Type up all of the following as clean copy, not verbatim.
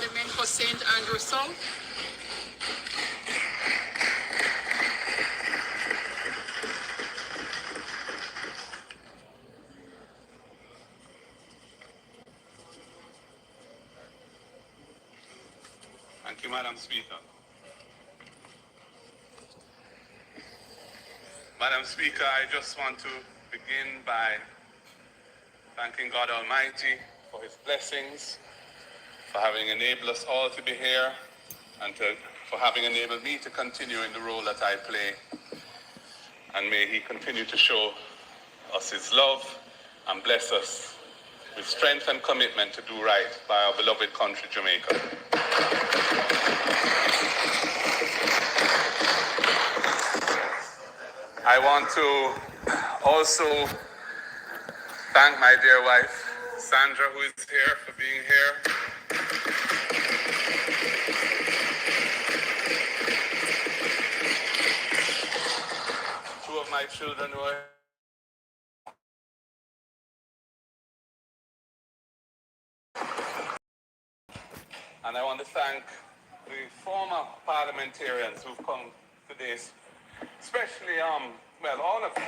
Parliament for St. Andrew South. Thank you, Madam Speaker. Madam Speaker, I just want to begin by thanking God Almighty for his blessings, for having enabled us all to be here, and for having enabled me to continue in the role that I play. And may he continue to show us his love and bless us with strength and commitment to do right by our beloved country, Jamaica. I want to also thank my dear wife, Sandra, who is here, for being here. Two of my children who are here. And I want to thank the former parliamentarians who've come today, especially, well, all of them.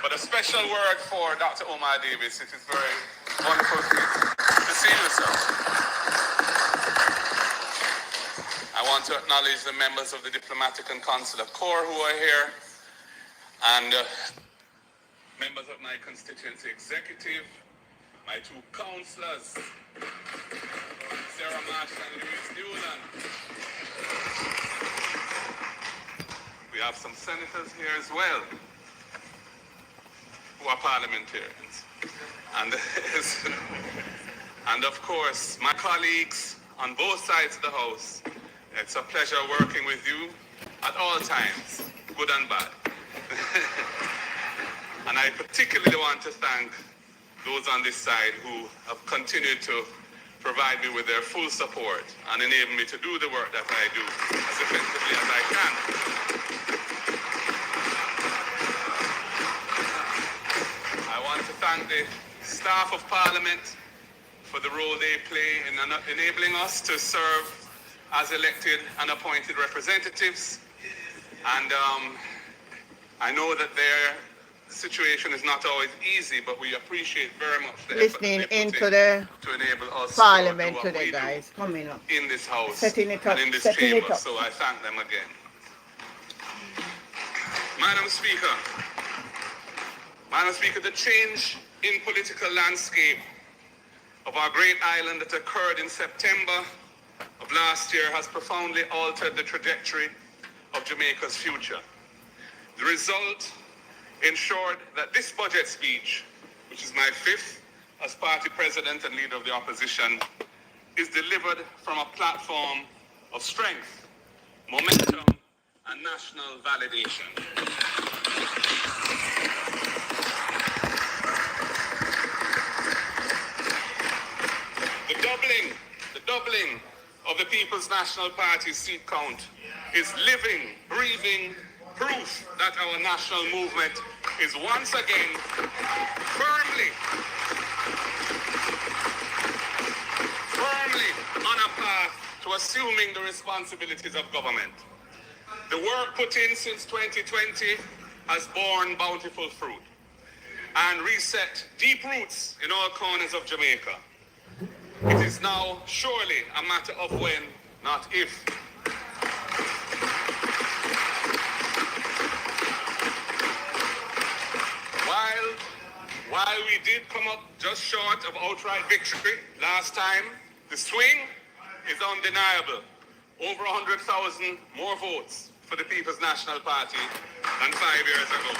But a special word for Dr. Omar Davis. It is very wonderful to see you, sir. I want to acknowledge the members of the Diplomatic and Consular Corps who are here, and members of my constituency executive, my two councillors, Sarah Marsh and Louise Newland. We have some senators here as well who are parliamentarians. And of course, my colleagues on both sides of the House. It's a pleasure working with you at all times, good and bad. And I particularly want to thank those on this side who have continued to provide me with their full support and enable me to do the work that I do as effectively as I can. I want to thank the staff of Parliament for the role they play in enabling us to serve as elected and appointed representatives. And I know that their situation is not always easy, but we appreciate very much the listening effort into the to enable us Parliament to do what today, we guys, do coming up, in this house setting it up, and in this setting chamber. it up. So I thank them again. Madam Speaker, the change in political landscape of our great island that occurred in September of last year has profoundly altered the trajectory of Jamaica's future. The result ensured that this budget speech, which is my fifth as party president and leader of the opposition, is delivered from a platform of strength, momentum, and national validation. The doubling of the People's National Party's seat count is living, breathing proof that our national movement is once again firmly on a path to assuming the responsibilities of government. The work put in since 2020 has borne bountiful fruit and reset deep roots in all corners of Jamaica. It is now surely a matter of when, not if. While we did come up just short of outright victory last time, the swing is undeniable. Over 100,000 more votes for the People's National Party than 5 years ago.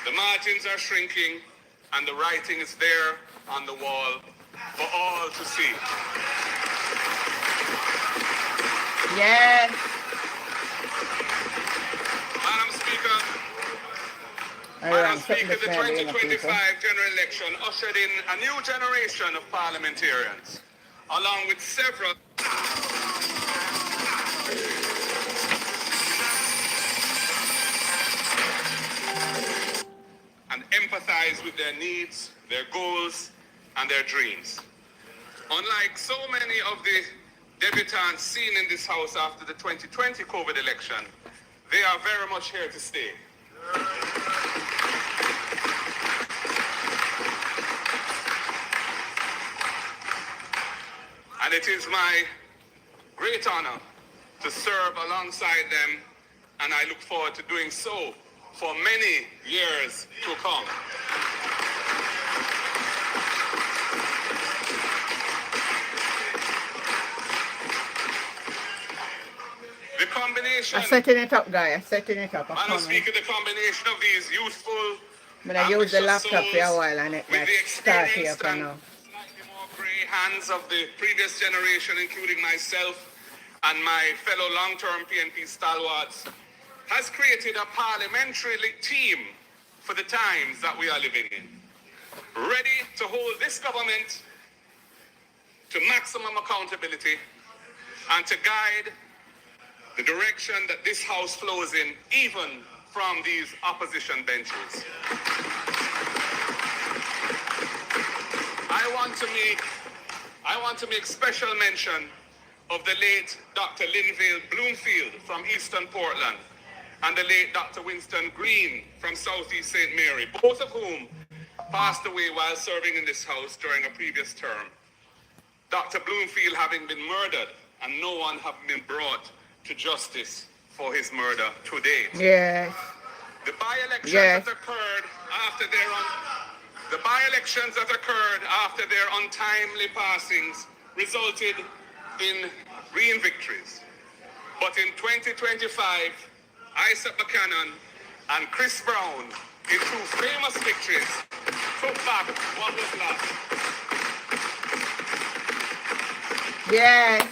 The margins are shrinking and the writing is there on the wall for all to see. Yes. Madam Speaker, the 2025 general election ushered in a new generation of parliamentarians, along with several and empathize with their needs, their goals, and their dreams. Unlike so many of the debutants seen in this house after the 2020 COVID election, they are very much here to stay. And it is my great honor to serve alongside them, and I look forward to doing so for many years to come. The combination... I'm setting it up, guys. I'm setting it up. Madam Speaker, the combination of these youthful, I'm going to use the laptop for a souls while and it with the start here experienced for and now. slightly more grey hands of the previous generation, including myself and my fellow long-term PNP stalwarts, has created a parliamentary team for the times that we are living in, ready to hold this government to maximum accountability and to guide the direction that this House flows in, even from these opposition benches. I want to make special mention of the late Dr. Linvale Bloomfield from Eastern Portland and the late Dr. Winston Green from Southeast St. Mary, both of whom passed away while serving in this House during a previous term. Dr. Bloomfield having been murdered and no one having been brought to justice for his murder to date. Yes. The by-elections Yes. that occurred after their untimely passings resulted in green victories. But in 2025, Isaac Buchanan and Chris Brown, in two famous victories, took back what was lost. Yes.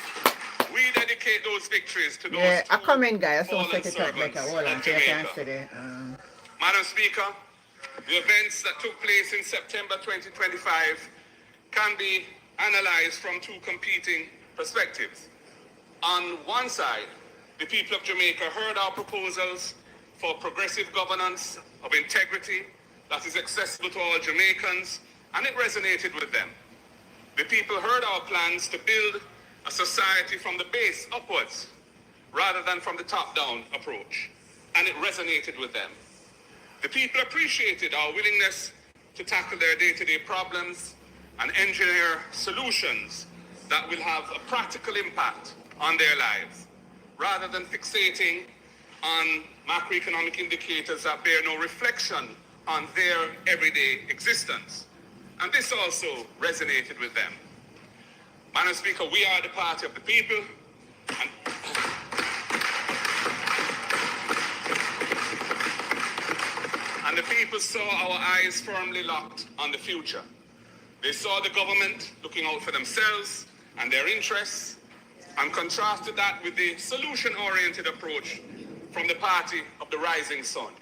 We dedicate those victories to those Yeah. I two come in, guys. So fallen set it up servants better. Hold on. of So you can Jamaica. see it. Madam Speaker, the events that took place in September 2025 can be analyzed from two competing perspectives. On one side, the people of Jamaica heard our proposals for progressive governance of integrity that is accessible to all Jamaicans, and it resonated with them. The people heard our plans to build a society from the base upwards rather than from the top-down approach, and it resonated with them. The people appreciated our willingness to tackle their day-to-day problems and engineer solutions that will have a practical impact on their lives, rather than fixating on macroeconomic indicators that bear no reflection on their everyday existence. And this also resonated with them. Madam Speaker, we are the party of the people, and the people saw our eyes firmly locked on the future. They saw the government looking out for themselves and their interests, and contrasted that with the solution-oriented approach from the party of the rising sun.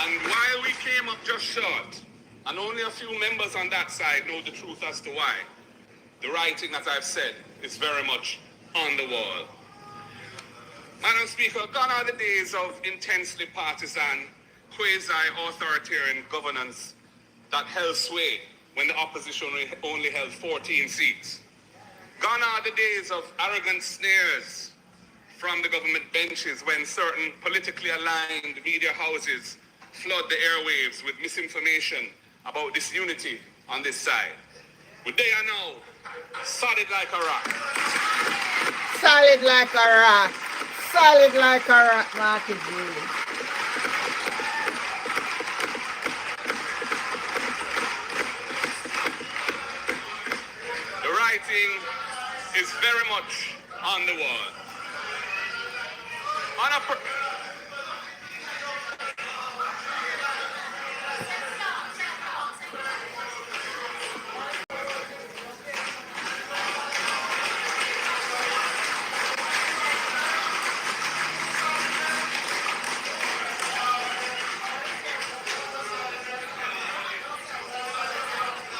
And while we came up just short, and only a few members on that side know the truth as to why, the writing, as I've said, is very much on the wall. Madam Speaker, gone are the days of intensely partisan, quasi-authoritarian governance that held sway when the opposition only held 14 seats. Gone are the days of arrogant sneers from the government benches when certain politically aligned media houses flood the airwaves with misinformation about disunity on this side. But they are now solid like a rock. Solid like a rock. Solid like a rock, Marky G. The writing is very much on the wall.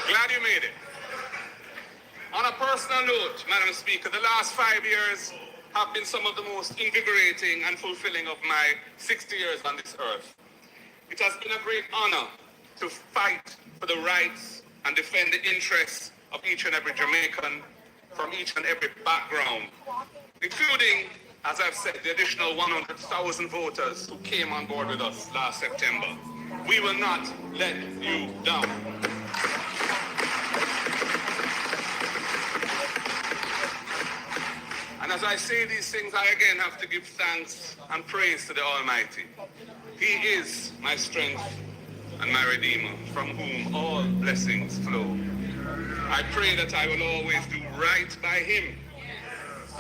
Glad you made it. On a personal note, Madam Speaker, the last 5 years have been some of the most invigorating and fulfilling of my 60 years on this earth. It has been a great honor to fight for the rights and defend the interests of each and every Jamaican from each and every background, including, as I've said, the additional 100,000 voters who came on board with us last September. We will not let you down. And as I say these things, I again have to give thanks and praise to the Almighty. He is my strength and my Redeemer, from whom all blessings flow. I pray that I will always do right by Him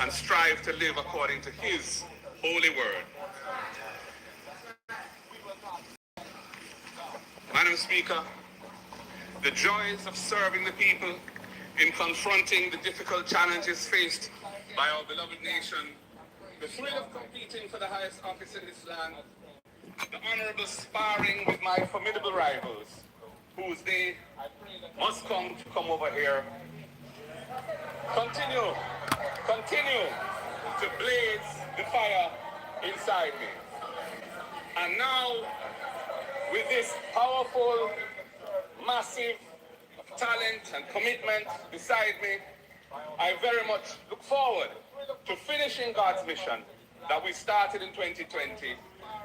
and strive to live according to His holy word. Madam Speaker, the joys of serving the people in confronting the difficult challenges faced by our beloved nation, the thrill of competing for the highest office in this land, the honorable sparring with my formidable rivals, whose day must come over here. Continue to blaze the fire inside me. And now, with this powerful, massive talent and commitment beside me, I very much look forward to finishing God's mission that we started in 2020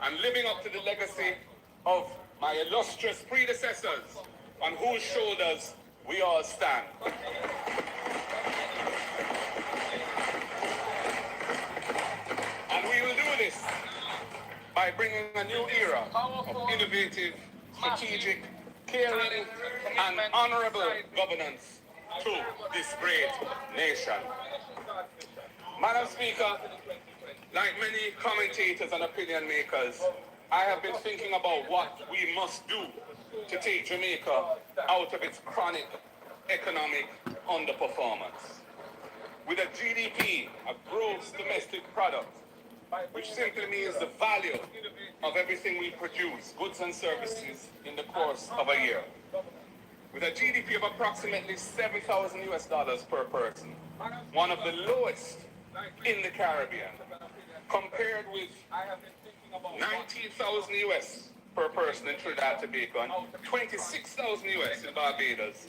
and living up to the legacy of my illustrious predecessors on whose shoulders we all stand. And we will do this by bringing a new era of innovative, strategic, caring, and honorable governance to this great nation. Madam Speaker, like many commentators and opinion makers, I have been thinking about what we must do to take Jamaica out of its chronic economic underperformance. With a GDP, a gross domestic product, which simply means the value of everything we produce, goods and services, in the course of a year. With a GDP of approximately $7,000 per person, one of the lowest in the Caribbean, compared with 19,000 US per person in Trinidad and Tobago and 26,000 US in Barbados.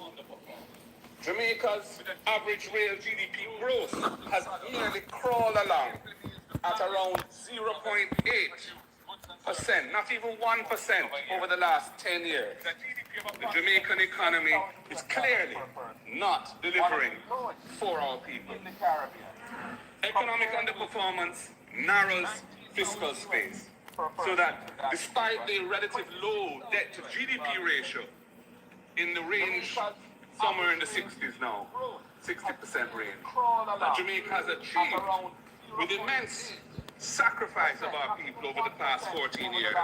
Jamaica's average real GDP growth has nearly crawled along at around 0.8%, not even 1% over the last 10 years. The Jamaican economy is clearly not delivering for our people. Economic underperformance narrows fiscal space, so that despite the relative low debt to GDP ratio in the range somewhere in the 60s now, 60% range, that Jamaica has achieved with immense sacrifice of our people over the past 14 years,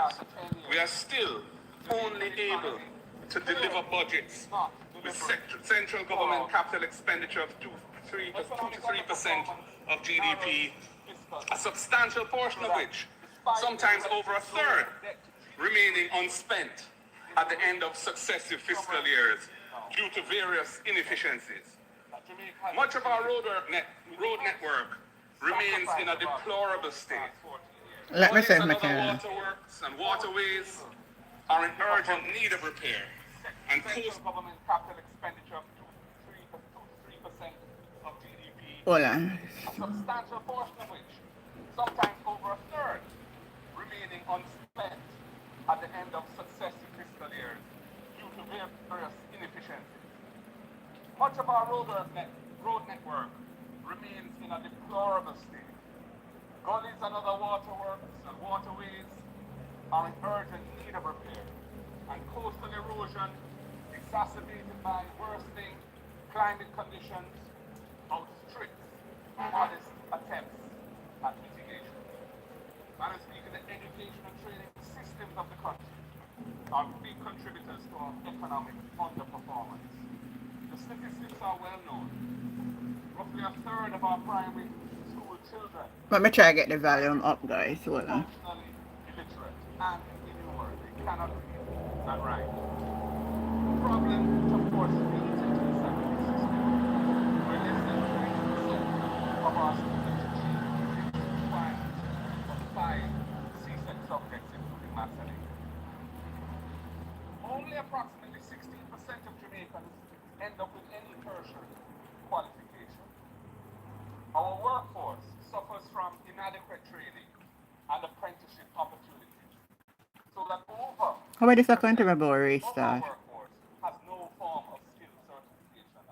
we are still only able to deliver budgets with central government capital expenditure of 2 to 3% of GDP, a substantial portion of which, sometimes over a third, remaining unspent at the end of successive fiscal years due to various inefficiencies. Much of our road network remains in a deplorable state. Let me say, waterworks and waterways are in urgent need of repair, and post-government capital expenditure of 2 to 3% of GDP, hold on. a substantial portion of which, sometimes over a third, remaining unspent at the end of successive fiscal years due to various inefficiencies. Much of our road network remains in a deplorable state. Gullies and other waterworks and waterways are in urgent need of repair, and coastal erosion, exacerbated by worsening climate conditions, outstrips modest attempts at mitigation. Madam Speaker, the education and training systems of the country are big contributors to our economic underperformance. The statistics are well known. Roughly a third of our primary school children Let me try to get the volume up, guys. Hold on. functionally illiterate and illiterate. They cannot read and write. The problem, which of course feeds into the secondary system, where less than 20% of our students achieve the requirements for 5 CSEC subjects, including maths and English. approximately 16% of Jamaicans end up with any tertiary qualification. Our workforce suffers from inadequate training and apprenticeship opportunities, so that over How about this account 50% about of our restart? workforce has no form of skill certification.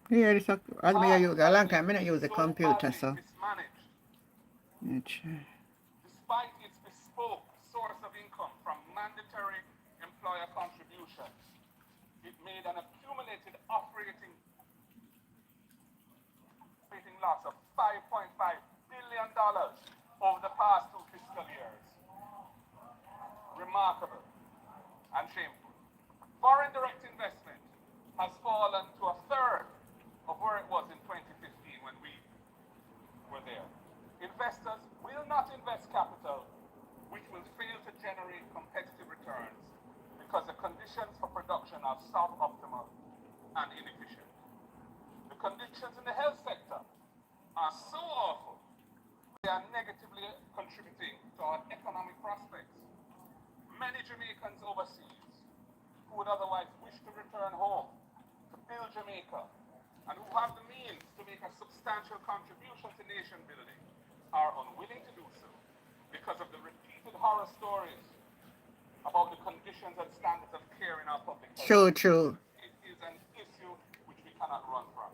Yeah, this as me Part use a has long been time, I not use the so computer, badly so. mismanaged, Yeah, try. despite its bespoke source of income from mandatory employer contributions. It made an accumulated operating loss of $5.5 billion over the past 2 fiscal years. Remarkable and shameful. Foreign direct investment has fallen to a third of where it was in 2015 when we were there. Investors will not invest capital which will fail to generate competitive returns because the conditions for production are suboptimal and inefficient. The conditions in the health sector are so awful, they are negatively contributing to our economic prospects. Many Jamaicans overseas who would otherwise wish to return home to build Jamaica and who have the means to make a substantial contribution to nation building are unwilling to do so because of the repeated horror stories about the conditions and standards of care in our public health. True. It is an issue which we cannot run from.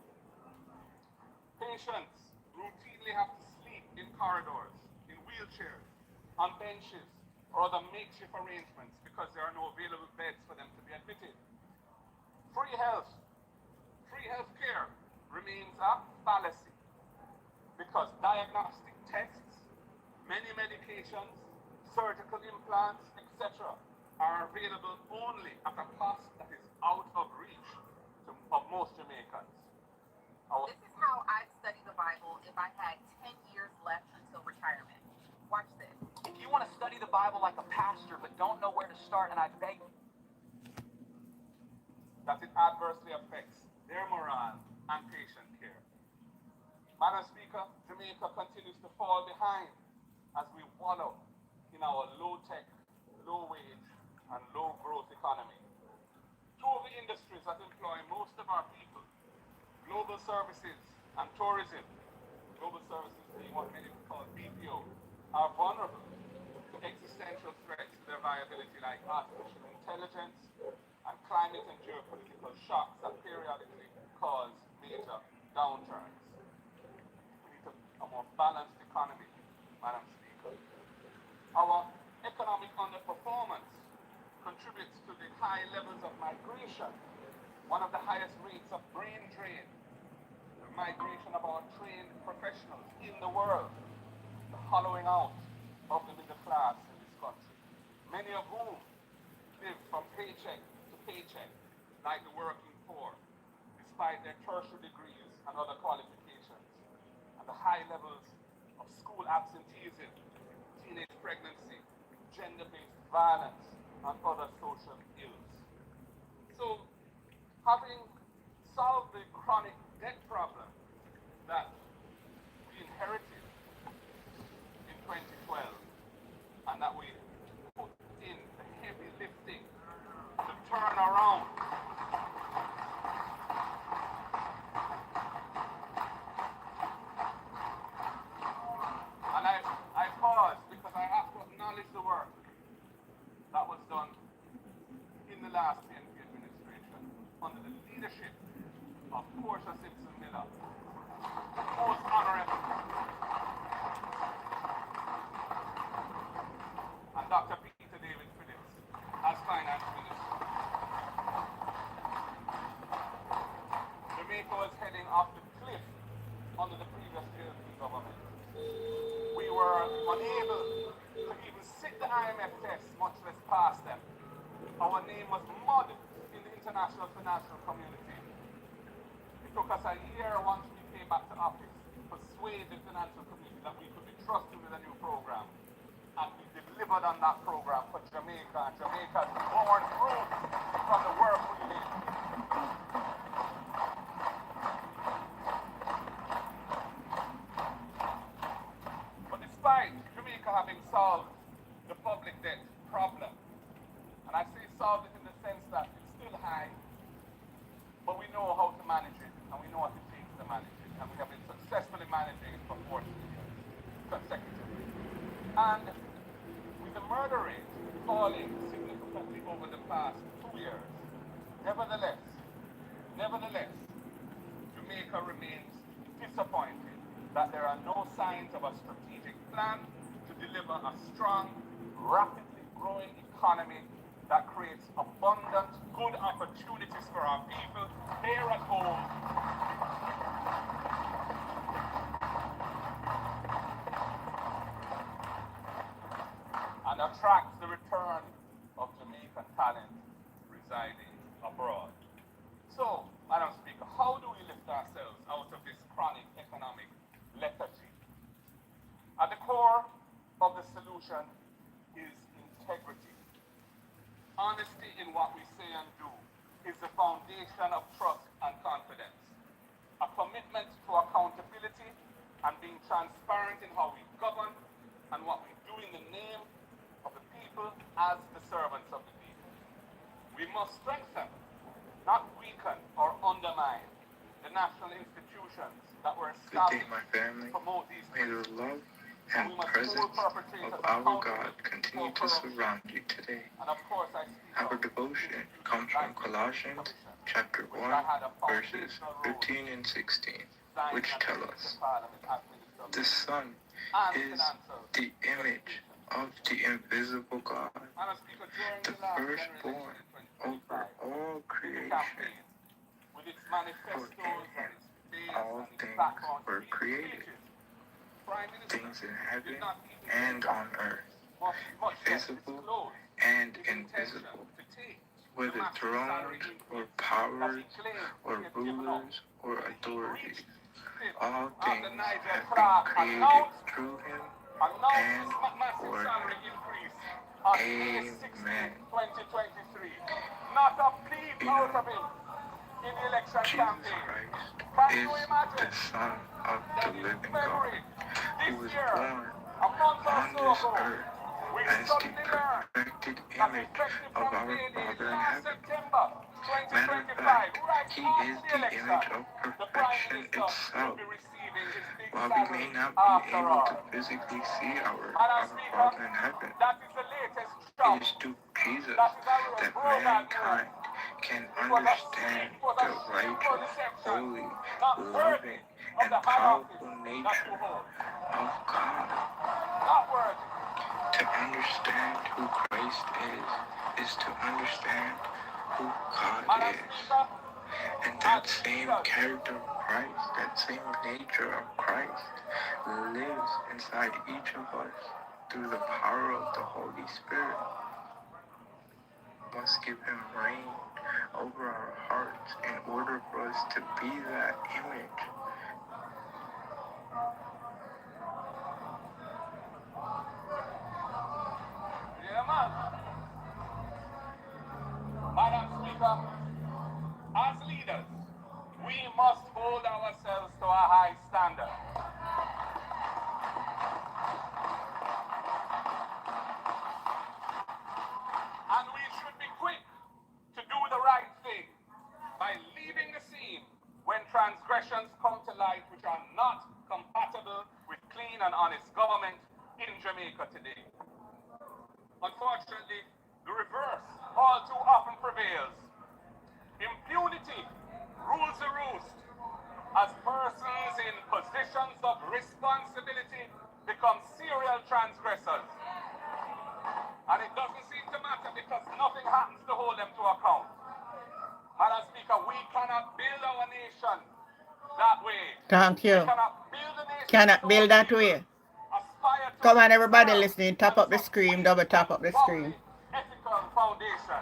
Patients routinely have to sleep in corridors, in wheelchairs, on benches, or other makeshift arrangements because there are no available beds for them to be admitted. Free health care remains a fallacy because diagnostic tests, many medications, surgical implants, etc. are available only at a cost that is out of reach of most Jamaicans. This is how I'd study the Bible if I had 10 years left until retirement. Watch this. If you want to study the Bible like a pastor but don't know where to start, and I beg that it adversely affects their morale and patient care. Madam Speaker, Jamaica continues to fall behind as we wallow in our low-tech, low-wage, and low-growth economy. Two of the industries that employ most of our people, global services and tourism, global services being what many call BPO, are vulnerable to existential threats to their viability like artificial intelligence and climate and geopolitical shocks that periodically cause major downturns. We need a more balanced economy, Madam Speaker. Our economic underperformance contributes to the high levels of migration, one of the highest rates of brain drain, the migration of our trained professionals in the world, the hollowing out of the middle class in this country, many of whom live from paycheck to paycheck like the working poor, despite their tertiary degrees and other qualifications, and the high levels of school absenteeism, teenage pregnancy, gender-based violence, and other social ills. So, having solved the chronic debt problem that we inherited in 2012, and that we put in the heavy lifting to turn around and I pause because I have to acknowledge the work that was done in the last PNP administration under the leadership of Portia Simpson Miller, most honorable, and Dr. Peter David Phillips as finance minister. Jamaica was heading off the cliff under the previous PNP government. We were unable to even sit the IMF tests, much less pass them. Our name was mud in the international financial community. It took us a year once we came back to office to persuade the financial community that we could be trusted with a new program. And we delivered on that program for Jamaica, and Jamaica's borne fruit from the work we did. But despite Jamaica having solved the public debt problem, and I say solved it in the sense that it's still high, but we know how to manage it, and we know what it takes to manage it, and we have been successfully managing it for 40 years consecutively. And with the murder rate falling significantly over the past 2 years, nevertheless, Jamaica remains disappointed that there are no signs of a strategic plan to deliver a strong, rapidly growing economy that creates abundant, good opportunities for our people here at home and attracts the return of Jamaican talent residing abroad. So, Madam Speaker, how do we lift ourselves out of this chronic economic lethargy? At the core of the solution is integrity. Honesty in what we say and do is the foundation of trust and confidence. A commitment to accountability and being transparent in how we govern and what we do in the name of the people as the servants of the people. We must strengthen, not weaken or undermine, the national institutions that were established to promote these principles. May the love and presence of our God continue to surround you today. Our devotion comes from Colossians chapter 1, verses 15 and 16, which tell us, the Son is the image of the invisible God, the firstborn over all creation. For in him all things were created, things in heaven and on earth, visible and invisible, whether thrones or powers or rulers or authorities. All things have been created through him and for him. Amen. You know, Jesus Christ is the Son of the living God, who was born on this earth as the perfected image of our Father in heaven. Matter of fact, he is the image of perfection itself. While we may not be able to physically see our Father in heaven, it is through Jesus that mankind can understand the righteous, holy, loving, and powerful nature of God. To understand who Christ is to understand who God is. And that same character of Christ, that same nature of Christ, lives inside each of us through the power of the Holy Spirit. We must give him reign over our hearts in order for us to be that image. Madam Speaker, as leaders, we must hold ourselves to a high standard. And we should be quick to do the right thing by leaving the scene when transgressions come to light which are not compatible with clean and honest government in Jamaica today. Unfortunately, the reverse all too often prevails. Impunity rules the roost as persons in positions of responsibility become serial transgressors. And it doesn't seem to matter because nothing happens to hold them to account. Madam Speaker, we cannot build our nation that way. Thank you. We cannot build a nation Cannot build that way. aspire to Come on, everybody serve listening. Tap up the and screen, sweet double tap and up the lovely screen. ethical foundation.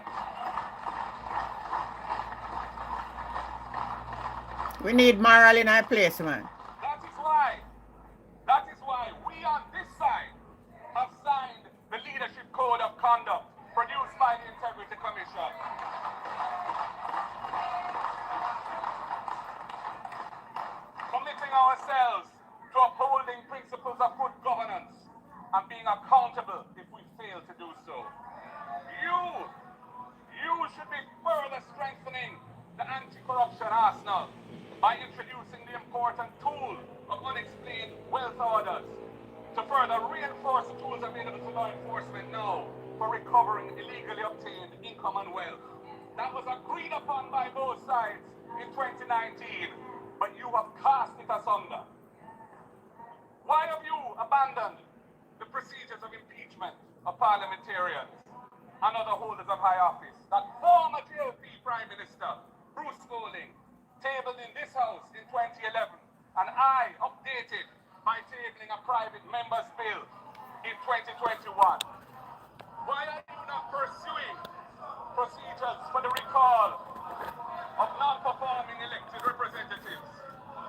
We need moral in our place, man. That is why we on this side have signed the Leadership Code of Conduct produced by the Integrity Commission. Committing ourselves to upholding principles of good governance and being accountable if we fail to do so. You should be further strengthened strengthening the anti-corruption arsenal by introducing the important tool of unexplained wealth orders to further reinforce the tools available to law enforcement now for recovering illegally obtained income and wealth. That was agreed upon by both sides in 2019, but you have cast it asunder. Why have you abandoned the procedures of impeachment of parliamentarians and other holders of high office that former GLP Prime Minister Bruce Golding tabled in this House in 2011, and I updated by tabling a private member's bill in 2021? Why are you not pursuing procedures for the recall of non-performing elected representatives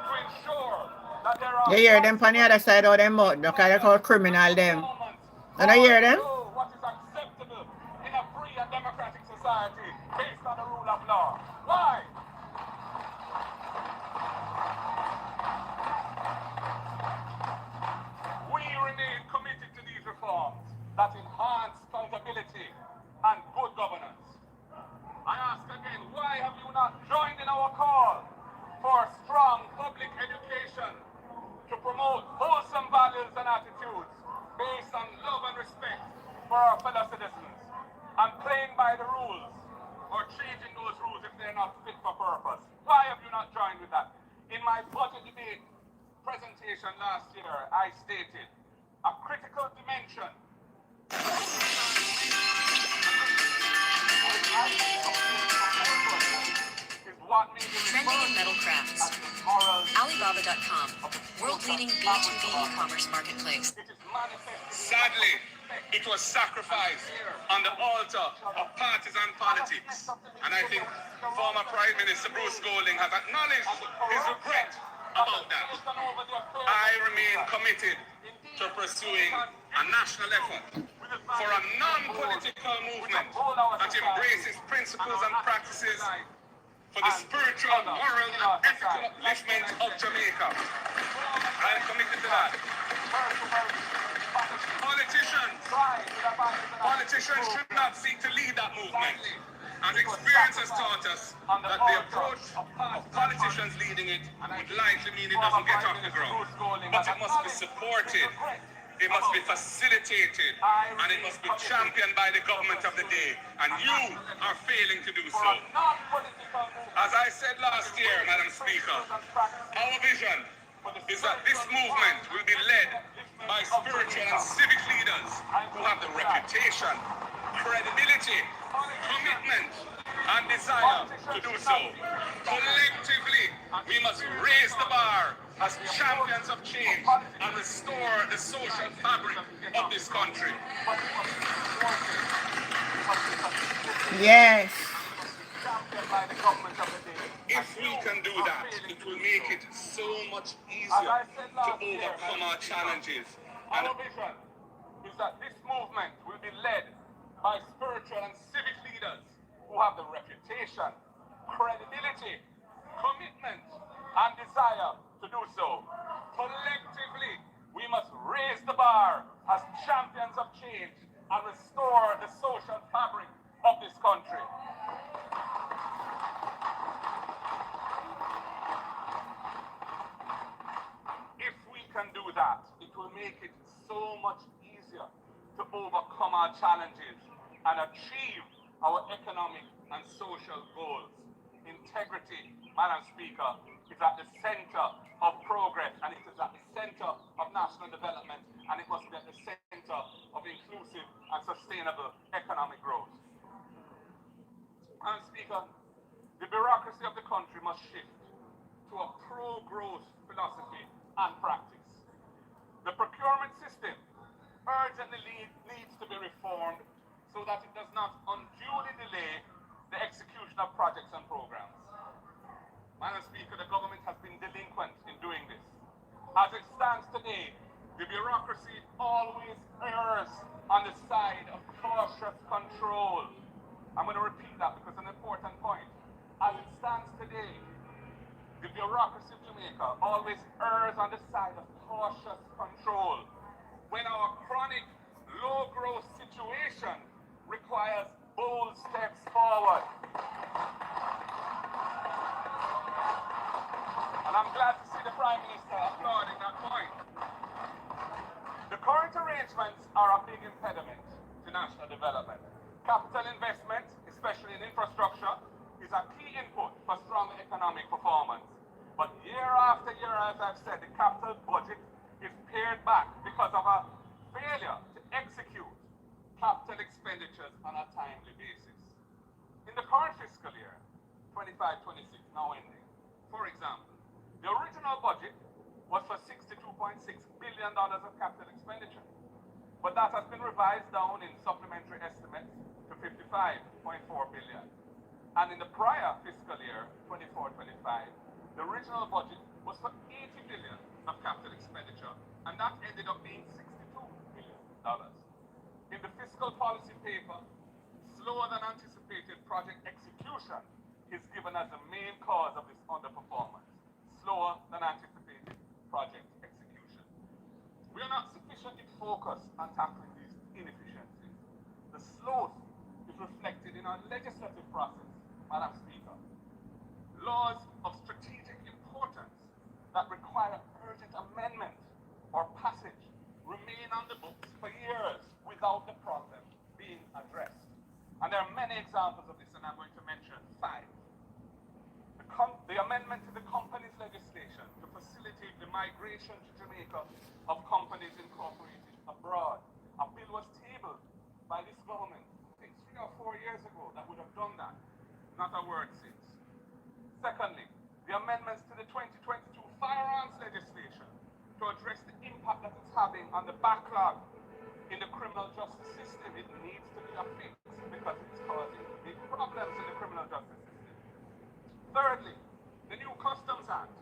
to ensure that there are... You hear them on the other side of them mouth, because they call criminal them. And I hear them? What is acceptable in a free and democratic society based on the rule of law? Why? We remain committed to these reforms that enhance accountability and good governance. I ask again, why have you not joined in our call for strong public education to promote wholesome values and attitudes based on love and respect for our fellow citizens, and playing by the rules or changing those rules if they're not fit for purpose? Why have you not joined with that? In my budget debate presentation last year, I stated a critical dimension is what may be Trending in metal crafts. Alibaba.com, world-leading B2B e-commerce marketplace. Sadly, it was sacrificed on the altar of partisan politics. And I think former Prime Minister Bruce Golding has acknowledged his regret about that. I remain committed to pursuing a national effort for a non-political movement that embraces principles and practices for the spiritual, moral, and ethical upliftment of Jamaica. I am committed to that. Politicians should not seek to lead that movement. And experience has taught us that the approach of politicians leading it would likely mean it doesn't get off the ground. But it must be supported, it must be facilitated, and it must be championed by the government of the day. And you are failing to do so. As I said last year, Madam Speaker, our vision is that this movement will be led by spiritual and civic leaders who have the reputation, credibility, commitment, and desire to do so. Collectively, we must raise the bar as champions of change and restore the social fabric of this country. Yes. If we can do that, it will make it so much easier to overcome our challenges. And our vision is that this movement will be led by spiritual and civic leaders who have the reputation, credibility, commitment, and desire to do so. Collectively, we must raise the bar as champions of change and restore the social fabric of this country. If we can do that, it will make it so much easier to overcome our challenges and achieve our economic and social goals. Integrity, Madam Speaker, is at the center of progress, and it is at the center of national development, and it must be at the center of inclusive and sustainable economic growth. Madam Speaker, the bureaucracy of the country must shift to a pro-growth philosophy and practice. The procurement system urgently needs to be reformed so that it does not unduly delay the execution of projects and programs. Madam Speaker, the government has been delinquent in doing this. As it stands today, the bureaucracy always errs on the side of cautious control. I'm going to repeat that because it's an important point. As it stands today, the bureaucracy of Jamaica always errs on the side of cautious control when our chronic low-growth situation requires bold steps forward. big impediment to national development. Capital investment, especially in infrastructure, is a key input for strong economic performance. But year after year, as I've said, the capital budget is pared back because of a failure to execute capital expenditures on a timely basis. In the current fiscal year, 25-26, now ending, for example, the original budget was for $62.6 billion of capital expenditure, but that has been revised down in supplementary estimates to $55.4 billion. And in the prior fiscal year, 24-25, the original budget was for $80 billion of capital expenditure, and that ended up being $62 billion. In the fiscal policy paper, slower than anticipated project execution is given as the main cause of this underperformance. Slower than anticipated project execution. We are not sufficiently focused on tackling these inefficiencies. The sloth is reflected in our legislative process, Madam Speaker. Laws of strategic importance that require urgent amendment or passage remain on the books for years without the problem being addressed. And there are many examples of this, and I'm going to mention 5. The amendment to the companies legislation to facilitate the migration to Jamaica of companies incorporated abroad. A bill was tabled by this government, I think 3 or 4 years ago, that would have done that. Not a word since. Secondly, the amendments to the 2022 firearms legislation to address the impact that it's having on the backlog in the criminal justice system. It needs to be fixed because it's causing big problems in the criminal justice system. Thirdly, the new Customs Act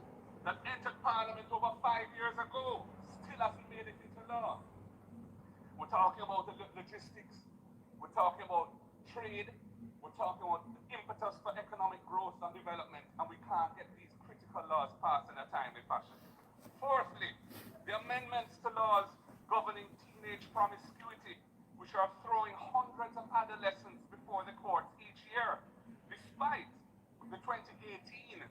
that entered Parliament over 5 years ago still hasn't made it into law. We're talking about the logistics, we're talking about trade, we're talking about the impetus for economic growth and development, and we can't get these critical laws passed in a timely fashion. Fourthly, the amendments to laws governing teenage promiscuity, which are throwing hundreds of adolescents before the courts each year, despite the 2018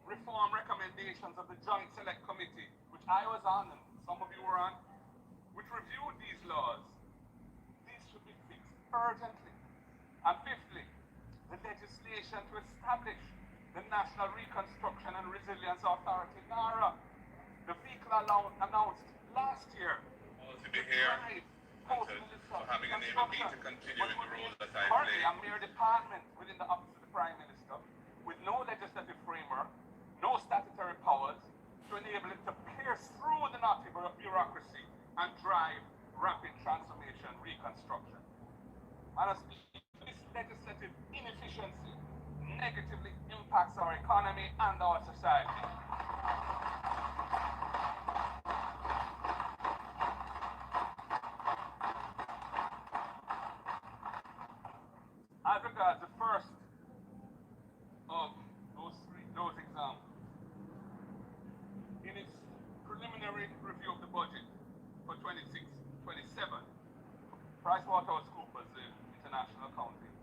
reform recommendations of the Joint Select Committee, which I was on and some of you were on, which reviewed these laws. These should be fixed urgently. And fifthly, the legislation to establish the National Reconstruction and Resilience Authority, NARA. The vehicle announced last year to be here and for having enabled me to continue in the role that I play. Currently, a mere department within the Office of the Prime Minister, with no legislative framework, no statutory powers to enable it to pierce through the knotty bureaucracy and drive rapid transformation, reconstruction. Honestly, this legislative inefficiency negatively impacts our economy and our society. As regards the first of those examples, in its preliminary review of the budget for 26-27, PricewaterhouseCoopers, the international accounting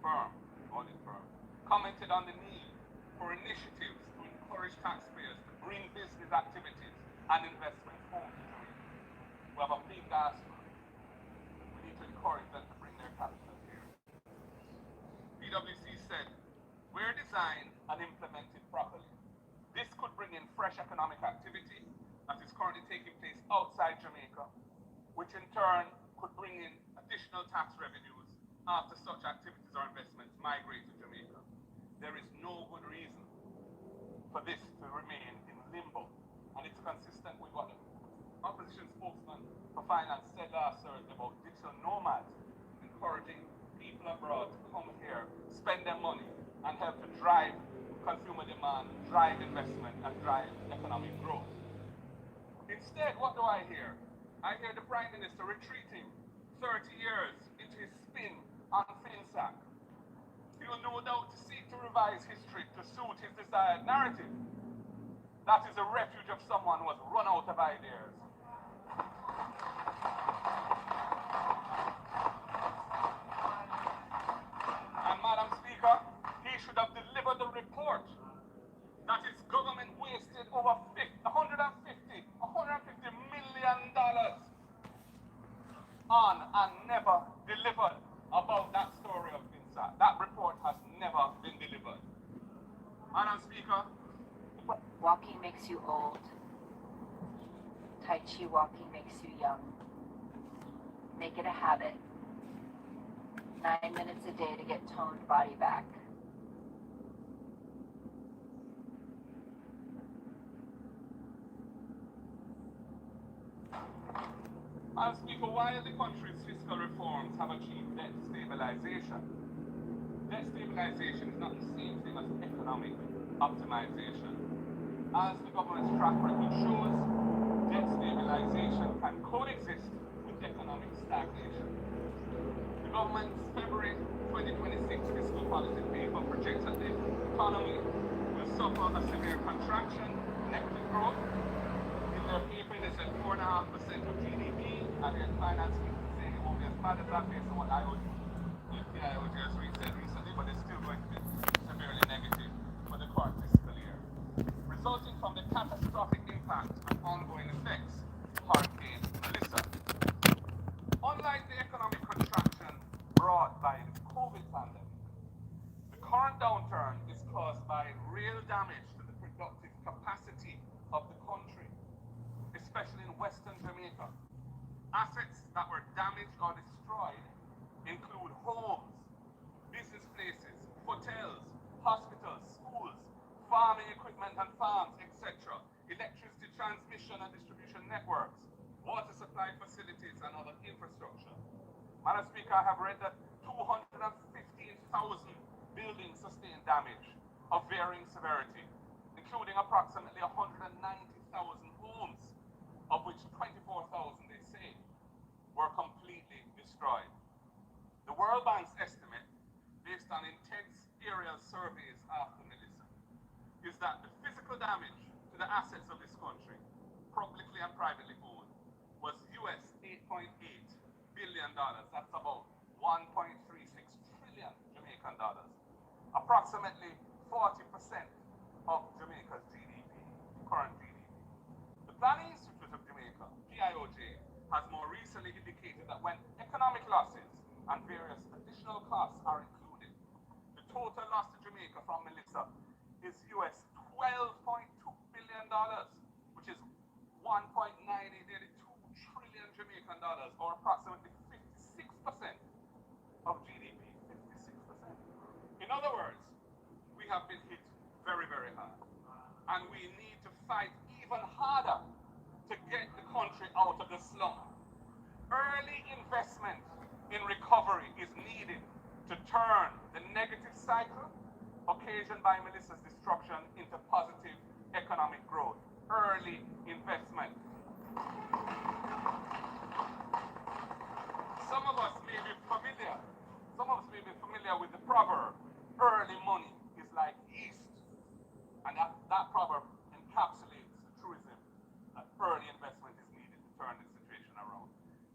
firm, audit firm, commented on the need for initiatives to encourage taxpayers to bring business activities and investments home to Jamaica. We have a big diaspora. We need to encourage them to bring their capital here. PwC said, where designed and implemented properly, this could bring in fresh economic activity that is currently taking place outside Jamaica, which in turn could bring in additional tax revenues after such activities or investments migrate to Jamaica. There is no good reason for this to remain in limbo, and it's consistent with what the opposition spokesman for finance said last Thursday about digital nomads, encouraging people abroad to come here, spend their money, and help to drive consumer demand, drive investment, and drive economic growth. Instead, what do I hear? I hear the Prime Minister retreating 30 years into his spin on FinSac. He will no doubt seek to revise history to suit his desired narrative. That is the refuge of someone who has run out of ideas. And Madam Speaker, he should have delivered the report that his government wasted over $150 million on and and never delivered about that story of Vincent. That report has never been delivered. Madam Speaker, Walking makes you old. Tai Chi walking makes you young. Make it a habit. 9 minutes a day to get toned body back. Madam Speaker, while the country's fiscal reforms have achieved debt stabilization, debt stabilization is not the same thing as economic optimization. As the government's track record shows, debt stabilization can coexist with economic stagnation. The government's February 2026 fiscal policy paper projects that the economy will suffer a severe contraction, negative growth. In their paper, they said 4.5% of GDP, and their finance minister saying it won't be as bad as that based on what the IOJ has said recently, but it's still going to be severely negative for the current fiscal year, resulting from the catastrophic impact and ongoing effects of Hurricane Melissa. Unlike the economic contraction brought by the COVID pandemic, the current downturn is caused by real damage to the productive capacity of the country, especially in Western Jamaica. Assets that were damaged or destroyed include homes, business places, hotels, hospitals, schools, farming equipment and farms, etc., electricity transmission and distribution networks, water supply facilities, and other infrastructure. Madam Speaker, I have read that 215,000 buildings sustained damage of varying severity, including approximately 190,000 homes, of which 24,000, they say, were completely destroyed. The World Bank's estimate, based on intense aerial surveys after Melissa, is that the physical damage to the assets of this country, publicly and privately owned, was US $8.8 billion. That's about 1.36 trillion Jamaican dollars. Approximately 40% of Jamaica's GDP, current GDP. The Planning Institute of Jamaica, PIOJ, has more recently indicated that when economic losses and various additional costs are included, the total loss to Jamaica from Melissa is US $12.2 billion, which is 1.90, nearly 2 trillion Jamaican dollars, or approximately 56% of GDP, 56%. In other words, we have been hit very, very hard, and we need to fight even harder to get the country out of the slump. Early investment in recovery is needed to turn the negative cycle occasioned by Melissa's destruction into positive economic growth. Early investment. Some of us may be familiar with the proverb, early money is like yeast. And that proverb encapsulates the truism that early investment is needed to turn the situation around.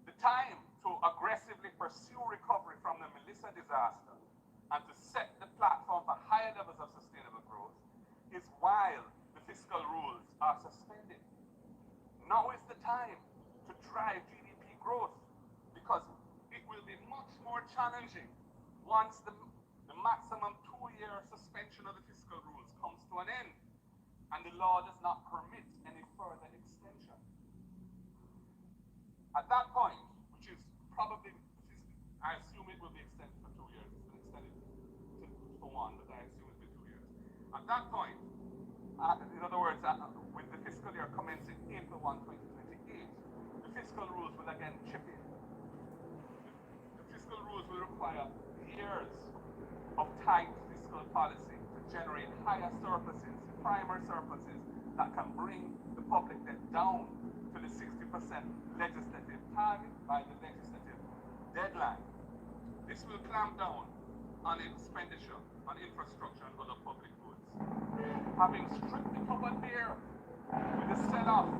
The time to aggressively pursue recovery from the Melissa disaster and to set the platform for higher levels of sustainable growth is while the fiscal rules are suspended. Now is the time to drive GDP growth, because it will be much more challenging once the maximum 2-year suspension of the fiscal rules comes to an end and the law does not permit any further extension. At that point, which is probably, I assume it will be extended for 2 years. It's been extended for 1, but I assume it will be 2 years. At that point, in other words, with the fiscal year commencing April 1, 2028, the fiscal rules will again chip in. The fiscal rules will require years of tight fiscal policy to generate higher surpluses, primary surpluses, that can bring the public debt down to the 60% legislative target by the legislative deadline. This will clamp down on expenditure on infrastructure and other public goods. Having stripped the cupboard bare with the sell-off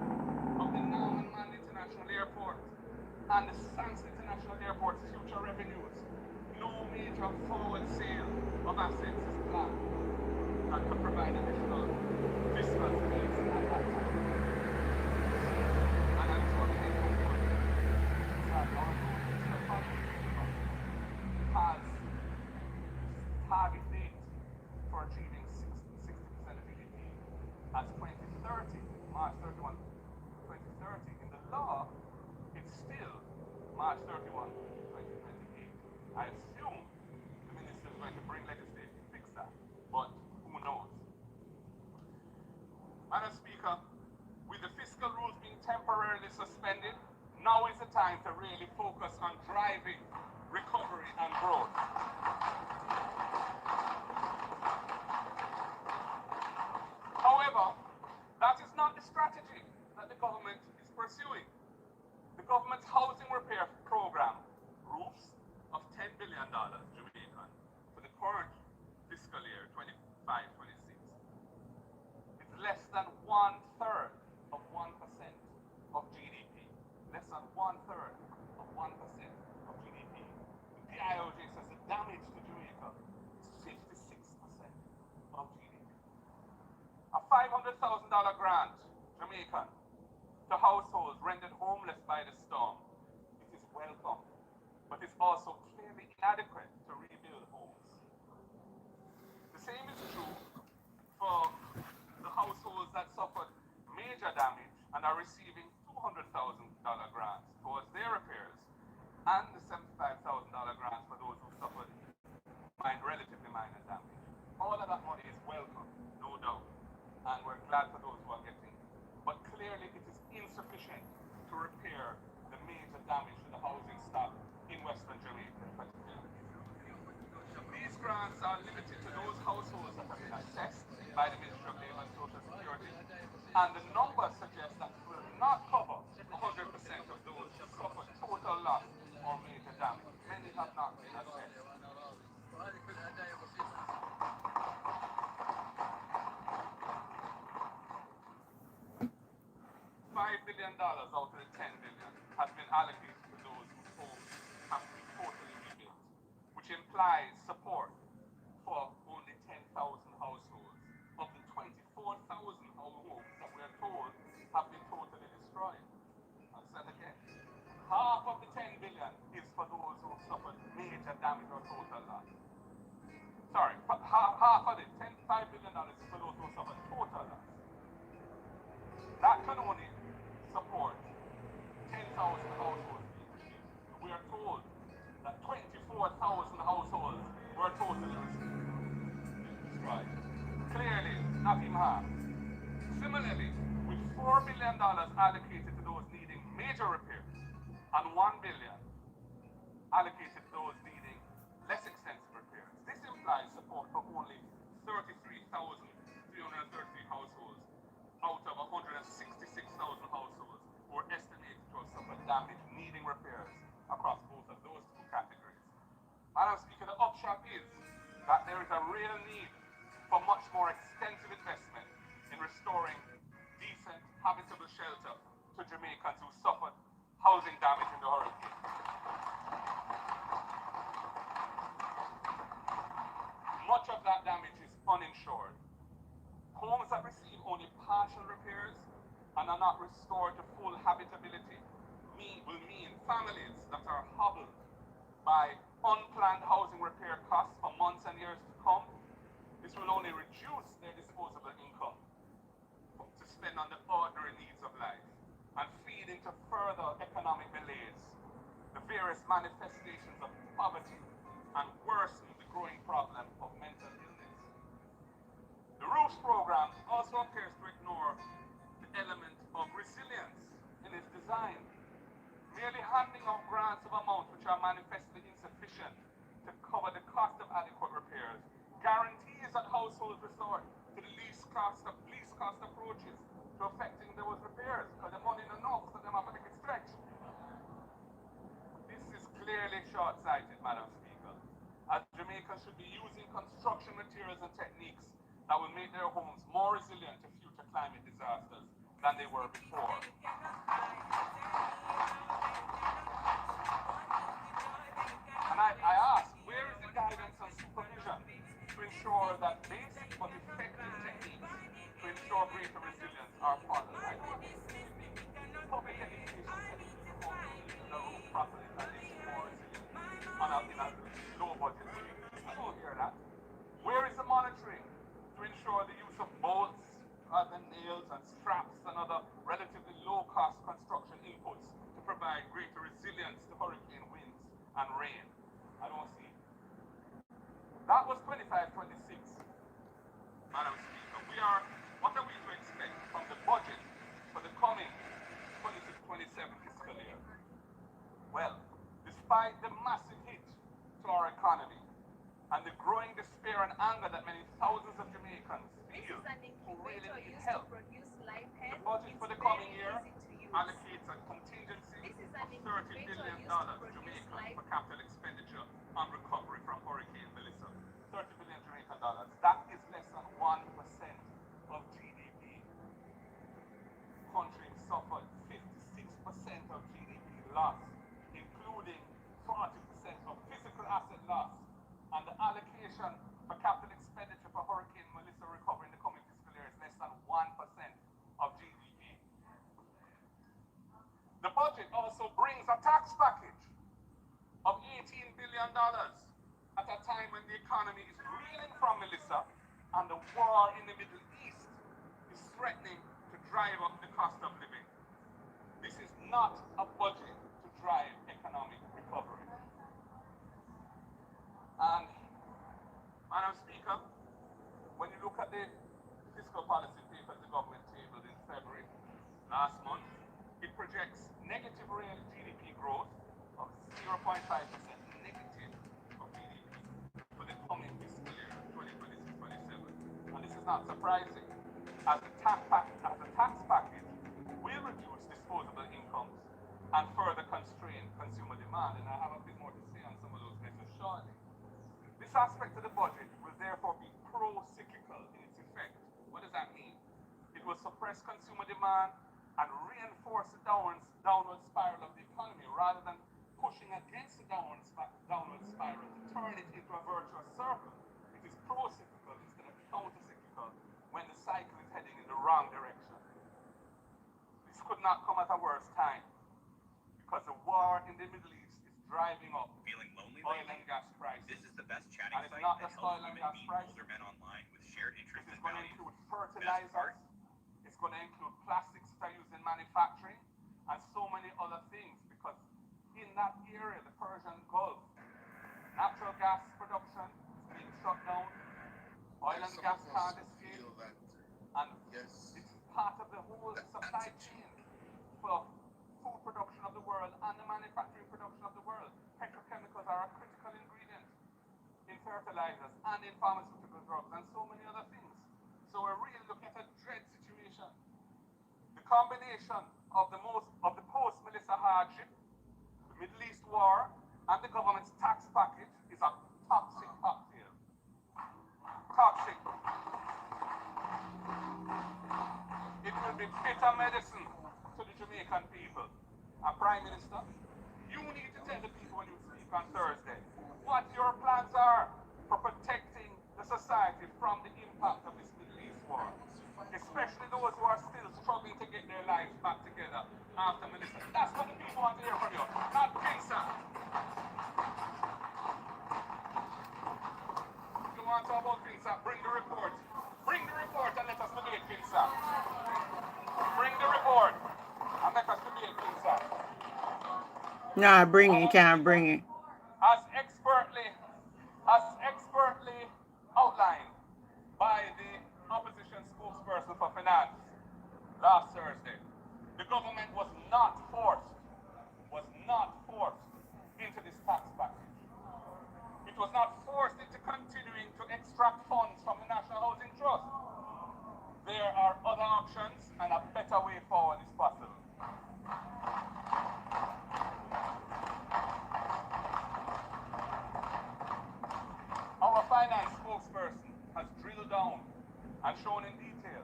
of the now unmanned international airport and the Sands International Airport's future revenues, no major forward sale of assets is planned that could provide additional fiscal space at that time. And I'm sure the income our fiscal I assume the minister is going to bring legislation to fix that, but who knows? Madam Speaker, with the fiscal rules being temporarily suspended, now is the time to really focus on driving recovery and growth. However, that is not the strategy that the government is pursuing. The government's housing repair program, roofs of $10 billion Jamaican for the current fiscal year 25-26, is less than 1/3 of 1% of GDP. Less than 1/3 of 1% of GDP. The IOJ says the damage to Jamaica is 56% of GDP. A $500,000 grant, Jamaican, to households rendered homeless by the storm. It is welcome, but it's also clearly inadequate to rebuild homes. The same is true for the households that suffered major damage and are receiving $200,000 grants towards their repairs, and the $75,000 grants for those who suffered relatively minor damage. All of that money is welcome, no doubt, and we're glad for those who are getting it. But clearly it is insufficient to repair the major damage to the housing stock in Western Jamaica in particular. These grants are limited to those households that have been assessed by the Ministry of Labour and Social Security, and the numbers suggest that it will not cover 100% of those who suffered total loss or major damage. Many have not been assessed. $5 billion out of the $10 billion has been allocated to those whose homes have to be totally rebuilt, which implies support for only 10,000 households of the 24,000 homes that we are told have been totally destroyed. I'll say it again. Half of the $10 billion is for those who suffered major damage or total loss. Sorry, half of it, $5 billion is for those who suffered total loss. That can only support 10,000 households being rebuilt. We are told that 24,000 households were totally destroyed. Clearly, not even half. Similarly, with $4 billion allocated to those needing major repairs and $1 billion allocated to those needing less extensive repairs, this implies support for only 33,333 households out of 166,000 households who are estimated to have suffered damage needing repairs across both of those two categories. Madam Speaker, the upshot is that there is a real need for much more extensive investment in restoring decent, habitable shelter to Jamaicans who suffered housing damage in the hurricane. Much of that damage is uninsured. Homes that receive only partial repairs and are not restored to full habitability will mean families that are hobbled by unplanned housing repair costs for months and years to come. This will only reduce their disposable income to spend on the ordinary needs of life and feed into further economic malaise, the various manifestations of poverty, and worsen the growing problem of mental illness. The ROOFs program also appears to ignore the element of resilience in its design, merely handing out grants of amounts which are manifestly insufficient to cover the cost of adequate repairs guarantees that households resort to the least cost approaches to effecting those repairs, because the money is enough, so they have to make it stretch. This is clearly short-sighted, Madam Speaker, as Jamaicans should be using construction materials and techniques that will make their homes more resilient to future climate disasters than they were before. And I ask, where is the guidance and supervision to ensure that basic but effective techniques to ensure greater resilience are part of the idea? Public education techniques to how to use the roof properly and make it more resilient in a low budget way. I don't hear that. Where is the monitoring to ensure the use of bolts rather than nails and straps and other relatively low-cost construction inputs to provide greater resilience to hurricane winds and rain? I don't see it. That was 25-26. Madam Speaker, what are we to expect from the budget for the coming 26-27 fiscal year? Well, despite the massive hit to our economy and the growing despair and anger that many thousands of Jamaicans feel who really need help, the budget for the coming year allocates a contingency of $30 billion to Jamaica for capital expenditure on recovery from Hurricane Melissa. 30 billion Jamaican dollars. That is less than 1% of GDP. Country suffered 56% of GDP loss, including 40% of physical asset loss, and the allocation for capital expenditure for Hurricane Melissa recovery in the coming fiscal year is less than 1% of GDP. The budget also brings a tax package of $18 billion at a time when the economy is reeling from Melissa and the war in the Middle East is threatening to drive up the cost of living. This is not a budget to drive economic recovery. And, Madam Speaker, when you look at the fiscal policy papers the government tabled in February last month, it projects negative real GDP growth of 0.5% negative of GDP for the coming fiscal year, 2026-27. And this is not surprising, as the tax package will reduce disposable incomes and further constrain consumer demand. And I have a bit more to say on some of those measures shortly. This aspect of the budget will therefore be pro-cyclical in its effect. What does that mean? It will suppress consumer demand and reinforce the downward spiral of the economy rather than pushing against the downward spiral to turn it into a virtuous circle. It is pro-cyclical instead of counter-cyclical when the cycle is heading in the wrong direction. This could not come at a worse time because the war in the Middle East is driving up Feeling lonely oil lately? and gas prices. This is the best chatting And it's site not that just helps oil and women gas meet prices. older men online with shared interests It is and going to values. include Best part? fertilizers. It's going to include plastics that are used in manufacturing and so many other things, because in that area, the Persian Gulf, natural gas production is being shut down, oil and gas can't escape, and it's part of the whole supply chain for food production of the world and the manufacturing production of the world. Petrochemicals are a critical ingredient in fertilizers and in pharmaceutical drugs and so many other things. So we're really looking at a dread situation. The combination of the post-Melissa hardship, the Middle East war, and the government's tax package is a toxic cocktail. Toxic. It will be bitter medicine to the Jamaican people. And Prime Minister, you need to tell the people when you speak on Thursday what your plans are for protecting the society from the impact of this Middle East war, especially those who are still struggling to get their lives back together after Melissa. That's what the people want to hear from you, not Pinsa. If you want to talk about Pinsa, bring the report. Bring the report and let us debate Pinsa. Bring the report and let us debate Pinsa. Nah, bring it, can't bring it. As expertly outlined by the opposition spokesperson for finance last Thursday, the government was not forced into this tax package. It was not forced into continuing to extract funds from the National Housing Trust. There are other options and a better way forward is possible. Our finance spokesperson has drilled down and shown in detail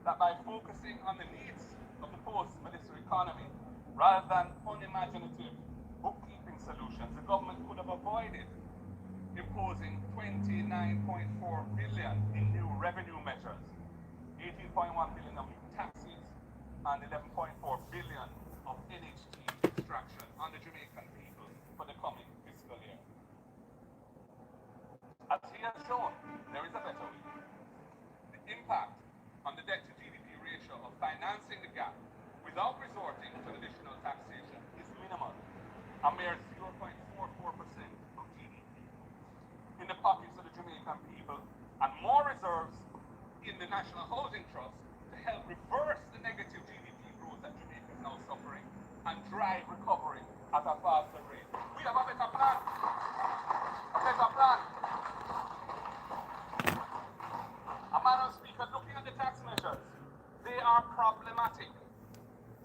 that by focusing on the needs of the post-Melissa economy rather than unimaginative bookkeeping solutions, the government could have avoided imposing $29.4 billion in new revenue measures, $18.1 billion of new taxes, and $11.4 billion of NHT extraction on the Jamaican people for the coming fiscal year. As he has shown, there is a better way. The impact on the debt to GDP ratio of financing the gap without resorting to additional taxation is minimal, a mere 0.44% of GDP. National Housing Trust to help reverse the negative GDP growth that Jamaica is now suffering and drive recovery at a faster rate. We have a better plan. A better plan. Madam Speaker, looking at the tax measures, they are problematic.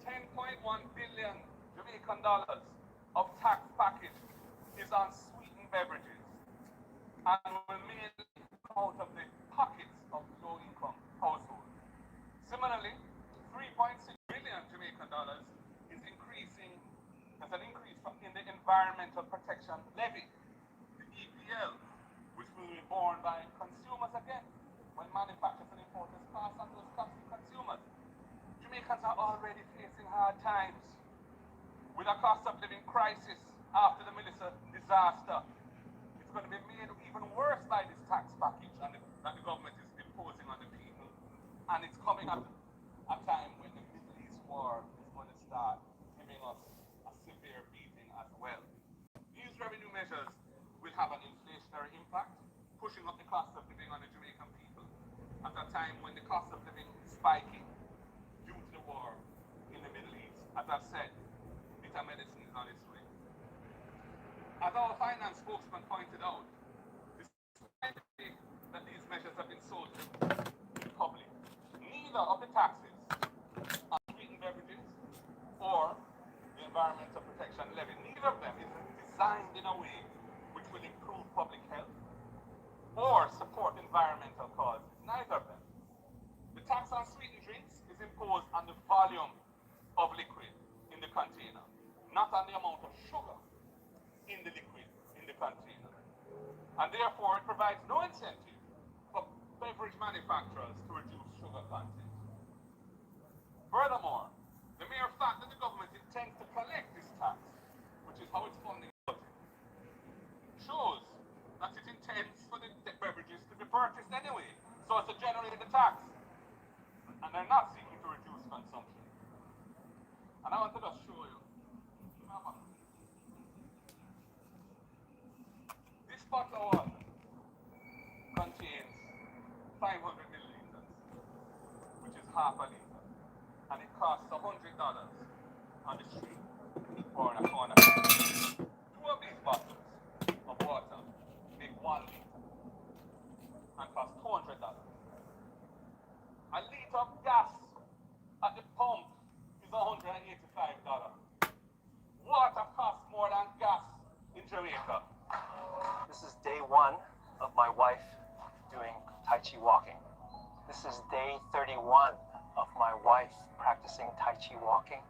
10.1 billion Jamaican dollars of tax package is on sweetened beverages and will mainly come out of the pockets of low-income households. Similarly, 3.6 billion Jamaican dollars is increasing as an increase in the Environmental Protection Levy, the EPL, which will be borne by consumers again when manufacturers and importers pass on those costs to consumers. Jamaicans are already facing hard times with a cost of living crisis after the Melissa disaster. It's going to be made even worse by this tax package that the government is imposing on the people. And it's coming at a time when the Middle East war is going to start giving us a severe beating as well. These revenue measures will have an inflationary impact, pushing up the cost of living on the Jamaican people at a time when the cost of living is spiking due to the war in the Middle East. As I've said, bitter medicine is on its way. As our finance spokesman pointed out, despite that these measures have been sold to the public, neither of the taxes on sweetened beverages or the Environmental Protection Levy, neither of them is designed in a way which will improve public health or support environmental causes. Neither of them. The tax on sweetened drinks is imposed on the volume of liquid in the container, not on the amount of sugar in the liquid in the container. And therefore, it provides no incentive for beverage manufacturers to reduce sugar content. Furthermore, the mere fact that the government intends to collect this tax, which is how it's funding the budget, shows that it intends for the beverages to be purchased anyway, so as to generate the tax. And they're not seeking to reduce consumption. And I want to just show you. This bottle of water contains 500 milliliters, which is half a liter, and it costs $100 on the street or in a corner. Two of these bottles of water make 1 liter and cost $200. A liter of gas at the pump is $185. Water costs more than gas in Jamaica. This is day 1 of my wife doing Tai Chi walking. This is day 31 of my wife practicing Tai Chi walking.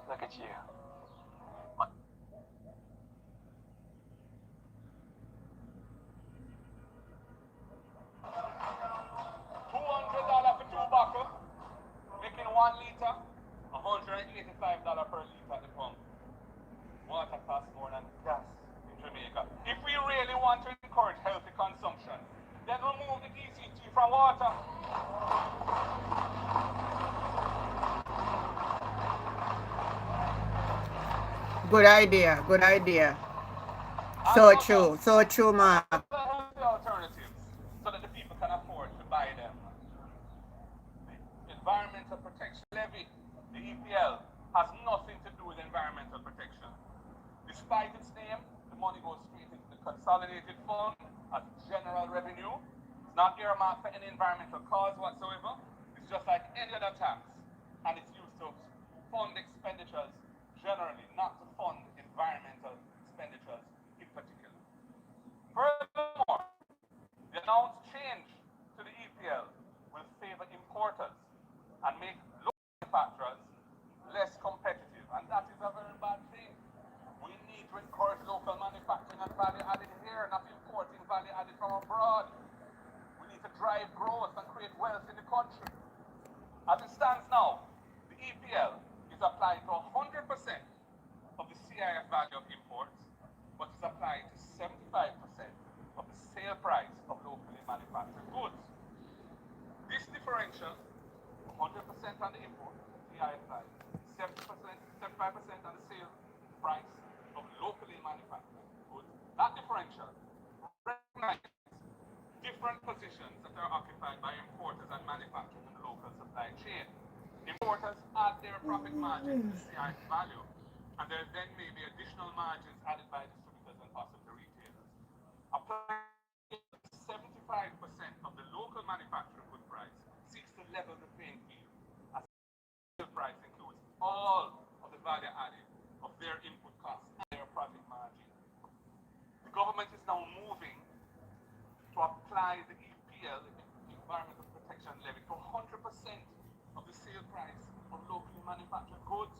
Look at you. $200 for 2 bottles, making 1 liter, $185 per liter at the pump. Water costs more than gas in Jamaica. If we really want to encourage healthy consumption, then remove the DCT from water. Good idea, good idea. So true, Mark. Healthy alternatives so that the people can afford to buy them. The Environmental Protection Levy, the EPL, has nothing to do with environmental protection. Despite its name, the money goes straight into the consolidated fund as general revenue. It's not earmarked for any environmental cause whatsoever. It's just like any other tax, and it's used to fund expenditures generally, not to fund environmental expenditures in particular. Furthermore, the announced change to the EPL will favor importers and make local manufacturers less competitive, and that is a very bad thing. We need to encourage local manufacturing and value added here, not importing value added from abroad. We need to drive growth and create wealth in the country. As it stands now, the EPL is applied to 100% of the CIF value of imports, but is applied to 75% of the sale price of locally manufactured goods. This differential, 100% on the import, CIF value, 75% on the sale price of locally manufactured goods, that differential recognizes different positions positions that are occupied by importers and manufacturers in the local supply chain. Importers add their profit margin to CI value, and there then may be additional margins added by distributors and possibly retailers. Applying 75% of the local manufacturing good price seeks to level the playing field, as the price includes all of the value added of their input costs and their profit margin. The government is now moving to apply the EPL, Environmental Protection Levy, to 100% of the sale price of locally manufactured goods,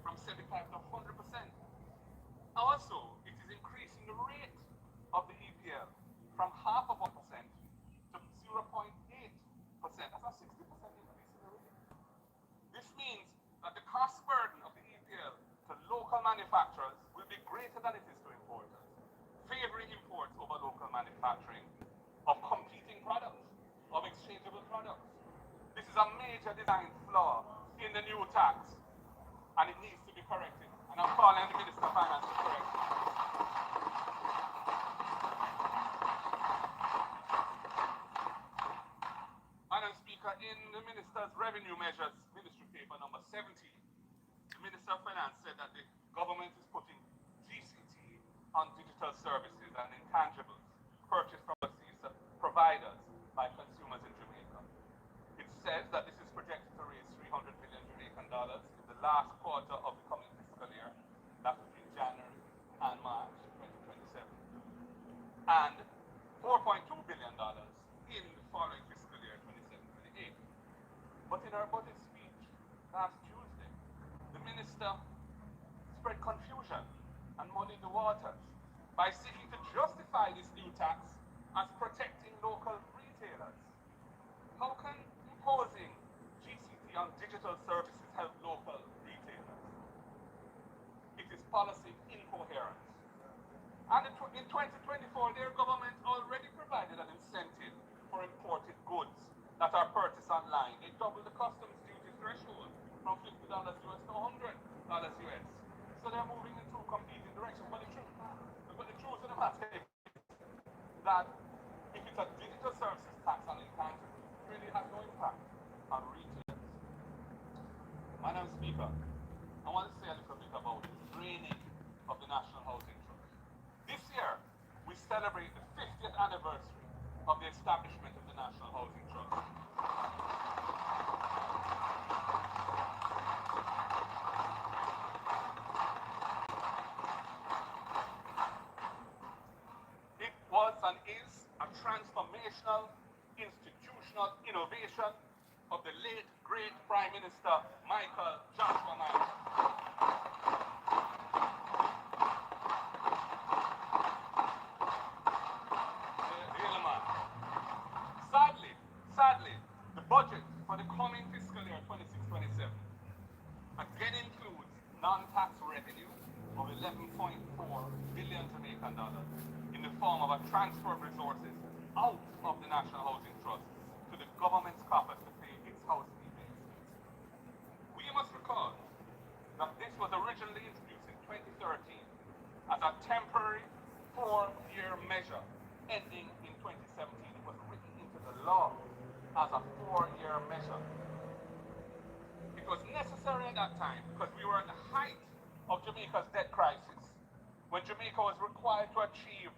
from 75 to 100%. Also, it is increasing the rate of the EPL from half of 1% to 0.8%. That's a 60% increase in the rate. This means that the cost burden of the EPL to local manufacturers will be greater than it is to importers, favoring imports over local manufacturing of competing products, of exchangeable products. This is a major design flaw in the new tax, and it needs to be corrected. And I'm calling the Minister of Finance to correct it. Madam Speaker, in the Minister's Revenue Measures Ministry Paper number 17, the Minister of Finance said that the government is putting GCT on digital services and intangibles purchased from overseas providers by consumers in Jamaica. It says that this is projected to raise 300 million Jamaican dollars in the last quarter of the coming fiscal year, that's between January and March 2027, and $4.2 billion in the following fiscal year 27-28. But in her budget speech last Tuesday, the minister spread confusion and muddied the waters by seeking to justify this new tax as protecting local retailers. How can imposing GCT on digital services help local retailers? It is policy incoherence. And in 2024, their government already provided an incentive for imported goods that are purchased online. They doubled the customs duty threshold from $50 US to $100 US. So they're moving in two competing directions. But the truth of the matter is that if it's a digital services tax on intangibles, it really has no impact on retailers. Madam Speaker, I want to say a little bit about the draining of the National Housing Trust. This year, we celebrate the 50th anniversary of the establishment of the National Housing Trust. It was and is a transformational institutional innovation of the late great Prime Minister Michael Joshua Nyland. Sadly, the budget for the coming fiscal year 26-27 again includes non-tax revenue of 11.4 billion Jamaican dollars in the form of a transfer of resources out of the National Housing Trust to the government's coffers to pay its housing needs. We must recall that this was originally introduced in 2013 as a temporary 4-year measure ending in 2017. It was written into the law as a 4-year measure. It was necessary at that time because we were at the height of Jamaica's debt crisis, when Jamaica was required to achieve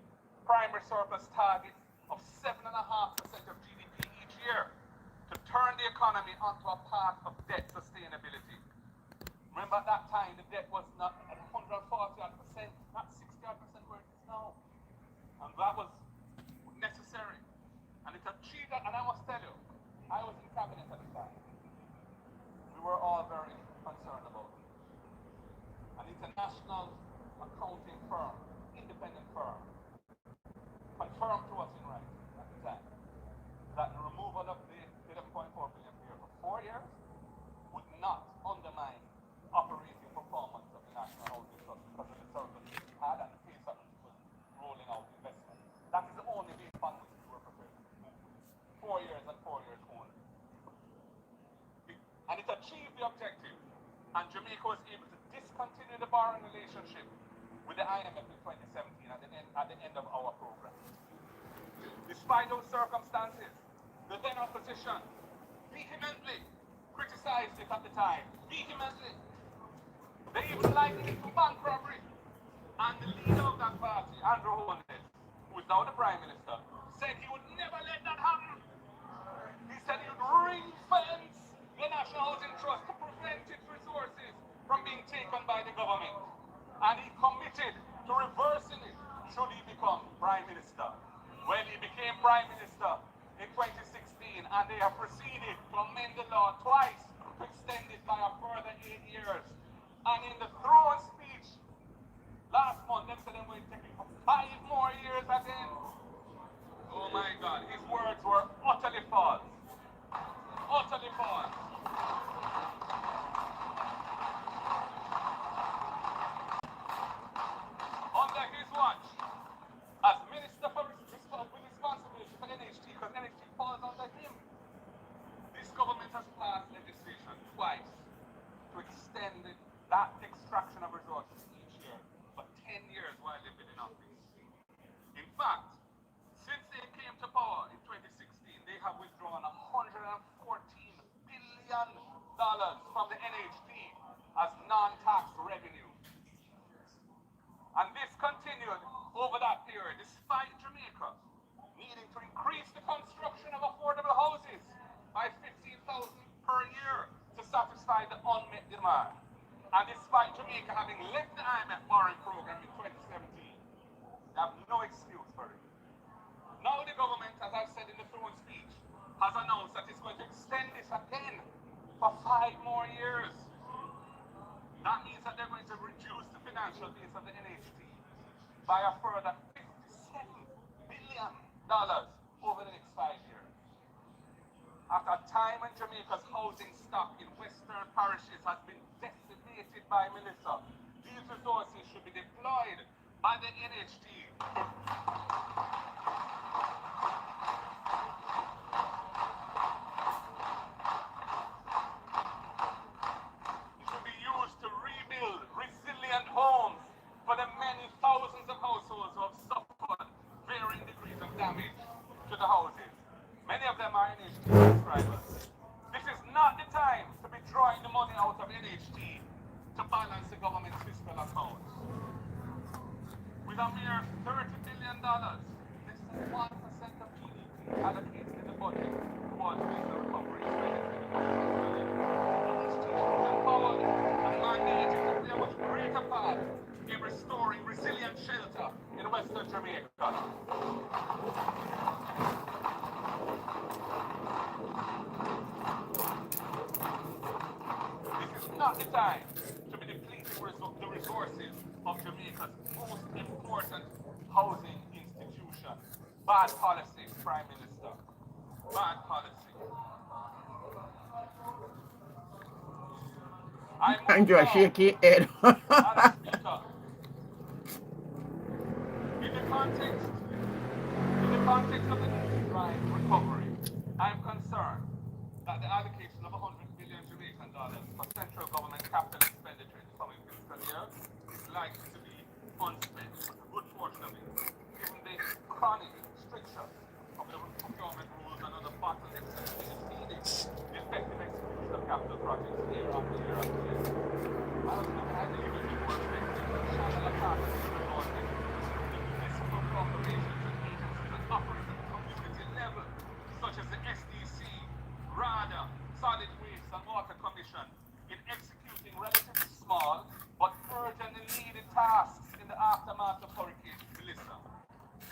primary surplus target of 7.5% of GDP each year to turn the economy onto a path of debt sustainability. Remember at that time the debt was not at 140%, not 60% where it is now. And that was necessary. And it achieved that, and I must tell you, I was in cabinet at the time. We were all very concerned about it. An international accounting firm, independent firm, confirmed to us in writing at the time that the removal of the 11.4 billion per year for 4 years would not undermine operating performance of the National Housing Trust because of the surplus it had and the pace at which it was rolling out investment. That is the only base upon which we were prepared to move. 4 years and 4 years only. And it achieved the objective, and Jamaica was able to discontinue the borrowing relationship with the IMF in 2017 at the end of our program. Despite Despite those circumstances, the then opposition vehemently criticized it at the time. Vehemently. They even likened it to bank robbery. And the leader of that party, Andrew Holness, who is now the Prime Minister, said he would never let that happen. He said he would ring-fence the National Housing Trust to prevent its resources from being taken by the government. And he committed to reversing it should he become Prime Minister. Well, he became Prime Minister in 2016, and they have proceeded to amend the law twice to extend it by a further 8 years. And in the throne speech last month, they said they were taking for 5 more years again. Oh my God, his words were utterly false. Utterly false. Under his watch, as Minister for Responsibility for NHT, because NHT falls under him, this government has passed legislation twice to extend that extraction of resources each year for 10 years while they've been in office. In fact, since they came to power in 2016, they have withdrawn $114 billion from the NHT as non-tax revenue. And this continued over that period, despite Jamaica needing to increase the construction of affordable houses by 15,000 per year to satisfy the unmet demand. And despite Jamaica having left the IMF borrowing program in 2017, they have no excuse for it. Now the government, as I've said in the throne speech, has announced that it's going to extend this again for 5 more years. That means that they're going to reduce the financial base of the NHT by a further $57 billion over the next 5 years. After a time when Jamaica's housing stock in western parishes has been decimated by Melissa, these resources should be deployed by the NHT. Homes for the many thousands of households who have suffered varying degrees of damage to the houses. Many of them are NHT subscribers. This is not the time to be drawing the money out of NHT to balance the government's fiscal accounts. With a mere $30 billion, less than 1% of GDP allocated in the budget towards fiscal recovery expenditure. NHT is empowered and mandated to play a much greater part in restoring resilient shelter in Western Jamaica. This is not the time to be depleting the resources of Jamaica's most important housing institution. Bad policy, Prime Minister. Bad policy. Andrew, shake your head. Madam Speaker, in the context of the need to drive recovery, I am concerned that the allocation of $100 billion Jamaican for central government capital expenditure in the coming fiscal year is likely to be unspent, a good portion of it, given the chronic stricture of the procurement rules and other bottlenecks that are impeding the effective execution of capital projects year after year after year. I was looking at the even more effective channel of capital resources to municipal corporations and agencies that operate at the community level, such as the SDC, RADA, Solid Waste and Water Commission, in executing relatively small but urgently needed tasks in the aftermath of Hurricane Melissa.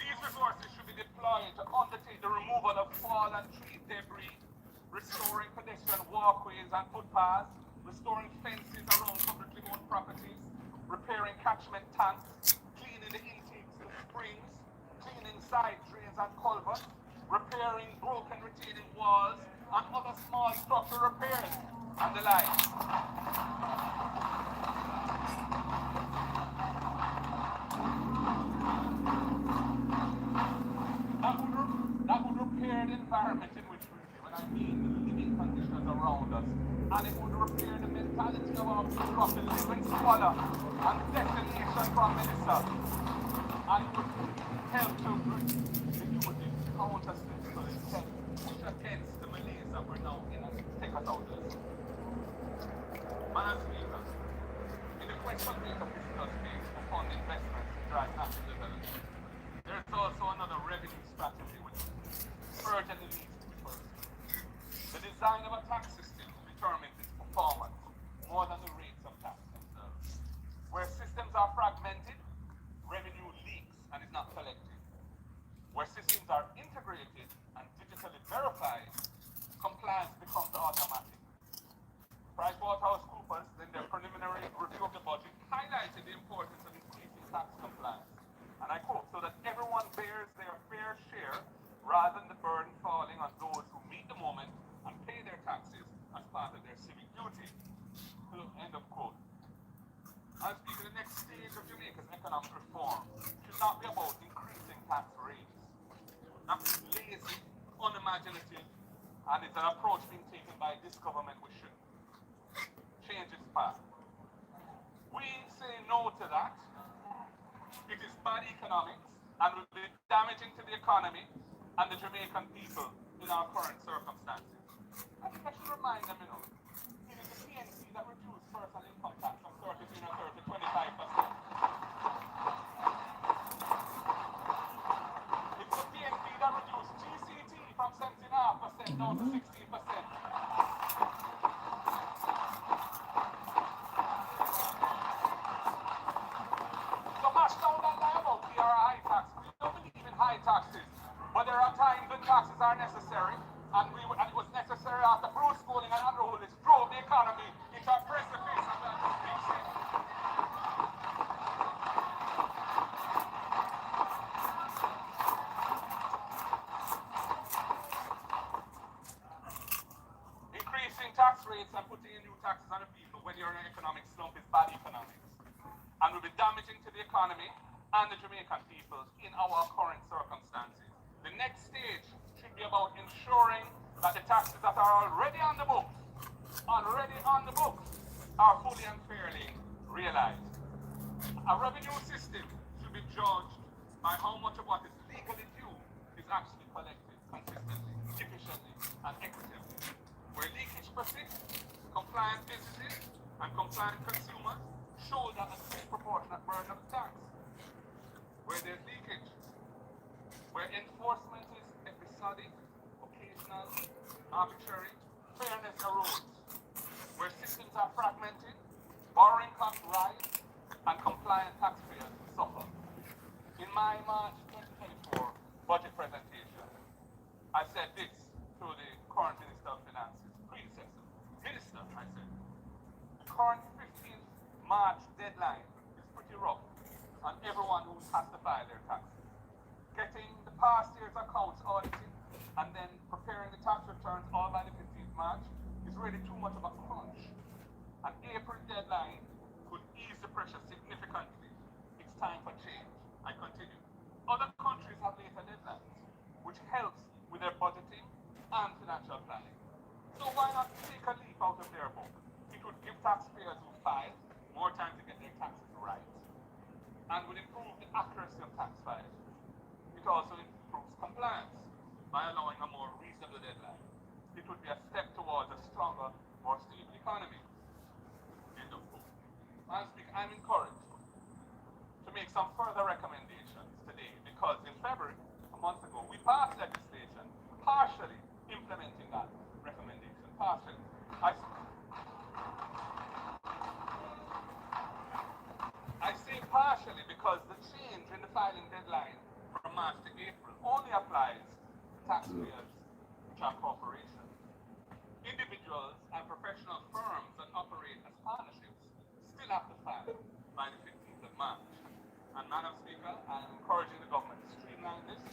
These resources should be deployed to undertake the removal of fallen tree debris, restoring pedestrian walkways and footpaths, restoring fences around publicly owned properties, repairing catchment tanks, cleaning the intakes and springs, cleaning side drains and culverts, repairing broken retaining walls, and other small structural repairs and the like. That would repair the environment in which we live, and I mean the living conditions around us. And it would repair the mentality of our people of the living squalor and desolation from Melissa. And it would help to counter fiscal intent, push against the malaise that we're now in and take us out of this. Madam Speaker, in the quest for greater fiscal space to fund investments to drive national development, there is also another revenue strategy which urgently needs to be pursued. The design of a tax system determines its performance more than the rates of tax themselves. Where systems are fragmented, revenue leaks and is not collected. Where systems are integrated and digitally verified, compliance becomes automatic. PricewaterhouseCoopers, in their preliminary review of the budget, highlighted the importance of increasing tax compliance. And I quote, so that everyone bears their fair share rather than the burden falling on those who meet the moment and pay their taxes as part of their civic duty. End of quote. I'm speaking the next stage of Jamaica's economic reform should not be about increasing tax rates. That's lazy, unimaginative, and it's an approach being taken by this government which should change its path. We say no to that. It is bad economics and will be damaging to the economy and the Jamaican people in our current circumstances. I think I should remind them, it is the PNC that reduced personal income tax from 33% to 25%. It's the PNC that reduced GCT from 17.5% down to 16%. So much down that line about PRI tax. We don't believe in high taxes, but there are times when taxes are necessary, and it was necessary after Bruce Schooling and Andrew Hollis drove the economy into a precipice of extinction. Increasing tax rates and putting in new taxes on the people when you're in an economic slump is bad economics and will be damaging to the economy and the Jamaican people in our current circumstances. The next stage should be about ensuring that the taxes that are already on the books, are fully and fairly realized. A revenue system should be judged by how much of what is legally due is actually collected consistently, efficiently, and equitably. Where leakage persists, compliant businesses and compliant consumers shoulder a disproportionate burden of tax. Where there's leakage, where enforcement is episodic, occasional, arbitrary, fairness erodes. Where systems are fragmented, borrowing costs rise, and compliant taxpayers suffer. In my March 2024 budget presentation, I said this to the current Minister of Finance's predecessor. Minister, I said, the current 15th March deadline is pretty rough on everyone who has to file their taxes. Getting the past year's accounts audited and then preparing the tax returns all by the 15th March is really too much of a crunch. An April deadline could ease the pressure significantly. It's time for change. I continue. Other countries have later deadlines, which helps with their budgeting and financial planning. So why not take a leaf out of their book? It would give taxpayers who file more time to get their taxes right and would improve the accuracy of tax filing. It also improves compliance by allowing a more reasonable deadline. It would be a step towards a stronger, more stable economy. End of quote. I'm encouraged to make some further recommendations today because in February, a month ago, we passed legislation partially implementing that recommendation. Partially. I say partially because the change in the filing deadline from March to April only applies to taxpayers which are corporations. Individuals and professional firms that operate as partnerships still have to file by the 15th of March. And Madam Speaker, I'm encouraging the government to streamline this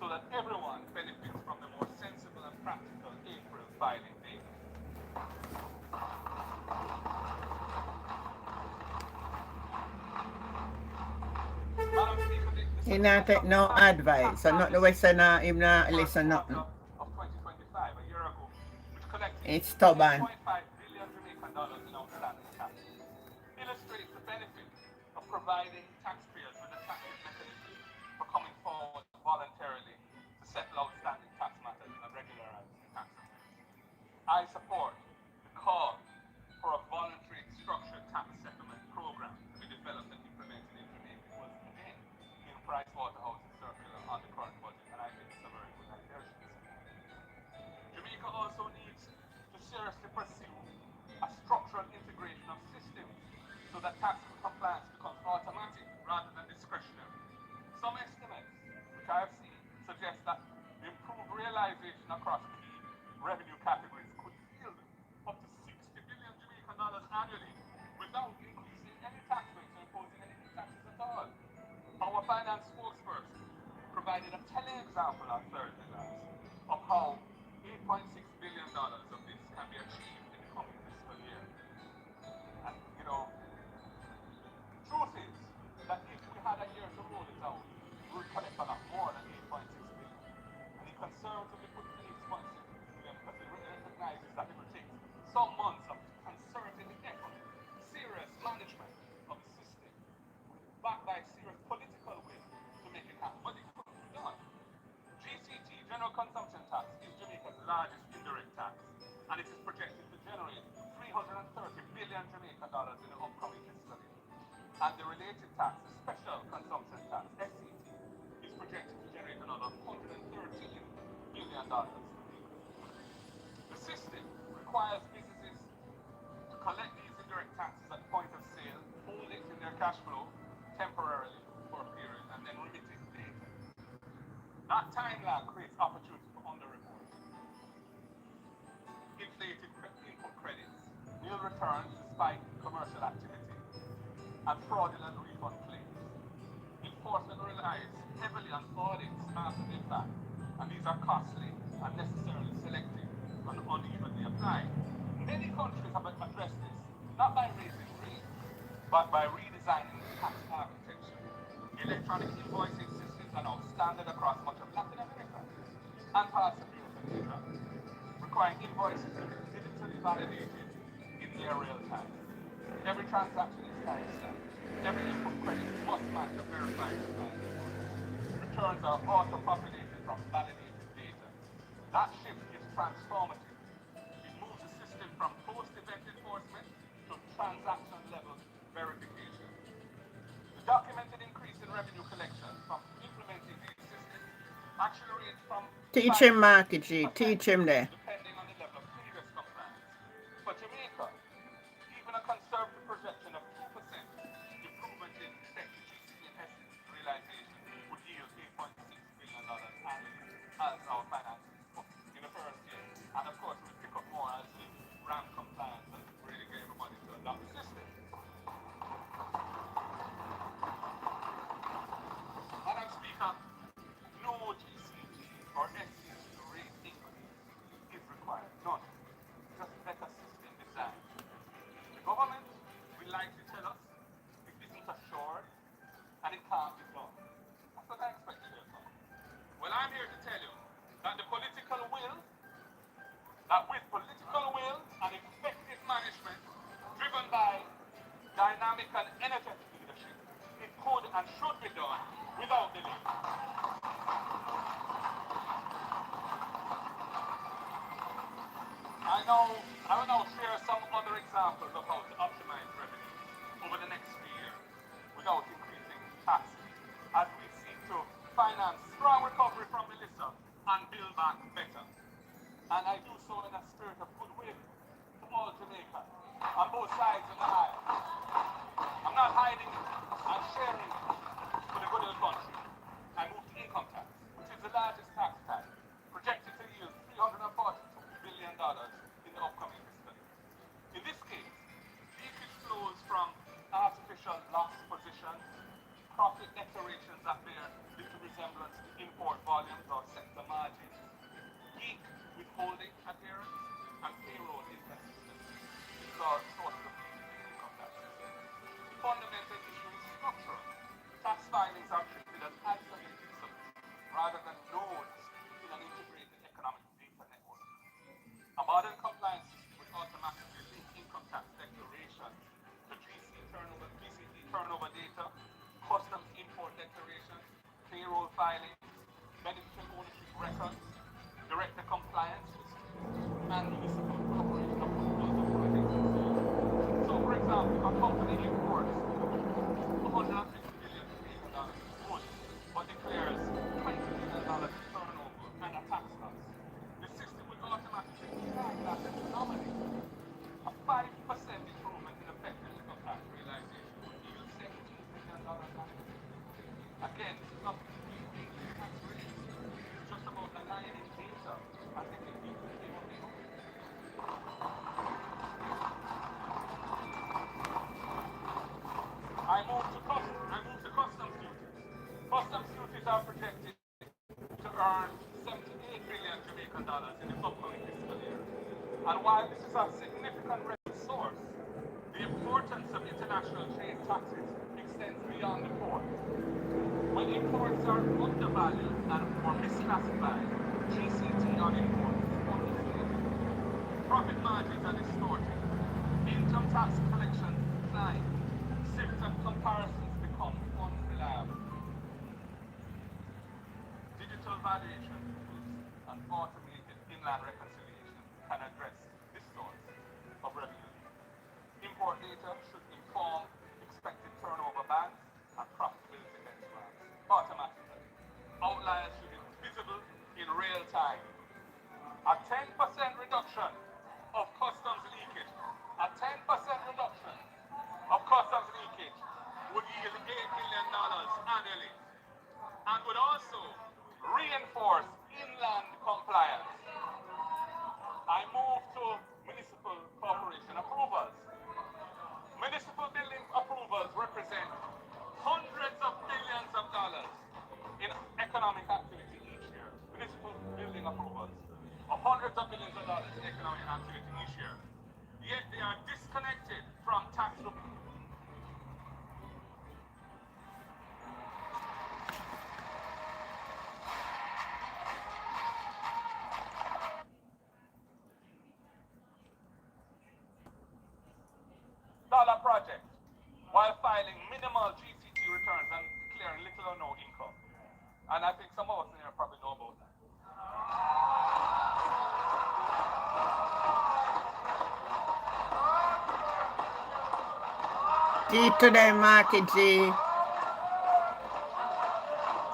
so that everyone benefits from the more sensible and practical April filing date. Madam Speaker, He not take no advice, and not the way say nah, him not listen nothing. Of 2025, a year ago, which collected It's stubborn. $6.5 billion Jamaican dollars in outstanding taxes, illustrates the benefit of providing taxpayers with a tax mechanism for coming forward I have seen suggest that improved realization across key revenue categories could yield up to 60 billion Jamaican dollars annually without increasing any tax rates or imposing any new taxes at all. Our finance spokesperson provided a telling example on Thursday last of how $8.6 billion of this can be achieved in the coming fiscal year. And, truth is that if we had a year to roll it out, we would collect a lot more than 8.6 billion. And he conservatively put 8.6 billion because he recognizes that it will take some months of concerted effort, serious management of the system, backed by serious political will to make it happen. But it could be done. GCT, General Consumption Tax, is Jamaica's largest indirect tax, and it is projected to generate 330 billion Jamaican dollars in the upcoming fiscal year. And the related tax, the Special Consumption Tax, SCT, is projected to generate another $113 billion. The system requires businesses to collect these indirect taxes at the point of sale, hold it in their cash flow temporarily for a period, and then remit it later. That time lag creates opportunity for underreporting, inflated input credits, nil returns despite commercial activity, and fraudulent refund claims. Enforcement relies heavily on audits after the fact, and these are costly, unnecessarily selective, and unevenly applied. Many countries have addressed this, not by raising rates, but by redesigning the tax architecture. Electronic invoicing systems are now standard across much of Latin America and parts of Europe and Asia, requiring invoices to be digitally validated in near real time. Every transaction is time-stamped. Every input credit must match a verified client invoice. Returns are auto-populated from validated data. That shift is transformative. It moves the system from post-event enforcement to transaction-level verification. The documented increase in revenue collection from implementing these systems actually range from Teach him, Marky G. Teach him there. depending on the level of previous compliance. For Jamaica, even a conservative projection of 2% improvement in effective GCT and SCT realization would yield $8.6 billion annually as our finances in the first year. And of course, we'll pick up more as we ramp compliance and really get everybody to adopt the system. Madam Speaker, no GCT or SCT rate increase is required. None. Just better system design. The government will likely tell us it isn't assured and it can't be done. That's what I expect to hear from. Well, I'm here to tell you that with political will and effective management driven by dynamic and energetic leadership, it could and should be done without delay. I will now share some other examples of how to optimize revenue over the next few years without increasing taxes, as we seek to finance strong recovery from Melissa and build back better. And I do so in a spirit of goodwill to all Jamaicans on both sides of the aisle. I'm not hiding it. I'm sharing it for the good of the country. I move to income tax, which is the largest tax type, projected to yield $342 billion in the upcoming fiscal year. In this case, leakage flows from artificial loss positions, profit declarations that bear little resemblance to import volumes or sector margins, geek withholding adherence, and payroll inconsistency. These are sources of leakage in the income tax system. The fundamental issue is structural. Tax filings are treated as isolated solutions rather than nodes in an integrated economic data network. A modern compliance system would automatically link income tax declarations to GCT turnover data, customs import declarations, payroll filings, beneficial ownership records, director compliance histories, and municipal corporation approvals of projects and so on. So, for example, if a company imports $150 billion in goods, but declares $20 billion in turnover and a tax loss, the system will automatically flag that as an anomaly. A 5% improvement in effective income tax realization would yield $17 billion annually. Again, this is not to increase tax earn 78 billion Jamaican dollars in the upcoming fiscal year. And while this is a significant revenue source, the importance of international trade taxes extends beyond the port. When imports are undervalued and or misclassified, GCT on imports is understated. Profit margins are distorted. Income tax collections decline. SIFTA comparisons become unreliable. Digital valuation tools and automated inland reconciliation can address this source of revenue. Import data should inform expected turnover bands and profitability benchmarks automatically. Outliers should be visible in real time. A 10% reduction of customs leakage, a 10% reduction of customs leakage would yield $8 million annually and would also reinforce inland compliance. I move to municipal corporation approvals. Municipal building approvals represent hundreds of billions of dollars in economic activity each year. Municipal building approvals of hundreds of billions of dollars in economic activity each year. Yet they are disconnected from tax reporting. Dollar project while filing minimal GCT returns and declaring little or no income. And I think some of us in here probably know about that. G to them market G.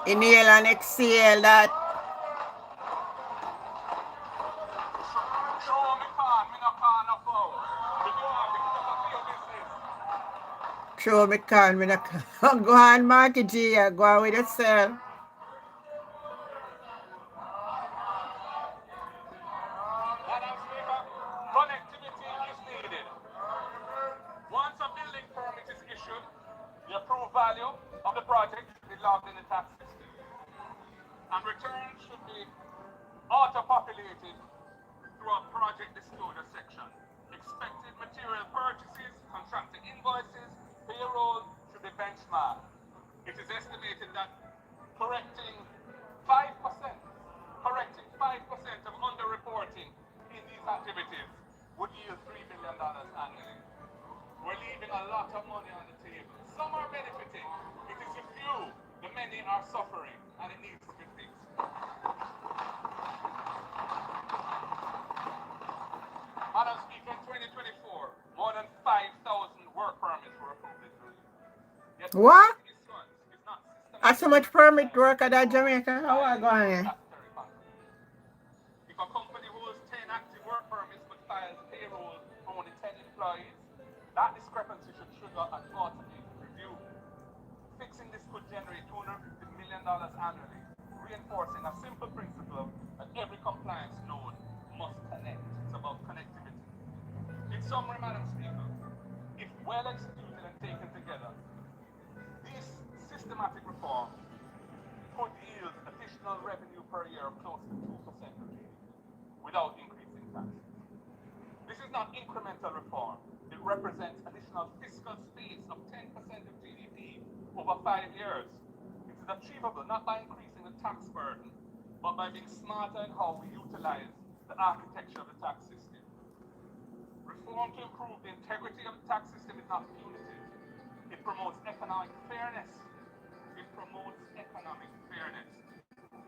Inhale and exhale that. Show me can, me no can no flow. If you want to pick up a few business. Show me can, me not can. Go on market G, go on with yourself. Madam Speaker, connectivity is needed. Once a building permit is issued, the approved value of the project should be logged in the tax system. And returns should be auto-populated through a project disclosure section. Expected material purchases, contractor invoices, payroll should be benchmarked. It is estimated that correcting 5% of underreporting in these activities would yield $3 billion annually. We're leaving a lot of money on the table. Some are benefiting. It is the few, the many are suffering, and it needs to be fixed. Madam Speaker, in 2024, more than 5,000 work permits were approved in Yet What? this one is not That's so much permit work at that Jamaica. How are going? If a company holds 10 active work permits but files payroll for only 10 employees, that discrepancy should trigger an automated review. Fixing this could generate $250 million annually, reinforcing a simple principle that every compliance node must connect. It's about connectivity. In summary, Madam Speaker, if well executed and taken together, these systematic reforms could yield additional revenue per year of close to 2% of GDP without increasing taxes. This is not incremental reform. It represents additional fiscal space of 10% of GDP over 5 years. It is achievable not by increasing the tax burden, but by being smarter in how we utilize the architecture of the tax system. Reform to improve the integrity of the tax system is not punitive. It promotes economic fairness.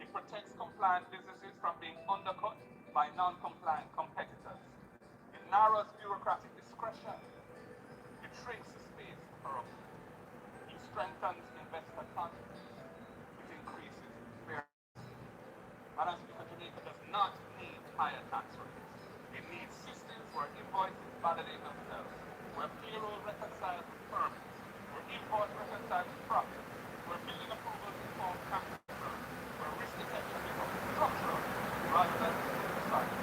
It protects compliant businesses from being undercut by non-compliant competitors. It narrows bureaucratic discretion. It shrinks the space for corruption. It strengthens investor confidence. It increases fairness. Madam Speaker, Jamaica does not need higher tax rates. It needs systems where invoices validate themselves, where payroll reconciles with permits, where imports reconcile with profits, where building approvals inform tax returns, where risk detection becomes structural rather than episodic.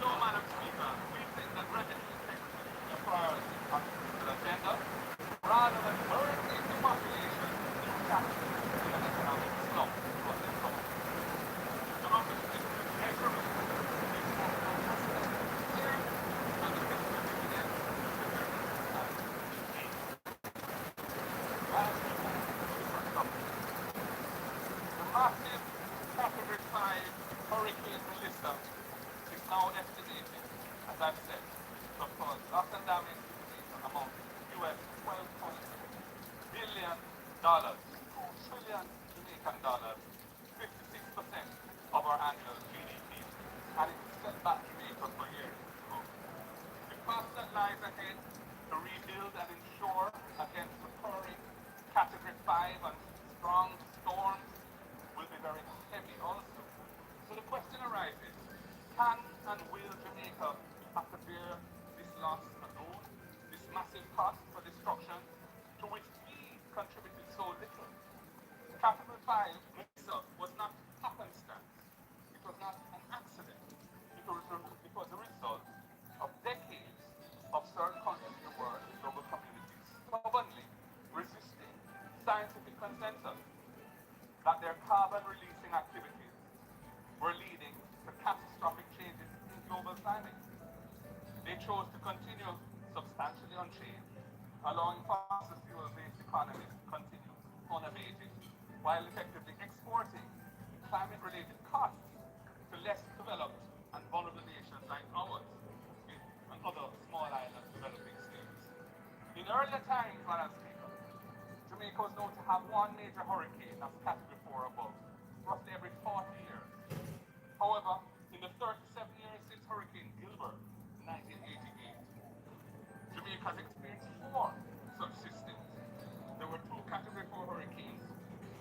So, Madam Speaker, we think that revenue integrity should be a priority on the fiscal agenda rather than burden massive Category 5 Hurricane Melissa is now estimated, as I've said, to cause loss and damage to Jamaica amounting to US $12.6 billion, $2 trillion Jamaican dollars, 56% of our annual GDP, and it will set back Jamaica for years to come. The cost that lies ahead to rebuild and ensure against recurring Category 5 and strong storms will be very heavy also. So the question arises, can and will Jamaica have to bear this loss alone, this massive cost for destruction to which we contributed so little? Category 5 Melissa was not happenstance. It was not an accident. It was a result of decades of certain countries in the world and global communities stubbornly resisting scientific consensus that their carbon-releasing activities were leading to catastrophic changes in global climate. They chose to continue substantially unchanged, allowing fossil fuel-based economies to continue unabated, while effectively exporting climate-related costs to less developed and vulnerable nations like ours and other small island developing states. In earlier times, Madam Speaker, Jamaica was known to have one major hurricane that's Category 4 above, roughly every 40 years. However, in the 37 years since Hurricane Gilbert in 1988, Jamaica has experienced 4 such systems. There were 2 Category 4 hurricanes,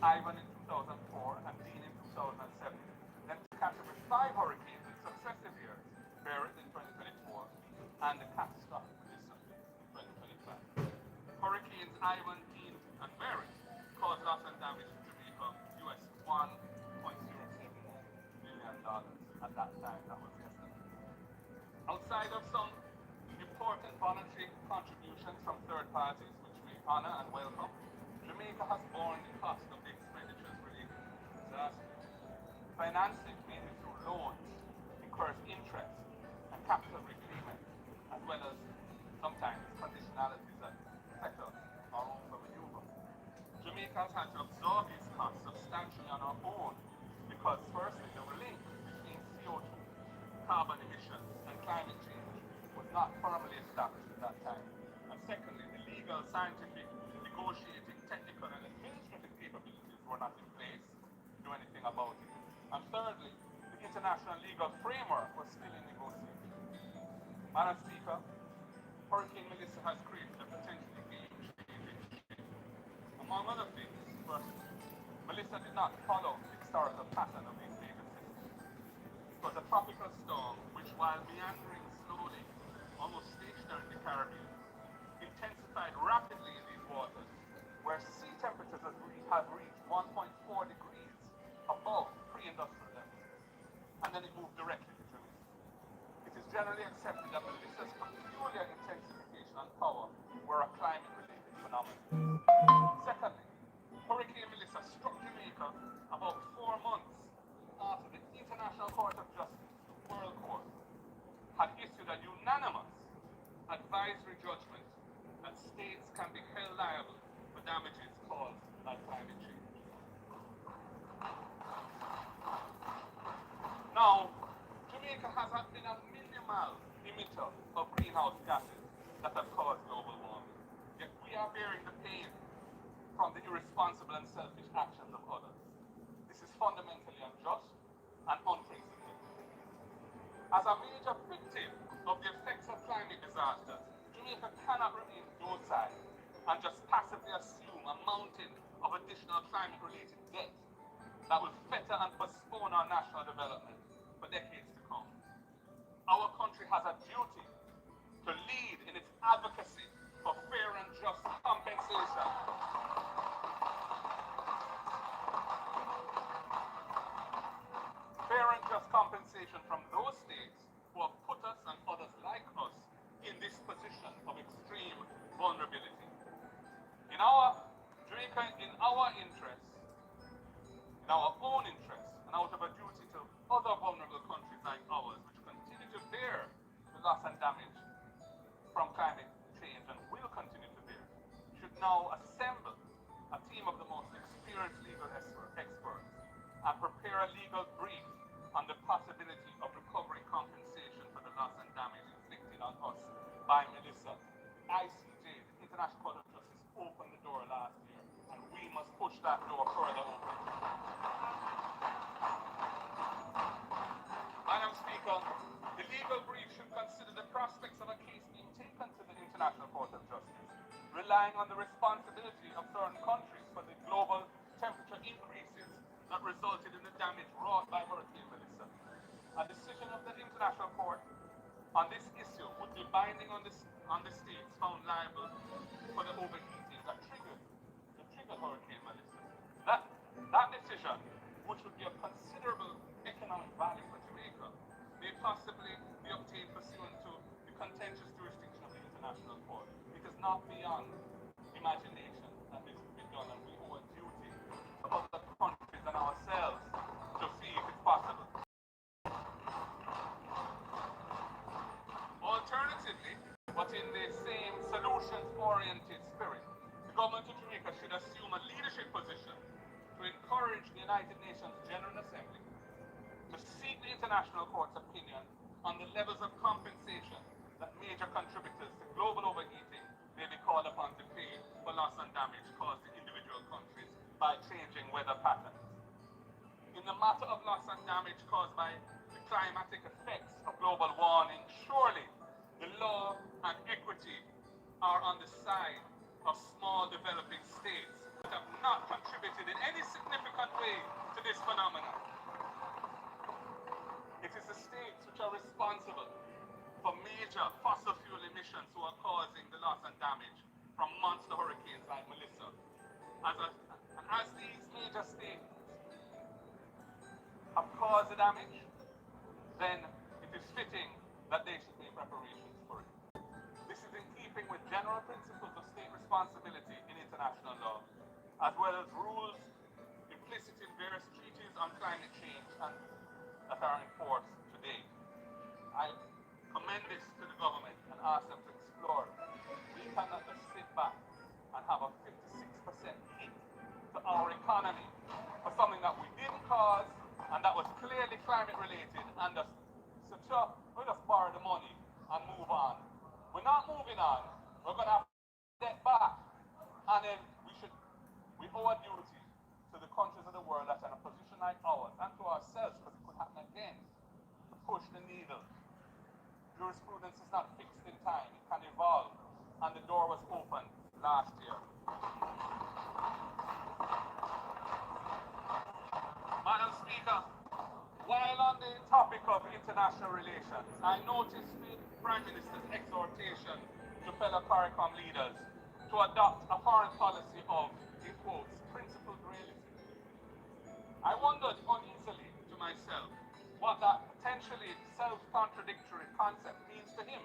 Ivan in 2004 and Dean in 2007, then 2 Category 5 hurricanes in successive years, Barrett in 2024 and the catastrophic Melissa in 2025. Hurricanes Ivan, Dean, and Barrett caused loss and damage to Jamaica, US $1.079 billion at that time, that was yesterday. Outside of some important voluntary contributions from third parties, which we honor and welcome, Jamaica has borne the cost of the expenditures related to the disaster. Financing, mainly through loans, incurs interest and capital repayment, as well as sometimes conditionalities that affect our own for maneuver. Jamaica has had to absorb these costs substantially on our own because, firstly, the link between CO2, carbon emissions, and climate change was not firmly established at that time. And secondly, the legal, scientific, negotiating, technical, and administrative capabilities were not in place to do anything about it. And thirdly, the international legal framework was still in negotiation. Madam Speaker, Hurricane Melissa has created a potentially game-changing shift. Among other things, first, Melissa did not follow the historical pattern of these major systems. It was a tropical storm which, while meandering slowly, almost stationary in the Caribbean, intensified rapidly in these waters, where sea temperatures have reached 1.4 degrees above pre-industrial levels, and then it moved directly to Jamaica. It is generally accepted that Melissa's peculiar intensification and power were a climate-related phenomenon. Secondly, Hurricane Melissa struck Jamaica about 4 months after the International Court of Justice, World Court, had issued a unanimous advisory judgment that states can be held liable for damages caused by climate change. Now, Jamaica has been a minimal emitter of greenhouse gases that have caused global warming. Yet we are bearing the pain from the irresponsible and selfish actions of others. This is fundamentally unjust and unprincipled. As a major victim of the effects of climate disasters, Jamaica cannot remain docile and just passively assume a mountain of additional climate-related debt that will fetter and postpone our national development for decades to come. Our country has a duty to lead in its advocacy for fair and just compensation. Fair and just compensation from those states who have put us and others like us in this position of extreme vulnerability. In our interest, in our own interest, and out of a duty to other vulnerable countries like ours, which continue to bear the loss and damage from climate change and will continue to bear, should now assemble a team of the most experienced legal experts and prepare a legal brief on the possibility of recovery compensation for the loss and damage inflicted on us by Melissa. ICJ, the International Court of Justice, opened the door last year, and we must push that door further open. Madam Speaker, the legal brief should consider the prospects of a case being taken to the International Court of Justice, relying on the responsibility of certain countries for the global temperature increases that resulted in the damage wrought by Hurricane Melissa. A decision of the International Court on this issue would be binding on the states found liable for the overheating that triggered Hurricane Melissa. That decision, which would be of considerable economic value for Jamaica, may possibly be obtained pursuant to the contentious jurisdiction of the International Court. It is not beyond imagination that this could be done, and we owe a duty to other countries and ourselves to see if it's possible. Alternatively, but in the same solutions-oriented spirit, the government of Jamaica should assume a leadership position to encourage the United Nations General Assembly to seek the International Court's opinion on the levels of compensation that major contributors to global overheating may be called upon to pay for loss and damage caused to individual countries by changing weather patterns. In the matter of loss and damage caused by the climatic effects of global warming, surely the law and equity are on the side of small developing states that have not contributed in any significant way to this phenomenon. It is the states which are responsible for major fossil fuel emissions who are causing the loss and damage from monster hurricanes like Melissa. As these major states have caused the damage, then it is fitting that they should make preparations for it. This is in keeping with general principles of state responsibility in international law, as well as rules implicit in various treaties on climate change and that are in force today. I commend this to the government and ask them to explore it. We cannot just sit back and have a 56% hit to our economy for something that we didn't cause and that was clearly climate related, and just we'll just borrow the money and move on. We're not moving on. We're going to have to get back, and then we owe a duty to the countries of the world that are in a position like ours, and to ourselves, because it could happen again, to push the needle. Jurisprudence is not fixed in time. It can evolve, and the door was opened last year. Madam Speaker, while on the topic of international relations, I noticed the Prime Minister's exhortation to fellow CARICOM leaders to adopt a foreign policy of, in quotes, principled realism. I wondered uneasily to myself what that potentially self-contradictory concept means to him.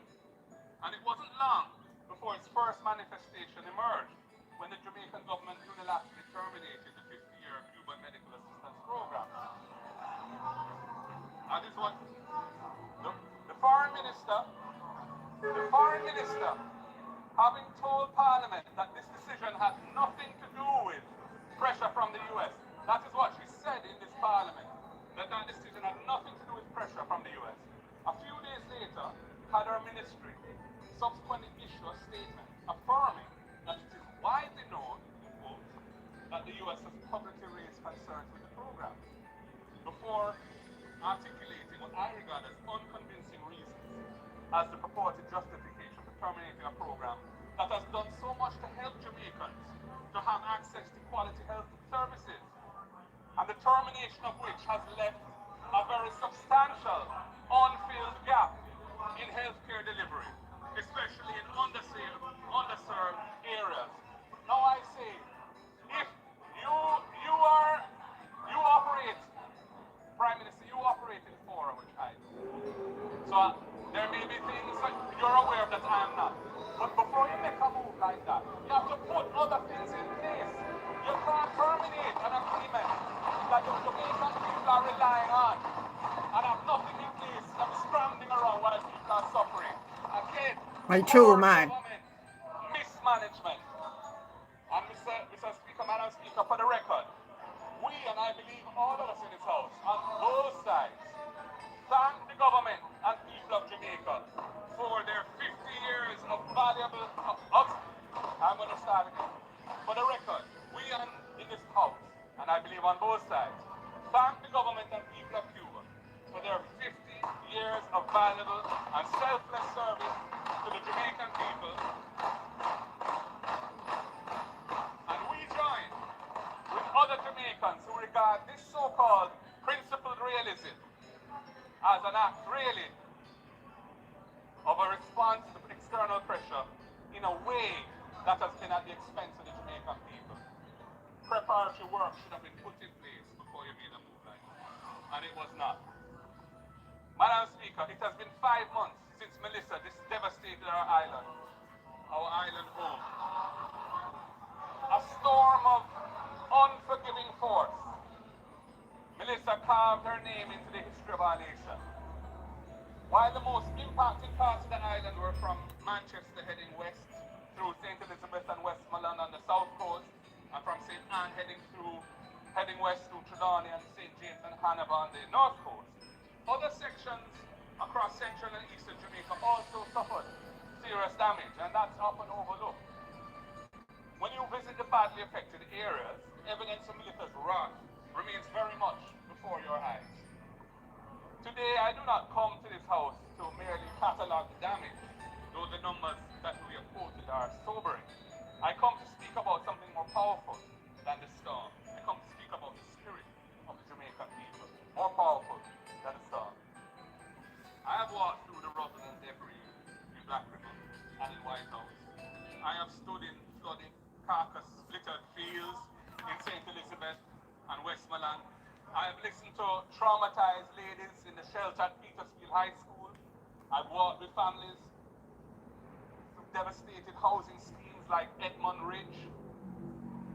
And it wasn't long before its first manifestation emerged, when the Jamaican government unilaterally terminated the 50-year Cuban medical assistance program. That is what the foreign minister, having told Parliament that this decision had nothing to do with pressure from the US. That is what she said in this Parliament, that decision had nothing to do with pressure from the US. A few days later, had her ministry subsequently issue a statement affirming that it is widely known, quote, that the US has publicly raised concerns with the program, before articulating what I regard as unconvincing reasons as the purported justification for terminating a program that has done so much to help Jamaicans to have access to quality health services, and the termination of which has left a very substantial unfilled gap in healthcare delivery, especially in underserved areas. Now I say, if you operate, Prime Minister, you operate in fora, which I do. So there may be things that you're aware of that I am not. But before you make a move like that, you have to put other things in place. You can't terminate an agreement that the Jamaican people are relying on and have nothing in place. I'm scrambling around while people are suffering. Again, My true man. Mismanagement. And Mr. Speaker, Madam Speaker, for the record, we, and I believe all of us in the regard this so-called principled realism as an act really of a response to external pressure in a way that has been at the expense of the Jamaican people. Preparatory work should have been put in place before you made a move like that, and it was not. Madam Speaker, it has been 5 months since Melissa devastated our island home. A storm of unforgiving force. Melissa carved her name into the history of our nation. While the most impacting parts of the island were from Manchester heading west through St. Elizabeth and Westmoreland on the south coast, and from St. Anne heading west through Trelawney and St. James and Hanover on the north coast, other sections across central and eastern Jamaica also suffered serious damage, and that's often overlooked. When you visit the badly affected areas, evidence of Melita's wrath remains very much before your eyes. Today, I do not come to this house to merely catalogue the damage, though the numbers that we have quoted are sobering. I come to speak about something more powerful than the storm. I come to speak about the spirit of the Jamaican people, more powerful than the storm. I have walked through the rubble and debris in Black River and in White House. I have stood in flooded, carcass-littered fields in St. Elizabeth and Westmoreland. I have listened to traumatized ladies in the shelter at Petersfield High School. I've walked with families through devastated housing schemes like Edmund Ridge,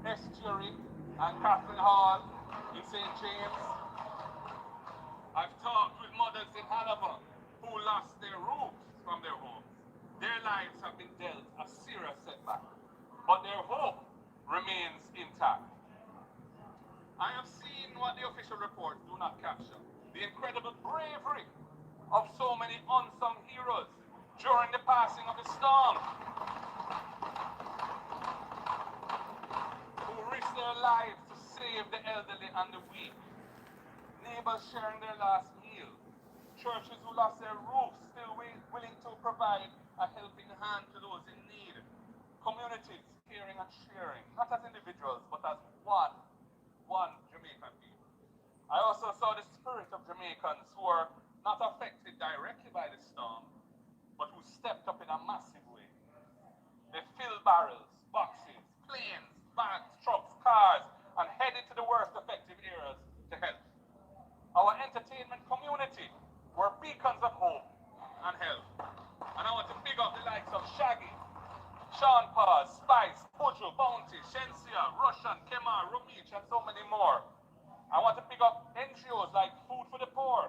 Estuary, and Catherine Hall in St. James. I've talked with mothers in Hanover who lost their roofs from their homes. Their lives have been dealt a serious setback, but their hope remains intact. I have seen what the official reports do not capture: the incredible bravery of so many unsung heroes during the passing of the storm, who risked their lives to save the elderly and the weak, neighbors sharing their last meal, churches who lost their roofs still willing to provide a helping hand to those in need, communities caring and sharing, not as individuals, but as one Jamaican people. I also saw the spirit of Jamaicans who were not affected directly by the storm, but who stepped up in a massive way. They filled barrels, boxes, planes, vans, trucks, cars, and headed to the worst affected areas to help. Our entertainment community were beacons of hope and help. And I want to big up the likes of Shaggy, Sean Paul, Spice, Pujo, Bounty, Shensia, Russian, Kemar, Rumich, and so many more. I want to pick up NGOs like Food for the Poor,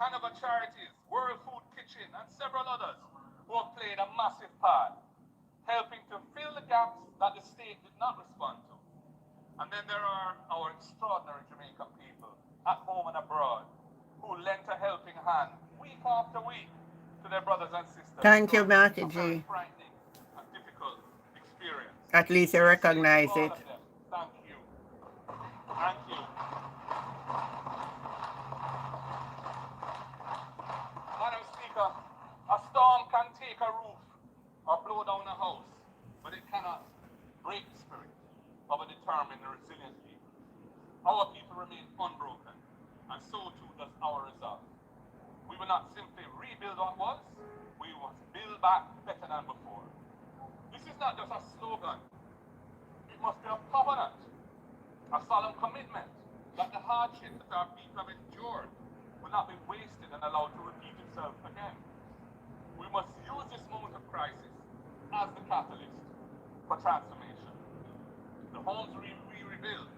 Hanover Charities, World Food Kitchen, and several others who have played a massive part, helping to fill the gaps that the state did not respond to. And then there are our extraordinary Jamaican people, at home and abroad, who lent a helping hand week after week to their brothers and sisters. Thank you, Matty G. Frightening and difficult experience. At least you recognize it. Thank you. Thank you. Madam Speaker, a storm can take a roof or blow down a house, but it cannot break the spirit of a determined and resilient people. Our people remain unbroken, and so too does our resolve. We will not simply rebuild what was, we must build back better than before. This is not just a slogan, it must be a covenant, a solemn commitment that the hardship that our people have endured will not be wasted and allowed to repeat itself again. We must use this moment of crisis as the catalyst for transformation. The homes we rebuild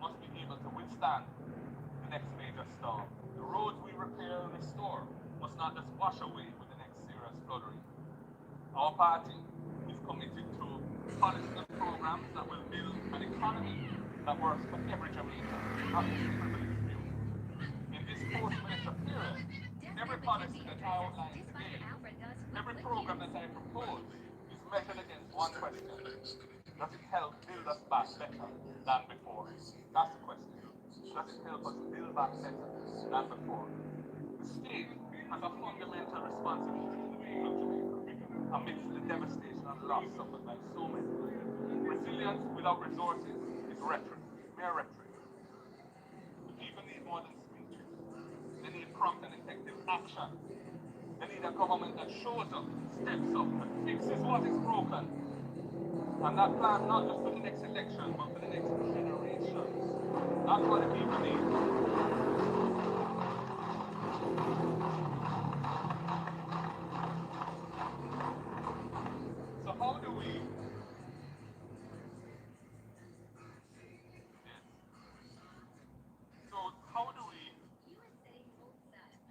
must be able to withstand the next major storm. The roads we repair and restore must not just wash away with the next serious flooding. Our party is committed to policies and programs that will build an economy that works for every Jamaican, not just the privileged few. In this post-Melissa period, every policy that I outline today, every program that I propose, is measured against one question: does it help build us back better than before? That's the question. Does it help us build back better than before? The state has a fundamental responsibility to the people of Jamaica amidst the devastation and loss suffered by so many. Resilience without resources is rhetoric, mere rhetoric. more than speeches. They need prompt and effective action. They need a government that shows up, steps up, and fixes what is broken. And that plan not just for the next election, but for the next generations. That's what the people need. So how do we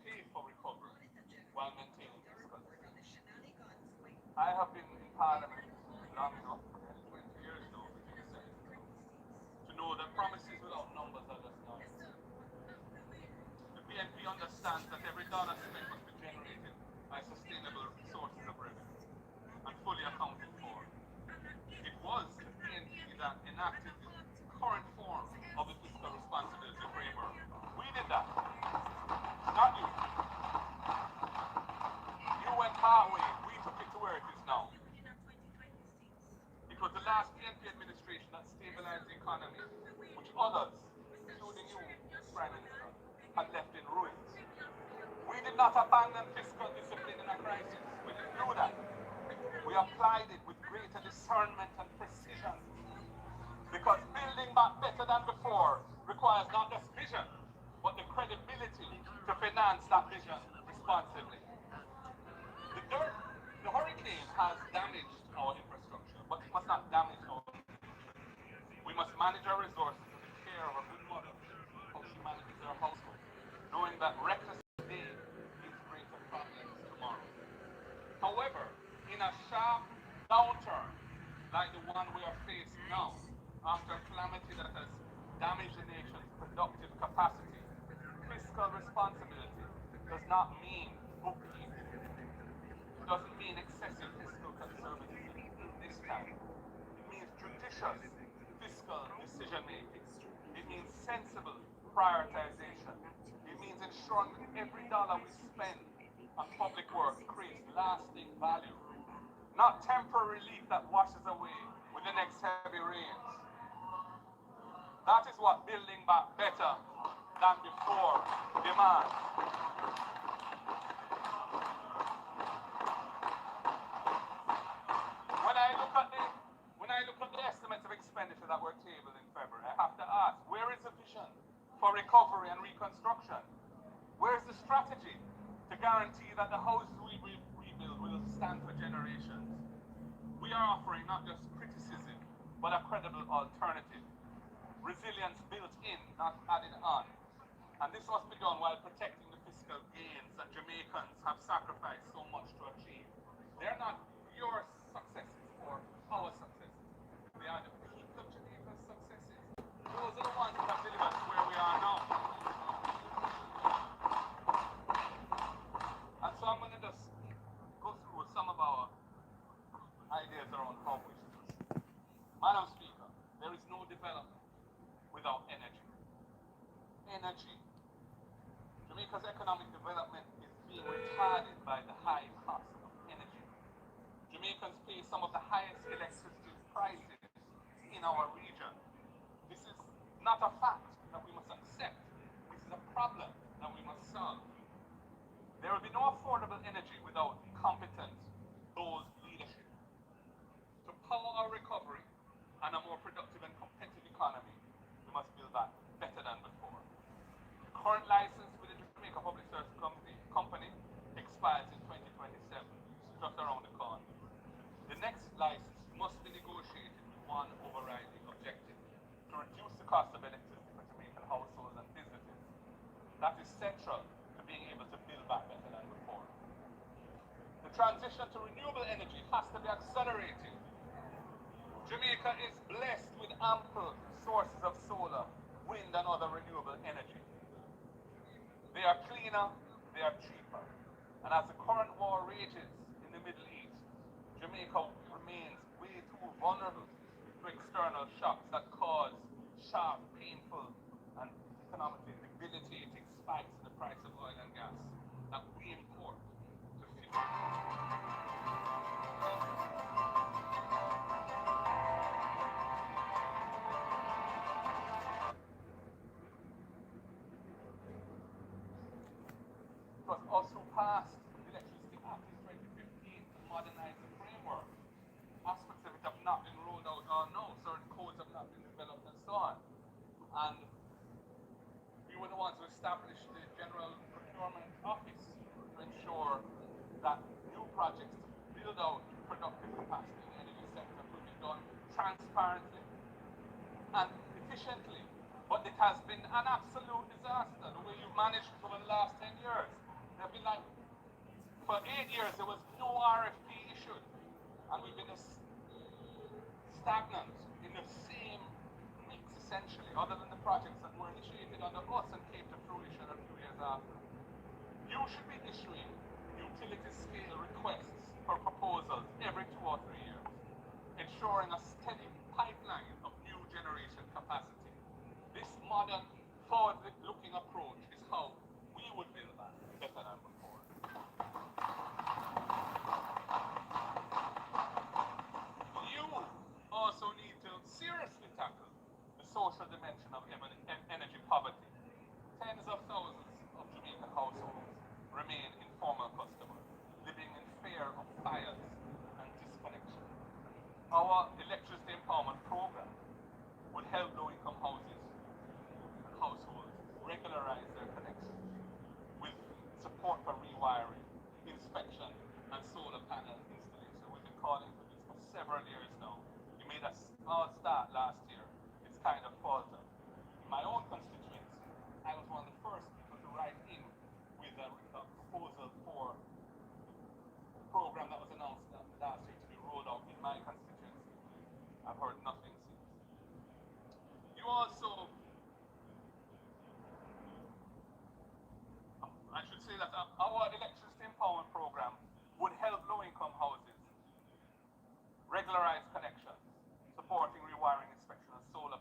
pay for recovery while maintaining fiscal stability? I have been in Parliament long enough, 20 years now, to know that promises without numbers are just noise. The BNP understands that every dollar spent must be generated by sustainable sources of revenue and fully accounted for. It was the BNP that enacted the current form of the fiscal responsibility framework. We did that, not you. You went partway, we took it to where it is now. It was the last BNP administration that stabilized the economy, which others, including you, Prime Minister, had left in ruins. We did not abandon fiscal discipline in a crisis. We didn't do that. We applied it with greater discernment and precision. Because building back better than before requires not just vision, but the credibility to finance that vision responsibly. The hurricane has damaged our infrastructure, but it must not damage our people. We must manage our resources with the care of a good mother, how she manages her household, knowing that reckless today means greater problems tomorrow. However, in a sharp downturn like the one we are facing now, after a calamity that has damaged the nation's productive capacity, fiscal responsibility does not mean bookkeeping. It doesn't mean excessive fiscal conservatism this time. It means judicious fiscal decision-making. It means sensible prioritization. It means ensuring that every dollar we spend on public works creates lasting value, not temporary relief that washes away with the next heavy rains. That is what building back better than before demands. When I look at the estimates of expenditure that were tabled in February, I have to ask, where is the vision for recovery and reconstruction? Where is the strategy to guarantee that the houses we rebuild will stand for generations? We are offering not just criticism, but a credible alternative. Resilience built in, not added on. And this must be done while protecting the fiscal gains that Jamaicans have sacrificed so much to achieve. They're not your successes or our successes. They are the people of Jamaica's successes. Those are the ones that have delivered to where we are now. And so I'm going to just go through some of our ideas around how we should proceed. Madam Speaker, there is no development without energy. Energy. Jamaica's economic development is being retarded by the high cost of energy. Jamaicans pay some of the highest electricity prices in our region. This is not a fact that we must accept. This is a problem that we must solve. There will be no affordable energy without competent, bold leadership. To power our recovery and a more productive and competitive economy, we must build back better than before. The current license with the Jamaica Public Service Company expires in 2027, just around the corner. The next license must be negotiated with one overriding objective: to reduce the cost of electricity for Jamaican households and businesses. That is central to being able to build back better than before. The transition to renewable energy has to be accelerated. Jamaica is blessed with ample sources of solar, wind, and other renewable energy. They are cleaner, they are cheaper. And as the current war rages in the Middle East, Jamaica remains way too vulnerable to external shocks that cause sharp, painful, and economically debilitating spikes in the price of oil and gas that we import to fuel. was also passed the Electricity Act in 2015 to modernize the framework. Aspects of it have not been rolled out or no, certain codes have not been developed and so on. And we were the ones who established the General Procurement Office to ensure that new projects to build out productive capacity in the energy sector could be done transparently and efficiently. But it has been an absolute disaster, the way you've managed it over the last 10 years. There have been like, for 8 years, there was no RFP issued. And we've been stagnant in the same mix, essentially, other than the projects that were initiated under us and came to fruition a few years after. You should be issuing utility-scale requests for proposals every 2 or 3 years, ensuring a steady pipeline of new generation capacity. This modern, forward-looking approach is how we would build that better than before. You also need to seriously tackle the social dimension of energy poverty. Tens of thousands of Jamaican households remain informal customers, living in fear of fires and disconnection. Our electricity empowerment program would help low-income houses and households regularize their connections with support for rewiring, inspection, and solar panel installation. We've been calling for this for several years now. You made us all start last year. It's kind of faltered. In my own constituency, I was one of the first people to write in with a proposal for the program that was announced last year to be rolled out in my constituency. I've heard nothing since. You also, I should say that our electricity empowerment program would help low-income houses regularize connections, supporting rewiring, inspection, and solar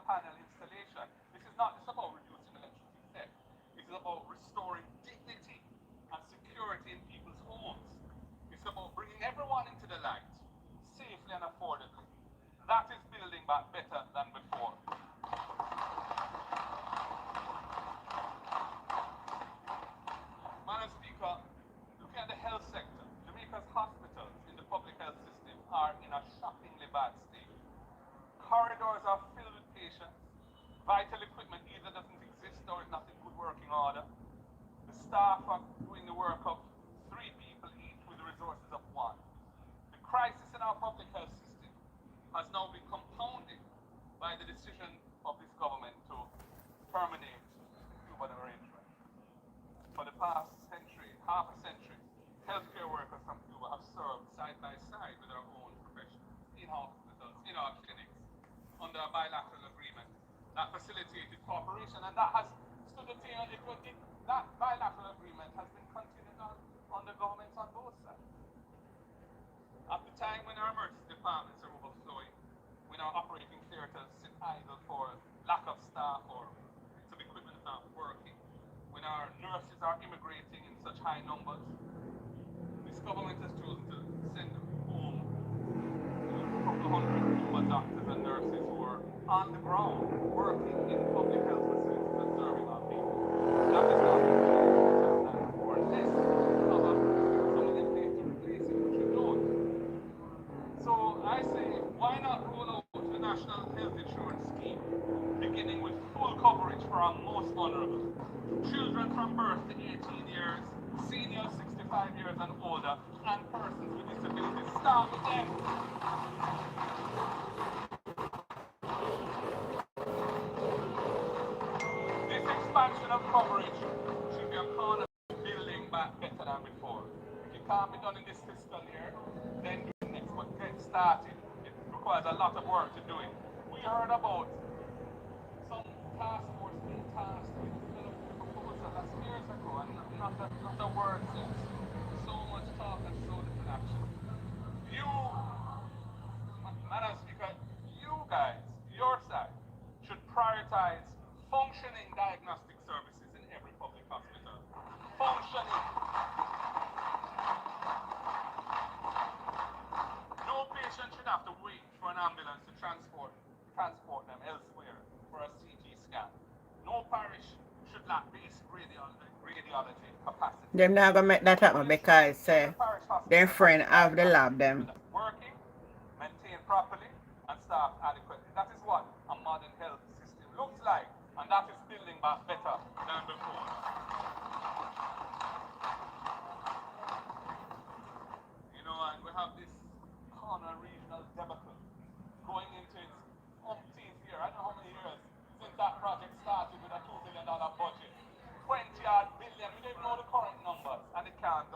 panel installation. This is not just about reducing electricity theft. It is about restoring dignity and security in people's homes. It's about bringing everyone into the light, safely and affordably. That is building back better than before. Madam Speaker, looking at the health sector, Jamaica's hospitals in the public health system are in a shockingly bad state. Corridors are filled with patients. Vital equipment either doesn't exist or is not in good working order. The staff are doing the work of 3 people each with the resources of 1. The crisis in our public health system has now been compounded by the decision of this government to terminate the Cuban arrangement. For the past century, half a century, healthcare workers from Cuba have served side by side with our own professionals in hospitals, in our clinics, under a bilateral agreement that facilitated cooperation, and that has stood the tale. That bilateral agreement has been continued on the governments on both sides. At the time when our emergency departments are overflowing, when our operating theaters sit idle for lack of staff or some equipment not working, when our nurses are immigrating in such high numbers, this government has chosen to send home a couple hundred Cuba doctors and nurses who are on the ground working in public health facilities and serving our people. That is not or less because of some of them need to replace it, which you don't. So I say, why not roll out the National Health Insurance Scheme, beginning with full coverage for our most vulnerable, children from birth to 18 years, seniors 65 years and older, and persons with disabilities. Start with them. This expansion of coverage should be a corner building back better than before. If it can't be done in this fiscal year, then do it next. But get started. It requires a lot of work to do it. We heard about some task force being tasked with developing a proposal that's years ago and not a word since. So much talk and so little action. You, Madam Speaker, you guys, your side, should prioritize functioning diagnostic services in every public hospital. Functioning. No patient should have to wait for an ambulance to transport them elsewhere for a CT scan. No parish should lack basic radiology capacity. Them not gonna make that happen because The parish their hospital friend must have the provide lab them. that's working, maintained properly, and staffed adequately. That is what a modern health system looks like, and that is building back better than before. You know, and we have this corner regional debacle going into its umpteenth year. I don't know how many years since that project started with a $2 billion budget. 20-odd billion. We don't even know the current numbers, and it can't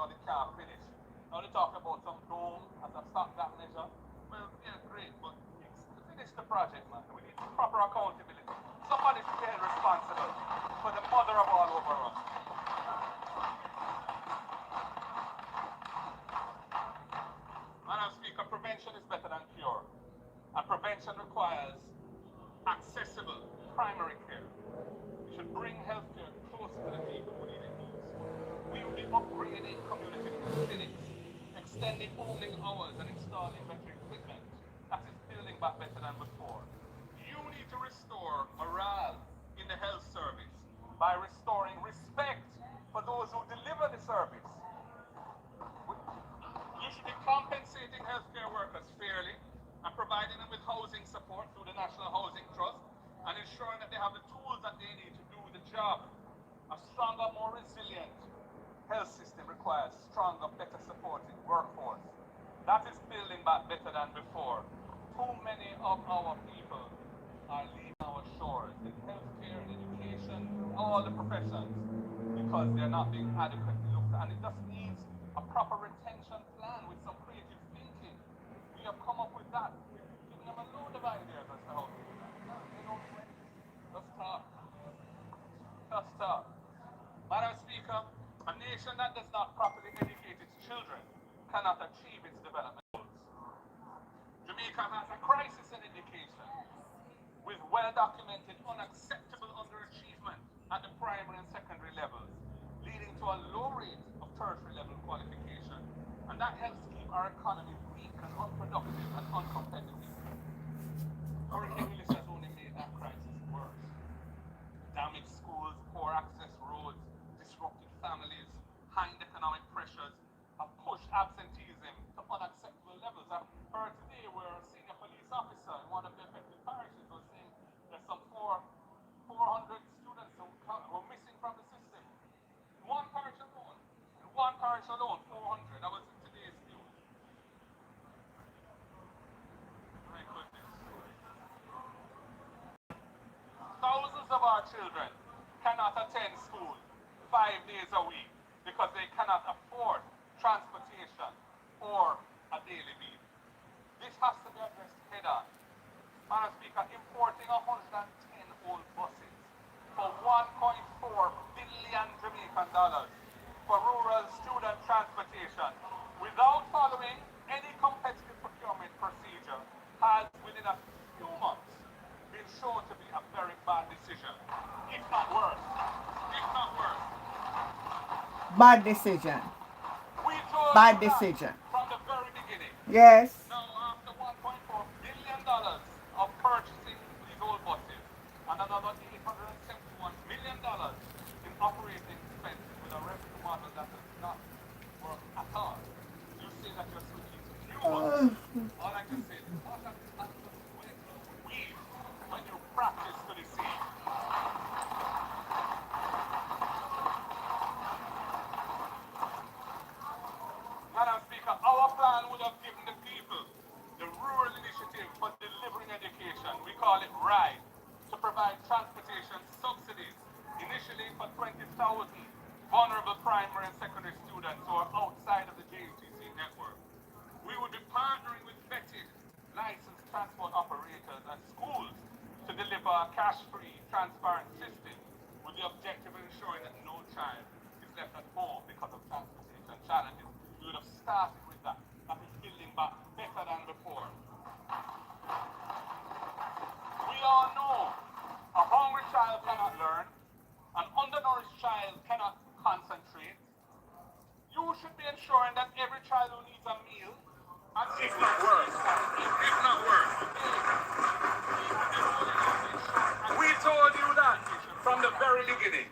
finish. Now they talk about some dome as a stopgap measure. Well, yeah, great, but finish the project, man. We need proper accountability. Somebody should be held responsible for the mother of all overruns. Madam Speaker, prevention is better than cure. And prevention requires accessible primary care. We should bring healthcare closer to the people who need it most. We will be upgrading community clinics, extending opening hours, and installing better equipment. That is building back better than before. You need to restore morale in the health service by restoring respect for those who deliver the service. You should be compensating healthcare workers fairly and providing them with housing support through the National Housing Trust and ensuring that they have the tools that they need to do the job. A stronger, more resilient health system requires stronger, better supported workforce. That is building back better than before. Too many of our people are leaving our shores in healthcare, in education, all the professions, because they're not being adequately looked at. And it just needs a proper retention plan with some creative thinking. We have come up with that. We've given them a load of ideas as to how to do that. No, they don't do anything. Just talk. Just talk. Madam Speaker, a nation that does not properly educate its children cannot achieve its development goals. Jamaica has a crisis in education with well-documented unacceptable underachievement at the primary and secondary levels, leading to a low rate of tertiary level qualification. And that helps keep our economy weak and unproductive and uncompetitive. Hurricane Willis has only made that crisis worse. Damaged schools, poor access roads, disrupted families, high economic pressures have pushed absenteeism to unacceptable levels. I heard today where a senior police officer in one of the affected parishes was saying there's some 400 students who were missing from the system. In one parish alone. 400. That was in today's news. My goodness. Thousands of our children cannot attend school 5 days a week because they cannot afford transportation or a daily meal. This has to be addressed head-on. Madam Speaker, importing 110 old buses for 1.4 billion Jamaican dollars for rural student transportation without following any competitive procurement procedure has, within a few months, been shown to be a very bad decision, if not worse. Bad decision. We told Bad you that decision. from the very beginning. Yes. Now, after $1.4 billion of purchasing these old buses and another $871 million in operating expenses with a revenue model that does not work at all, you say that you're switching to new ones. All I can say is, what a weed when you practice to deceive. Madam Speaker, our plan would have given the people the Rural Initiative for Delivering Education, we call it RIDE, to provide transportation subsidies, initially for 20,000 vulnerable primary and secondary students who are outside of the JUTC network. We would be partnering with vetted, licensed transport operators and schools to deliver a cash-free, transparent system with the objective of ensuring that no child is left at home because of transportation challenges. We would have started with that. That is building back better than before. We all know a hungry child cannot learn, an undernourished child cannot concentrate. You should be ensuring that every child who needs a meal, and if not worse, we told you that from the very beginning.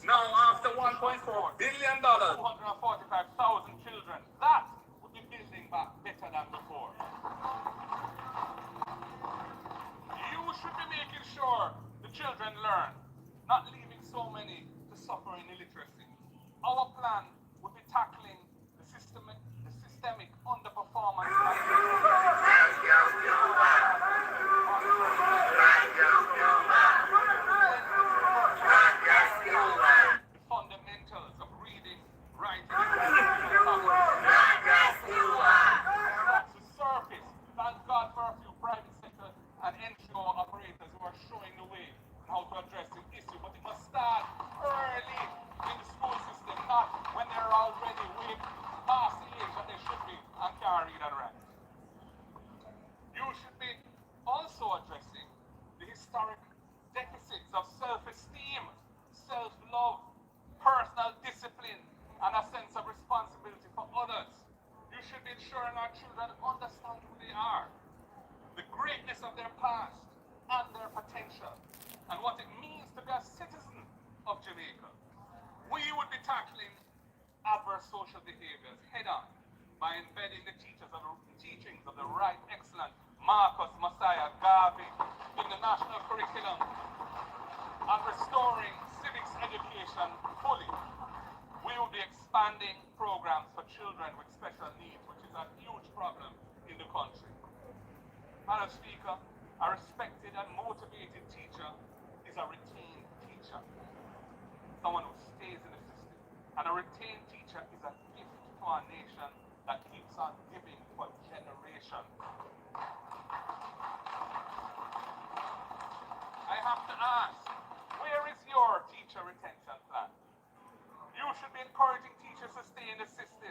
Now, after $1.4 billion, 245,000 children, that would be building back better than before. You should be making sure the children learn, not leaving so many to suffer in illiteracy. Our plan would be tackling the systemic underperformance the fundamentals of reading, writing, to surface. Thank God for a few private sector and NGO operators who are showing the way on how to address this issue. But it must start early in the school system, not when they're already way past the age that they should be and can't read and write. You should be also addressing the historic deficits of self-esteem, self-love, personal discipline, and a sense of responsibility for others. You should be ensuring our children understand who they are, the greatness of their past, and their potential, and what it means to be a citizen of Jamaica. We would be tackling adverse social behaviors head-on by embedding the teachings of the right, excellent Marcus Messiah Garvey in the national curriculum and restoring civics education fully. We will be expanding programs for children with special needs, which is a huge problem in the country. Madam Speaker, a respected and motivated teacher is a retained teacher, someone who stays in the system. And a retained teacher is a gift to our nation that keeps on giving for generations. I have to ask, where is your teacher retention plan? You should be encouraging teachers to stay in the system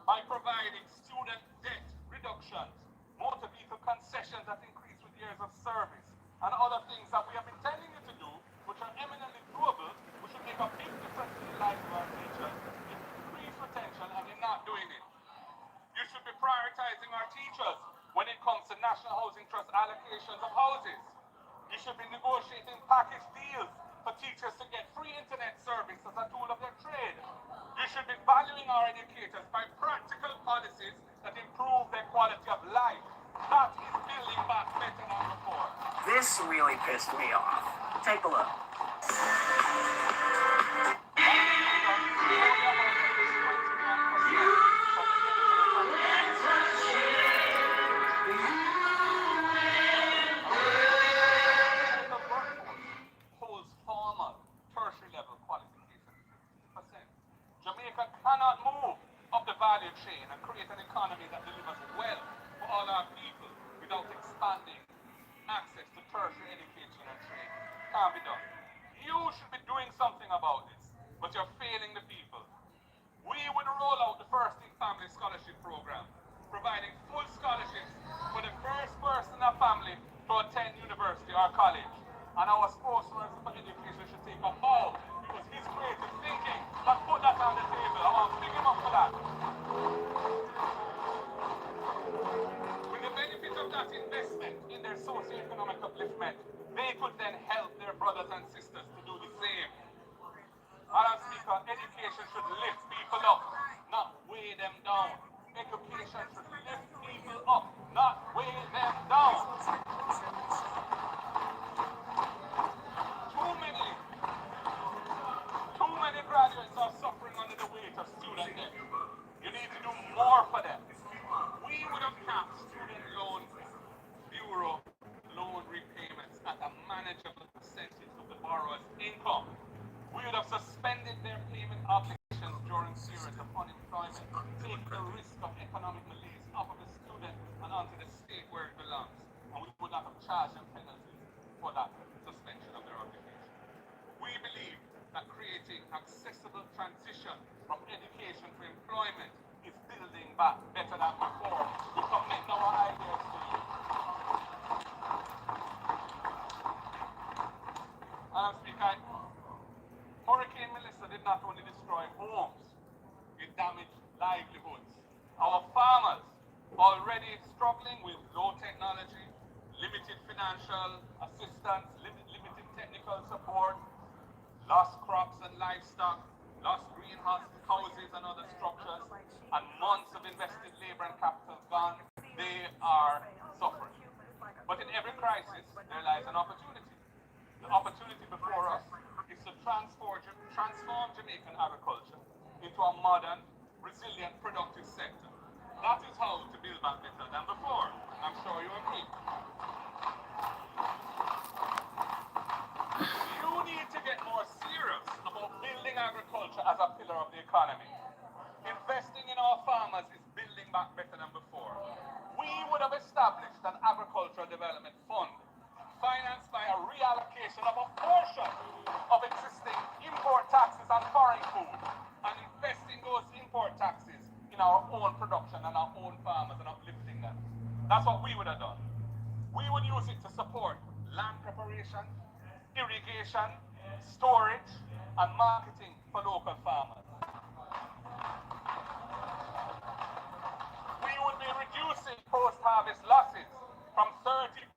by providing student debt reductions, motor vehicle concessions that increase with years of service, and other things that we have been telling you to do, which are eminently doable, which will make a big difference in the lives of our teachers, increase retention, and you're not doing it. You should be prioritizing our teachers when it comes to National Housing Trust allocations of houses. You should be negotiating package deals for teachers to get free internet service as a tool of their trade. You should be valuing our educators by practical policies that improve their quality of life. That is building back better than before. This really pissed me off. Take a look. Holds formal tertiary level qualifications. Jamaica cannot move up the value chain and create an economy that delivers wealth for all our people without expanding access to tertiary education and trade. Can't be done. You should be doing something about this, but you're failing the people. We would roll out the First in Family Scholarship Program, providing full scholarships for the first person in a family to attend university or college. And our spokesperson for education should take a bow because his creative thinking has put that on the table. I want to pick him up for that. With the benefit of that investment in their socio-economic upliftment, they could then help their brothers and sisters to do the same. Madam Speaker, education should lift people up, not weigh them down. Education should lift people up, not weigh them down. Too many graduates are suffering under the weight of student debt. You need to do more for them. We would have capped student loan bureau loan repayments at a manageable percentage of the borrower's income. We would have suspended their payment obligations during periods of unemployment, taking the risk of economic malaise off of the student and onto the state where it belongs. And we would not have charged them penalties for that suspension of their obligation. We believe that creating accessible transition from education to employment is building back better than before. We commit our ideas to you. Speaker, Hurricane Melissa did not only destroy homes, it damaged livelihoods. Our farmers, already struggling with low technology, limited financial assistance, limited technical support, lost crops and livestock, lost greenhouses, houses and other structures, and months of invested labor and capital gone, they are suffering. But in every crisis, there lies an opportunity. The opportunity before us is to transform Jamaican agriculture into a modern, resilient, productive sector. That is how to build back better than before. I'm sure you agree. You need to get more serious about building agriculture as a pillar of the economy. Investing in our farmers is building back better than before. We would have established an agricultural development fund financed by a reallocation of a portion of existing import taxes on foreign food and investing those import taxes in our own production and our own farmers and uplifting them. That's what we would have done. We would use it to support land preparation, irrigation, storage, and marketing for local farmers. We would be reducing post-harvest losses from 30%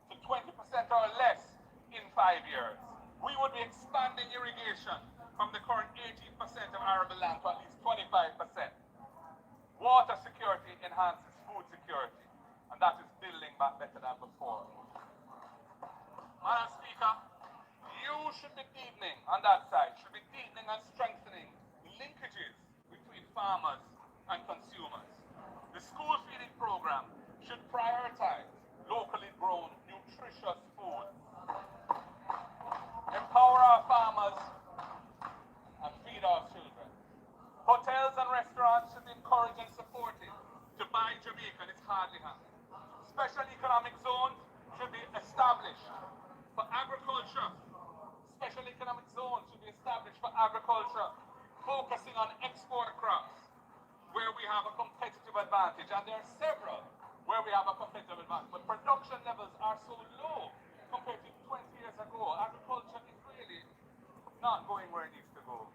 to 20% or less in 5 years. We would be expanding irrigation from the current 18% of arable land to at least 25%. Water security enhances food security, and that is building back better than before. Madam Speaker, you should be deepening on that side, should be deepening and strengthening the linkages between farmers and consumers. The school feeding program should prioritize locally grown, nutritious food. Empower our farmers and feed our children. Hotels and restaurants should be encouraged and supported to buy Jamaican. It's hardly happening. Special economic zones should be established for agriculture. Special economic zones should be established for agriculture, focusing on export crops where we have a competitive advantage. And there are several where we have a competitive advantage. But production levels are so low compared to 20 years ago. Agriculture is really not going where it needs to go.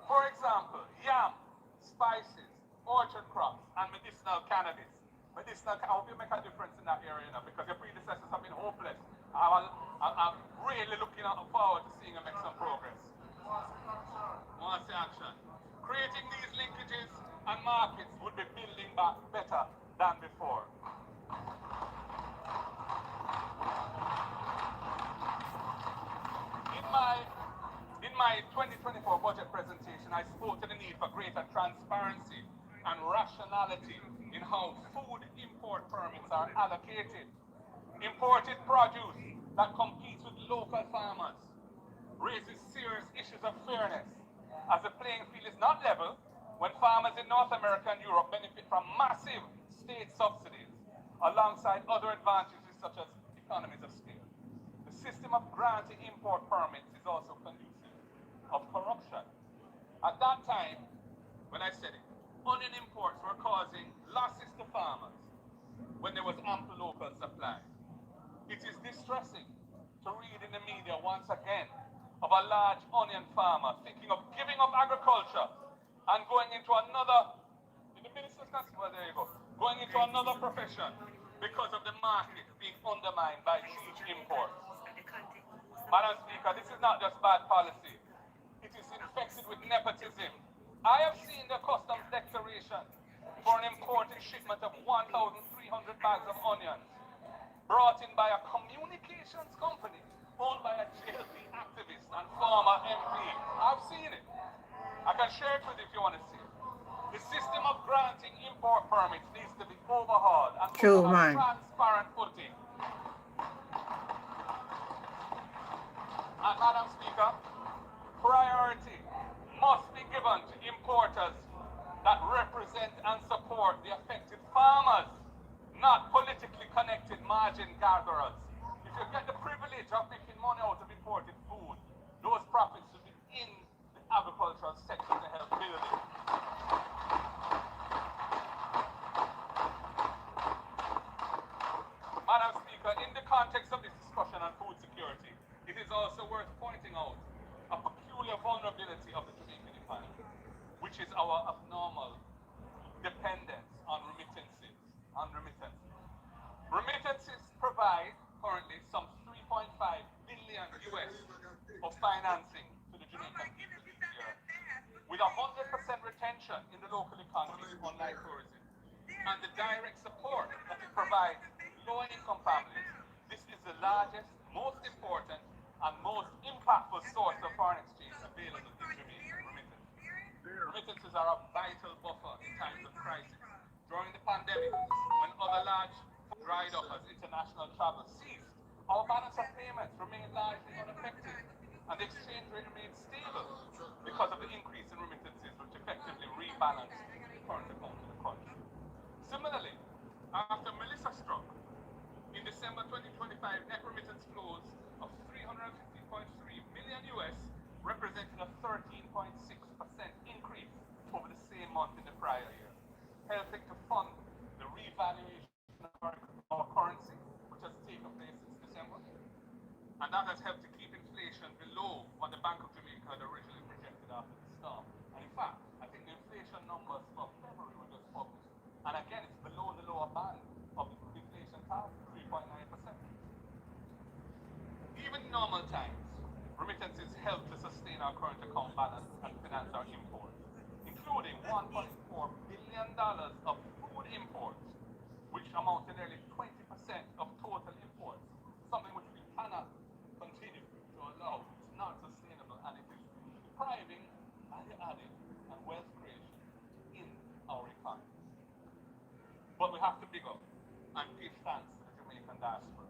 For example, yam, spices, orchard crops, and medicinal cannabis. I hope you make a difference in that area, because your predecessors have been hopeless. I'm really looking forward to seeing you make some progress. More action. Creating these linkages and markets would be building back better than before. In my 2024 budget presentation, I spoke to the need for greater transparency and rationality in how food import permits are allocated. Imported produce that competes with local farmers raises serious issues of fairness, as the playing field is not level when farmers in North America and Europe benefit from massive state subsidies alongside other advantages such as economies of scale. The system of granting import permits is also conducive of corruption. At that time, when I said it, onion imports were causing losses to farmers when there was ample local supply. It is distressing to read in the media once again of a large onion farmer thinking of giving up agriculture and going into another, going into another profession because of the market being undermined by huge imports. Madam Speaker, this is not just bad policy. It is infected with nepotism. I have seen the customs declaration for an imported shipment of 1,300 bags of onions brought in by a communications company owned by a JLP activist and former MP. I've seen it. I can share it with you if you want to see it. The system of granting import permits needs to be overhauled and put on a transparent footing. And Madam Speaker, priority must be given to importers that represent and support the affected farmers, not politically connected margin gatherers. If you get the privilege of making money out of imported food, those profits should be in the agricultural sector to help build it. Madam Speaker, in the context of this discussion on food security, it is also worth pointing out a peculiar vulnerability of the Jamaican economy, which is our abnormal dependence on remittances. Remittances provide currently some 3.5 billion US of financing to the Jamaican people this year, with 100% retention in the local economy, unlike tourism, and the direct support that it provides low-income families. This is the largest, most important, and most impactful source of foreign exchange available in Jamaican remittances. Remittances are a vital buffer in times of crisis. During the pandemic, when other large dried up as international travel ceased, our balance of payments remained largely unaffected, and the exchange rate remained stable because of the increase in remittances, which effectively rebalanced the current account of the country. Similarly, after Melissa struck, in December 2025, net remittance flows of $350.3 million US represented a 13.6% increase over the same month in the prior year, helping to fund the revaluation of our currency, which has taken place since December, and that has helped to keep inflation below what the Bank of Jamaica had originally projected after the storm. And in fact, I think the inflation numbers for February were just published, and again, it's below the lower band of the inflation target, 3.9%. Even in normal times, remittances help to sustain our current account balance and finance our imports, including $1.4 billion of food imports, which amount to nearly 20% of total imports, something which we cannot continue to allow. It's not sustainable, and it is depriving value added and wealth creation in our economy. But we have to big up and give thanks to the Jamaican diaspora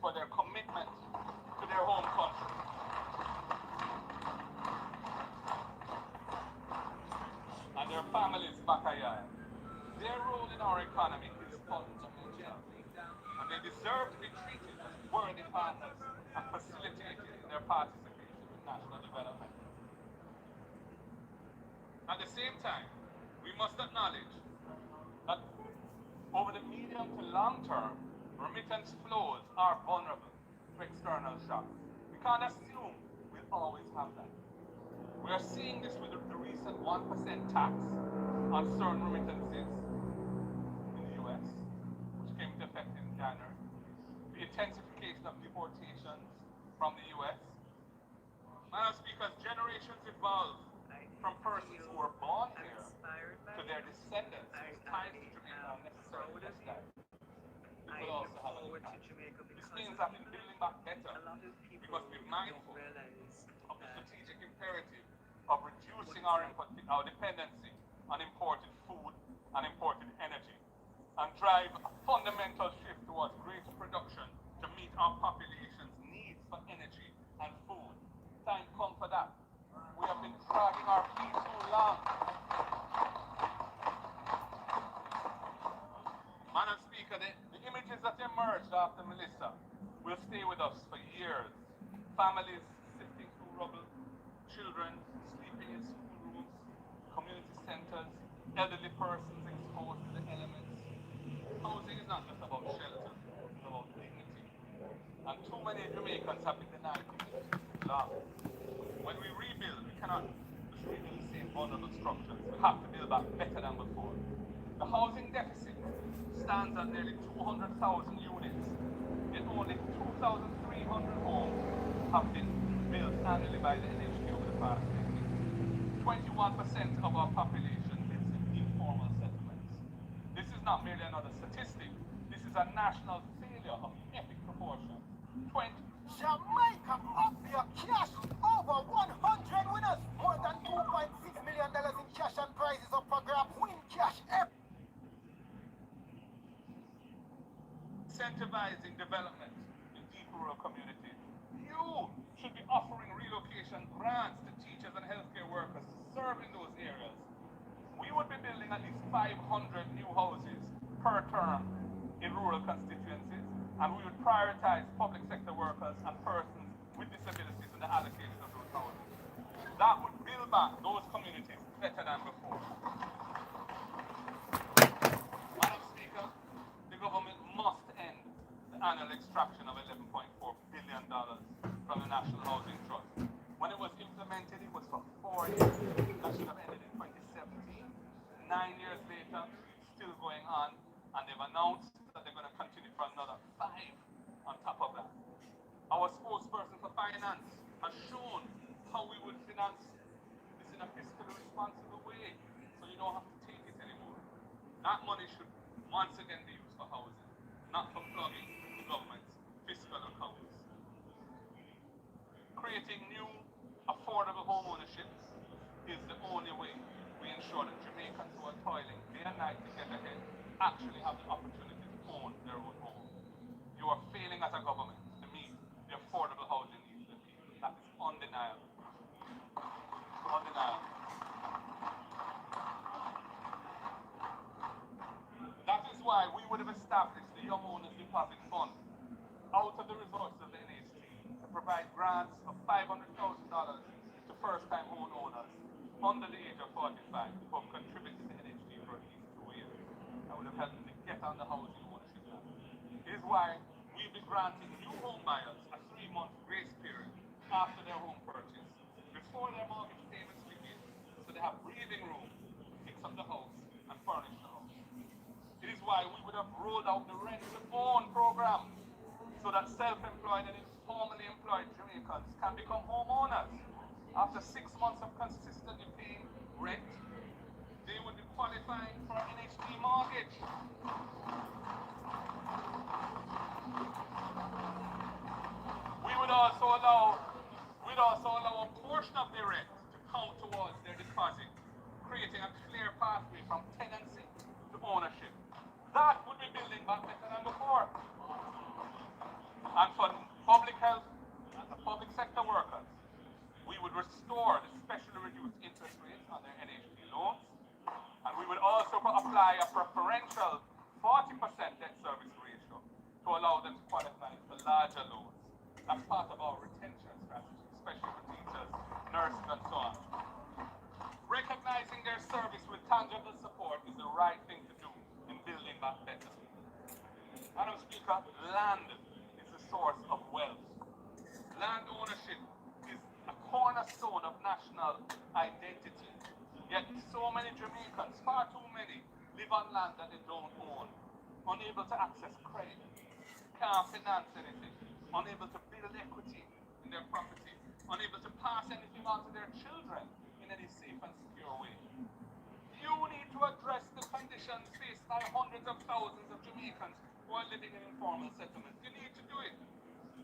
for their commitment to their home country. And their families back here. Their role in our economy is fundamental, and they deserve to be treated as worthy partners and facilitated in their participation in national development. At the same time, we must acknowledge that over the medium to long term, remittance flows are vulnerable to external shocks. We can't assume we'll always have that. We are seeing this with the recent 1% tax on certain remittances in the US, which came into effect in January, the intensification of deportations from the US. Madam Speaker, as generations evolve from persons who were born here to their descendants whose ties to Jamaica are necessarily less than, we will also have an impact. This means that in building back better, we must be mindful of the strategic imperative of reducing our dependency on imported food and imported energy, and drive a fundamental shift towards greater production to meet our population's needs for energy and food. Time come for that. We have been dragging our feet too long. Madam Speaker, the images that emerged after Melissa will stay with us for years. Families sifting through rubble, children sleeping in schoolrooms, community centers, elderly persons exposed to the elements. Housing is not just about shelter, it's about dignity. And too many Jamaicans have been denied dignity long. When we rebuild, we cannot just rebuild the same vulnerable structures. We have to build back better than before. The housing deficit stands at nearly 200,000 units, yet only 2,300 homes have been built annually by the NHK over the past decade. 21% of our population lives in informal settlements. This is not merely another statistic. This is a national failure of epic proportions. Jamaica up your cash over 100 winners, more than $2.6 million in cash and prizes up for grabs. Win cash every. Incentivizing development in deep rural communities. You should be offering relocation grants to teachers and healthcare workers to serve in those areas. We would be building at least 500 new houses per term in rural constituencies, and we would prioritize public sector workers and persons with disabilities in the allocation of those houses. That would build back those communities better than before. Madam Speaker, the government must end the annual extraction of $11.4 billion from the National Housing Trust. When it was implemented, it was for 4 years. That should have ended in 2017. 9 years later, it's still going on, and they've announced that they're going to continue for another 5 on top of that. Our spokesperson for finance has shown finance this in a fiscally responsible way, so you don't have to take it anymore. That money should once again be used for housing, not for plugging the government's fiscal accounts. Creating new affordable home ownership is the only way we ensure that Jamaicans who are toiling day and night to get ahead actually have the opportunity to own their own home. You are failing as a government to meet the affordable housing needs of the people. That is undeniable. Undeniable. That is why we would have established the Young Owners Deposit Fund out of the resources of the NHT to provide grants of $500,000 to first-time home owners under the age of 45 who have contributed to NHT for at least 2 years. That would have helped them to get on the housing ownership ladder. It is why we'll be granting new home buyers a 3-month grace period after their home purchase, before their mortgage payments begin, so they have breathing room to fix up the house and furnish the house. It is why we would have rolled out the Rent to Own program, so that self-employed and informally employed Jamaicans can become homeowners. After 6 months of consistently paying rent, they would be qualifying for an NHT mortgage. We'd also allow a portion of their rent to count towards their deposit, creating a clear pathway from tenancy to ownership. That would be building back better than before. And for public health and the public sector workers, we would restore the specially reduced interest rates on their NHT loans, and we would also apply a preferential 40% debt service ratio to allow them to qualify for larger loans. That's part of our retention strategy, especially for teachers, nurses, and so on. Recognizing their service with tangible support is the right thing to do in building back better. Madam Speaker, land is the source of wealth. Land ownership is a cornerstone of national identity. Yet so many Jamaicans, far too many, live on land that they don't own, unable to access credit, can't finance anything, unable to build equity in their property, unable to pass anything on to their children in any safe and secure way. You need to address the conditions faced by hundreds of thousands of Jamaicans who are living in informal settlements. You need to do it.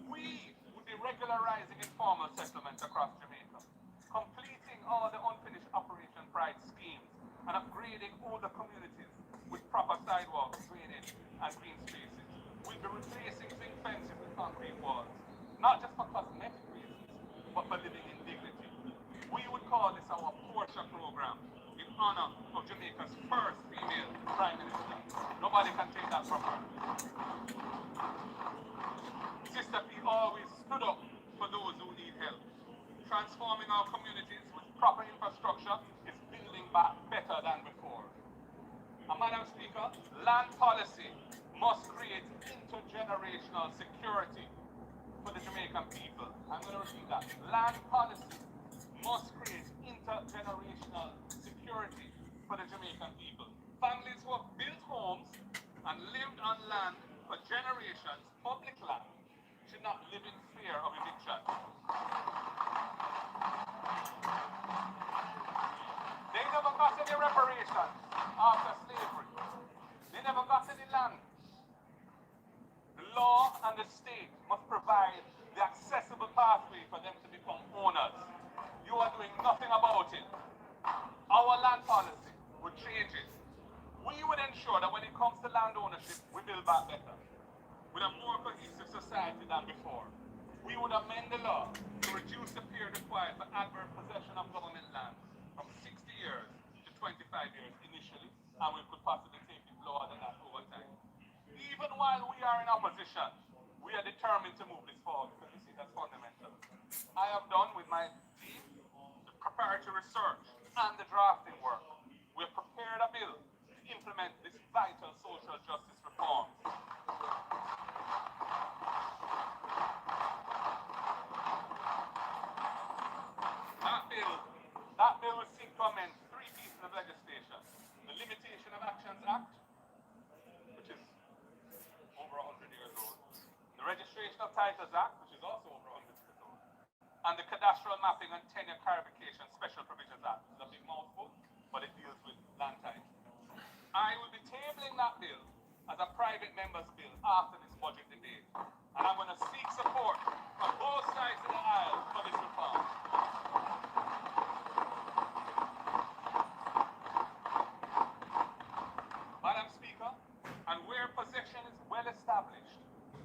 We would be regularizing informal settlements across Jamaica, completing all the unfinished Operation Pride schemes, and upgrading older communities with proper sidewalks, drainage, and green spaces. We'll be replacing zinc fences with concrete walls, not just for cosmetic reasons, but for living in dignity. We would call this our Portia program, in honor of Jamaica's first female Prime Minister. Nobody can take that from her. Sister P always stood up for those who need help. Transforming our communities with proper infrastructure is building back better than before. And Madam Speaker, land policy must create intergenerational security for the Jamaican people. I'm going to repeat that. Land policy must create intergenerational security for the Jamaican people. Families who have built homes and lived on land for generations, public land, should not live in fear of eviction. They never got any reparations after slavery. They never got any land. The law and the state must provide the accessible pathway for them to become owners. You are doing nothing about it. Our land policy would change it. We would ensure that when it comes to land ownership, we build back better, with a more cohesive society than before. We would amend the law to reduce the period required for adverse possession of government land from 60 years to 25 years initially, and we could possibly take it lower than that over time. Even while we are in opposition, we are determined to move this forward because we see that's fundamental. I have done with my team the preparatory research and the drafting work. We have prepared a bill to implement this vital social justice reform. That bill will seek to amend 3 pieces of legislation. The Limitation of Actions Act, which is over 100 years old. The Registration of Titles Act, which is also over 100 years old. and the Cadastral Mapping and Tenure Clarification Special Provisions Act. It's a big mouthful, but it deals with land title. I will be tabling that bill as a private member's bill after this budget debate, and I'm going to seek support from both sides of the aisle for this reform. Madam Speaker, and where possession is well established,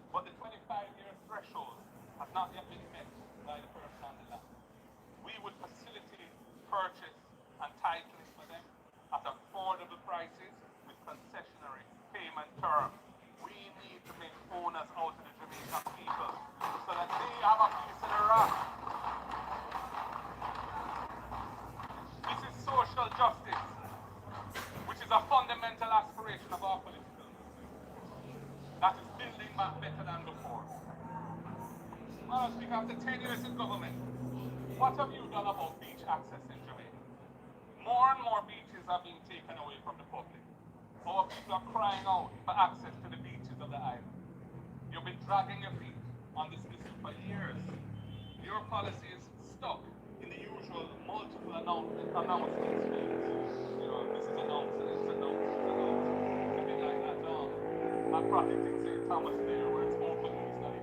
but the 25-year threshold has not yet been met by the person on the land, we would facilitate purchase and titling for them at affordable prices with concessionary payment terms. We need to make owners out of the Jamaican people so that they have a piece of the rock. This is social justice, which is a fundamental aspiration of our political movement. That is building back better than before. Madam Speaker, after 10 years in government, what have you done about beach access in Jamaica? More and more beaches are being taken away from the public. Our people are crying out for access to the beaches of the island. You've been dragging your feet on this issue for years. Your policy is stuck in the usual multiple announcements. You know, this is announced, it's announced, it's announced. It's a bit like that Bureaucratic in St. Thomas there, where it's open, it's like,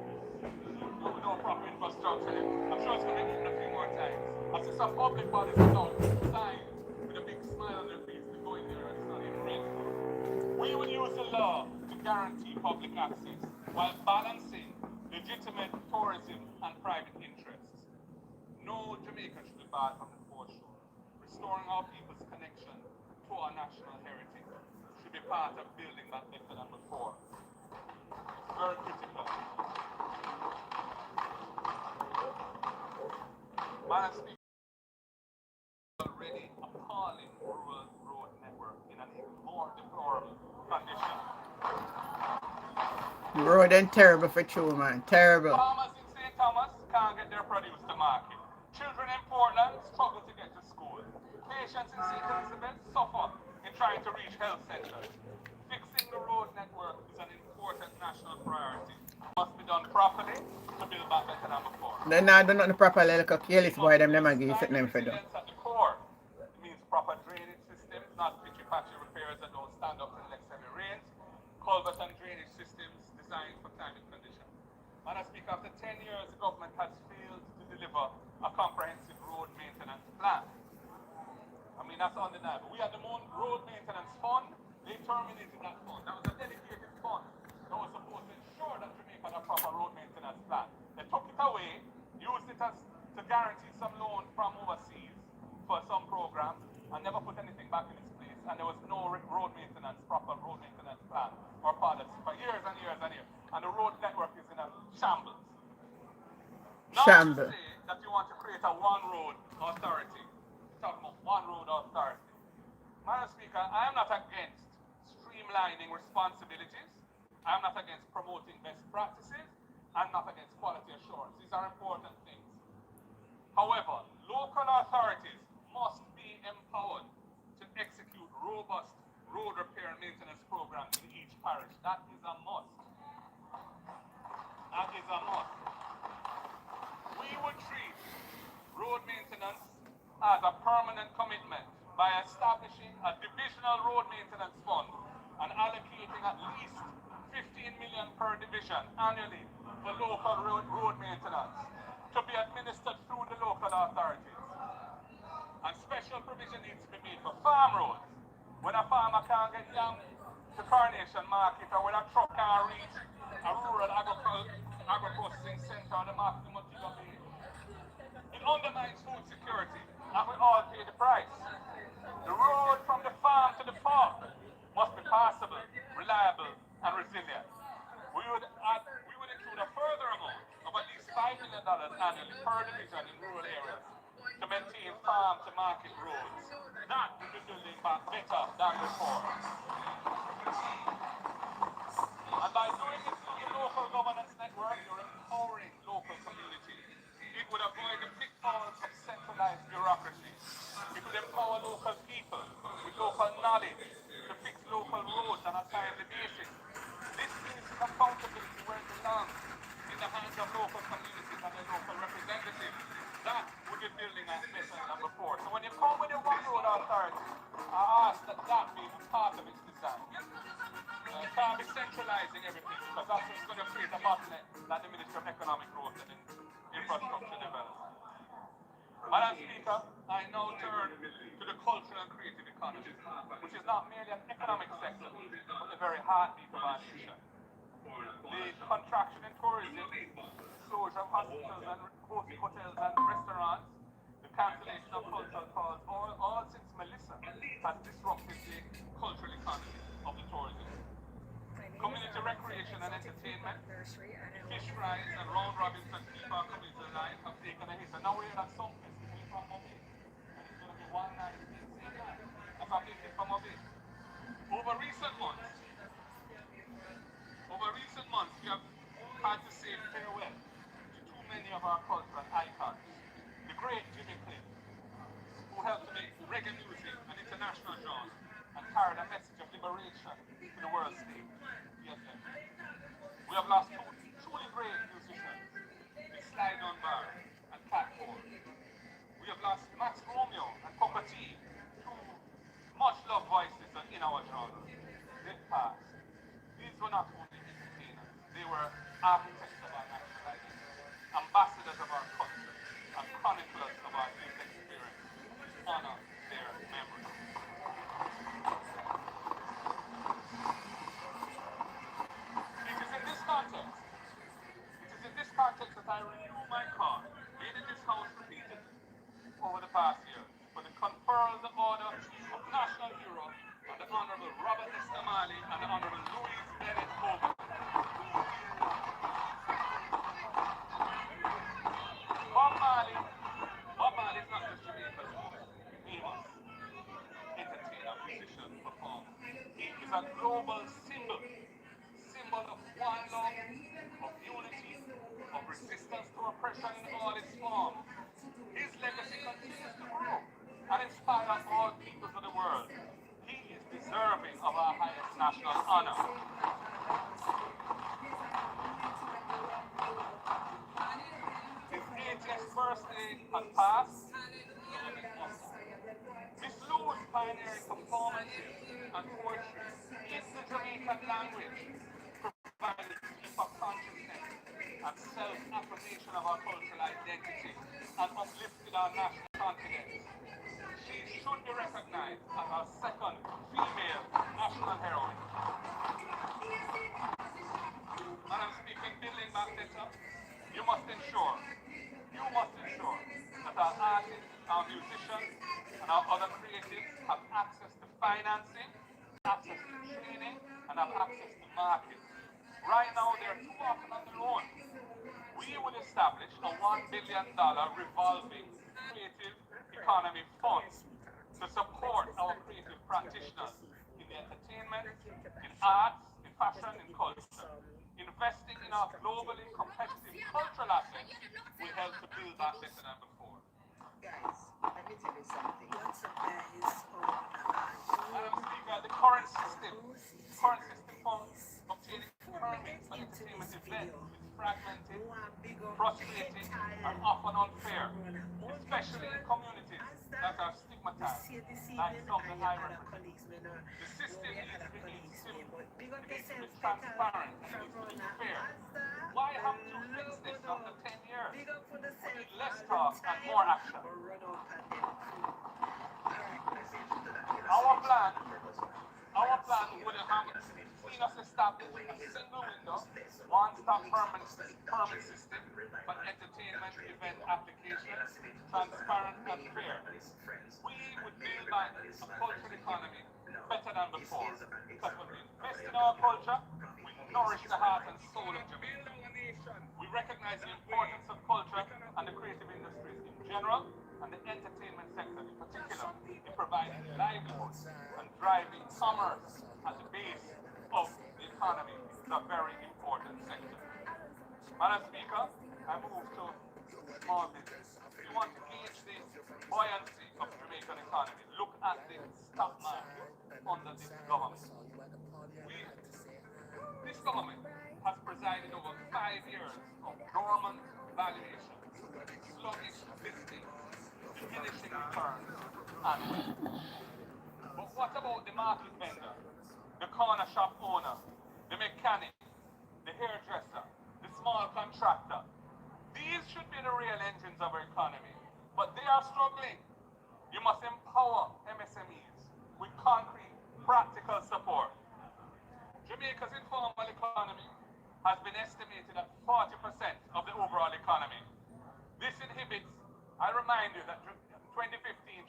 no proper infrastructure. I'm sure it's going to be open a few more times. I see some public bodies now signs with a big smile on their face to go in there and it's not even ready. We will use the law to guarantee public access while balancing legitimate tourism and private interests. No Jamaican should be barred from the foreshore. Restoring our people's connection to our national heritage should be part of building back better than before. It's very critical. Madam Speaker, already appalling rural road network in an even more deplorable condition. Road and terrible for true, man. Terrible. Farmers in St. Thomas can't get their produce to market. Children in Portland struggle to get to school. Patients in St. Elizabeth suffer in trying to reach health centers. Fixing the road network is an important national priority. It must be done properly to build back better than before. They not do nothing properly, like a careless boy, them a give it them for them. At the core, it means proper drainage systems, not pitchy-patchy repairs that don't stand up to the next heavy rains. Culvert and drainage systems designed for climate conditions. Madam Speaker, after 10 years, the government has failed to deliver a comprehensive road maintenance plan. I mean, that's undeniable. We had the road maintenance fund. They terminated that fund. That was a dedicated fund that was supposed to ensure that Jamaica had a proper road maintenance plan. They took it away, used it as to guarantee some loan from overseas for some programs, and never put anything back in its place. And there was no proper road maintenance plan or policy for years and years and years. And the road network is in a shambles. Not to say that you want to create a one road authority. Talking about one road authority. Madam Speaker, I am not against streamlining responsibilities. I am not against promoting best practices. I'm not against quality assurance. These are important things. However, local authorities must be empowered to execute robust road repair and maintenance programs in each parish. That is a must. That is a must. We would treat road maintenance as a permanent commitment by establishing a divisional road maintenance fund and allocating at least 15 million per division annually for local road maintenance to be administered through the local authorities. And special provision needs to be made for farm roads. When a farmer can't get down to Coronation Market or when a truck can't reach a rural agro-processing center or the market in Montego Bay, it undermines food security and we all pay the price. The road from the farm to the fork must be passable, reliable, and resilient. We would include a further amount of at least $5 million annually per division in rural areas to maintain farm to market roads. That would be building back better than before. And by doing it through the local governance network, you're empowering local communities. It would avoid the pitfalls of centralized bureaucracy. It would empower local people with local knowledge to fix local roads on a timely basis. This means accountability where it belongs, in the hands of local communities and their local representatives. not merely an economic sector, but the very heartbeat of our nation. The contraction in tourism, closure of hospitals and hotels and restaurants, the cancellation of cultural calls, all since Melissa has disrupted the cultural economy of the tourism. Community recreation and entertainment, fish fries and round robins that keep our community alive have taken a hit. And now we're at some festival from Mobile. And it's going to be one night in St. Anne. That's a big hit from Mobile. Over recent months, we have had to say farewell to too many of our cultural icons. The great Jimmy Cliff, who helped to make reggae music an international genre and carried a message of liberation to the world stage. Yes, yes. We have lost two truly great musicians, the Sly Dunbar and Cat Cole. We have lost Max Romeo and Coca T, two much-loved voices in our genre. They've passed. These were not only entertainers, they were architects of our national identity, ambassadors of our culture, and chroniclers of our youth experience. Honor their memory. It is in this context that I renew my call, made in this house repeatedly over the past years, for the conferral of the Order of National Hero on the Honorable Robert Estamali and the Honorable Louise Bennett Hogan. Bob Marley is not just Jamaica's most famous entertainer, musician, performer. He is a global symbol of one love, of unity, of resistance to oppression in all its forms. His legacy continues to grow and inspire all peoples of the world. He is deserving of our highest national honor. His 80th birthday has passed. Miss Lou's pioneering performances and poetry in the Jamaican language provided deeper consciousness and self-affirmation of our cultural identity and uplifted our national confidence. She should be recognized as our second female national heroine. Madam Speaker, building back better, you must ensure that our artists, our musicians, and our other creatives have access to financing, access to training, and have access to markets. Right now, they're too often on their own. We would establish a $1 billion revolving creative economy fund to support our creative practitioners in the entertainment, in arts, in fashion, in culture. Investing in our globally competitive cultural assets will help to build back better than before. Guys, let me tell you something. What's up, guys? Madam Speaker, the current system for obtaining permits for entertainment events is fragmented, frustrating, and often unfair, especially in communities that are stigmatized, like some that I represent. The system needs to be made simple, it needs to be transparent, and it needs to be fair. Why haven't you fixed this after 10 years? We need less talk and more action. Our plan would have seen us establish a single window, one-stop permit system for entertainment event applications, transparent and fair. We would build back a cultural economy better than before, because when we invest in our culture, we nourish the heart and soul of Jamaica. We recognize the importance of culture and the creative industries in general, and the entertainment sector in particular, in providing livelihoods and driving commerce at the base of the economy. It's a very important sector. Madam Speaker, I move to small business. If you want to gauge the buoyancy of the Jamaican economy, look at the stock market under this government. This government has presided over 5 years of dormant valuations, sluggish listings, diminishing returns, and but what about the market vendor, the corner shop owner, the mechanic, the hairdresser, the small contractor? These should be the real engines of our economy, but they are struggling. You must empower MSMEs with concrete practical support. Jamaica's informal economy has been estimated at 40% of the overall economy. This inhibits, I remind you that in 2015,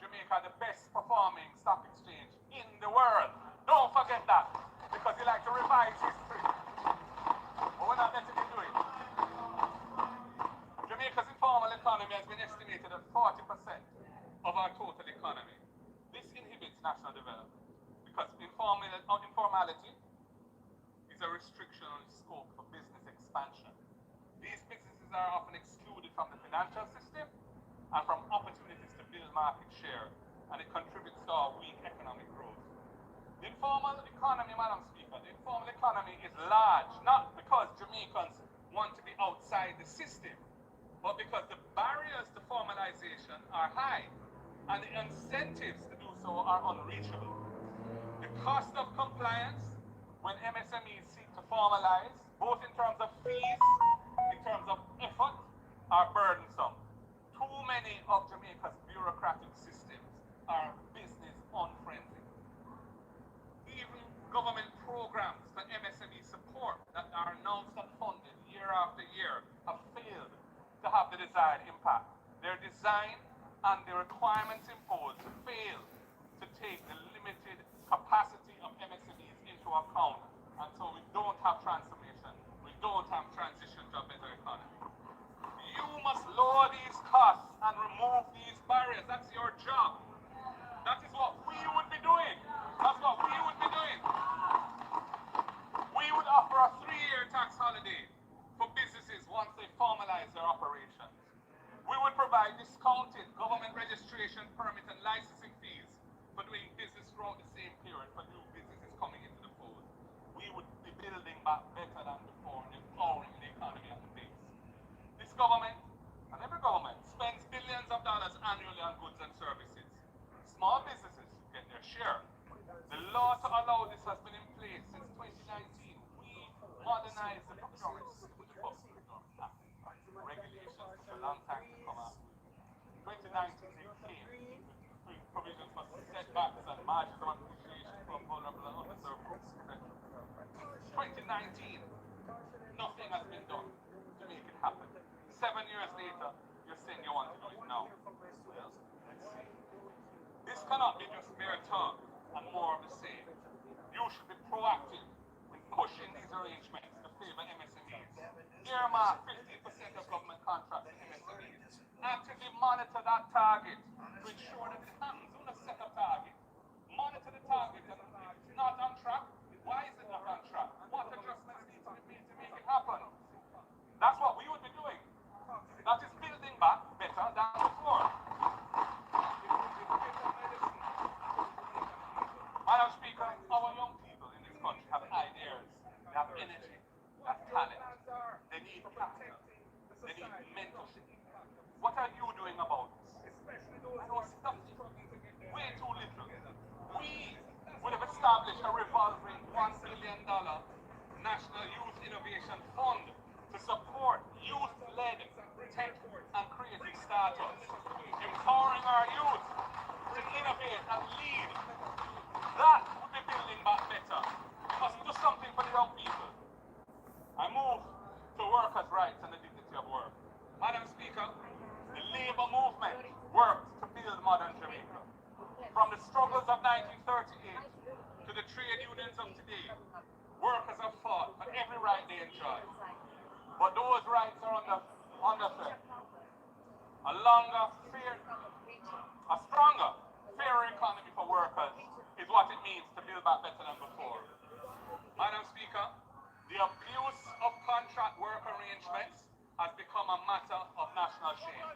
Jamaica had the best performing stock exchange in the world. Don't forget that, because you like to revise history. But we're not letting you do it. Jamaica's informal economy has been estimated at 40% of our total economy. This inhibits national development, because informality is a restriction on scope for business expansion. These businesses are often excluded from the financial system and from opportunities to build market share, and it contributes to our weak economic growth. The informal economy, Madam Speaker, the informal economy is large, not because Jamaicans want to be outside the system, but because the barriers to formalization are high, and the incentives to do so are unreachable. The cost of compliance when MSMEs seek to formalize, both in terms of fees, in terms of effort, are burdensome. Too many of Jamaica's bureaucratic systems are business unfriendly. Even government programs for MSME support that are announced and funded year after year have failed to have the desired impact. Their design and the requirements imposed fail to take the limited capacity of MSMEs into account, and so we don't have transformation, we don't have transition to a better economy. You must lower these costs and remove these barriers. That's your job. That is what we would be doing. That's what we would be doing. We would offer a 3-year tax holiday for businesses once they formalize their operations. We would provide discounted government registration, permit, and licensing fees for doing business throughout the same period for new businesses coming into the fold. We would be building back better than before and empowering the economy at the base. This government, and every government, spends billions of dollars annually on goods and services. Small businesses get their share. The law to allow this has been in place since 2019. We modernized the procurement system with the Public Procurement Act. Regulations took a long time to come out. 2019 they came with provisions for setbacks and margins of appreciation for vulnerable and underserved groups, etc. 2019, nothing has been done to make it happen. 7 years later, you're saying you want to do it now. Well, let's see. This cannot be just mere talk and more of the same. You should be proactive in pushing these arrangements to favor MSMEs. Earmark 50% of government contracts to MSMEs. Actively monitor that target to ensure that it happens. Do not set a target. Monitor the target, and if it's not on track, why is it not on track? What adjustments need to be made to make it happen? That's what we would be doing. That is building back better than before. Madam Speaker, our young people in this country have ideas, they have energy, they have talent, they need capital, they need mentorship. What are you doing about this? I know something, way too little. We would have established a revolving $1 billion National Youth Innovation Fund to support youth-led tech and creative startups, empowering our youth to innovate and lead. That would be building back better. We must do something for the young people. I move to workers' rights and the dignity of work. Madam Speaker, the labor movement worked to build modern Jamaica. From the struggles of 1938 to the trade unions of today, workers have fought for every right they enjoy. But those rights are under threat. A stronger, fairer economy for workers is what it means to build back better than before. Madam Speaker, the abuse of contract work arrangements has become a matter of national shame.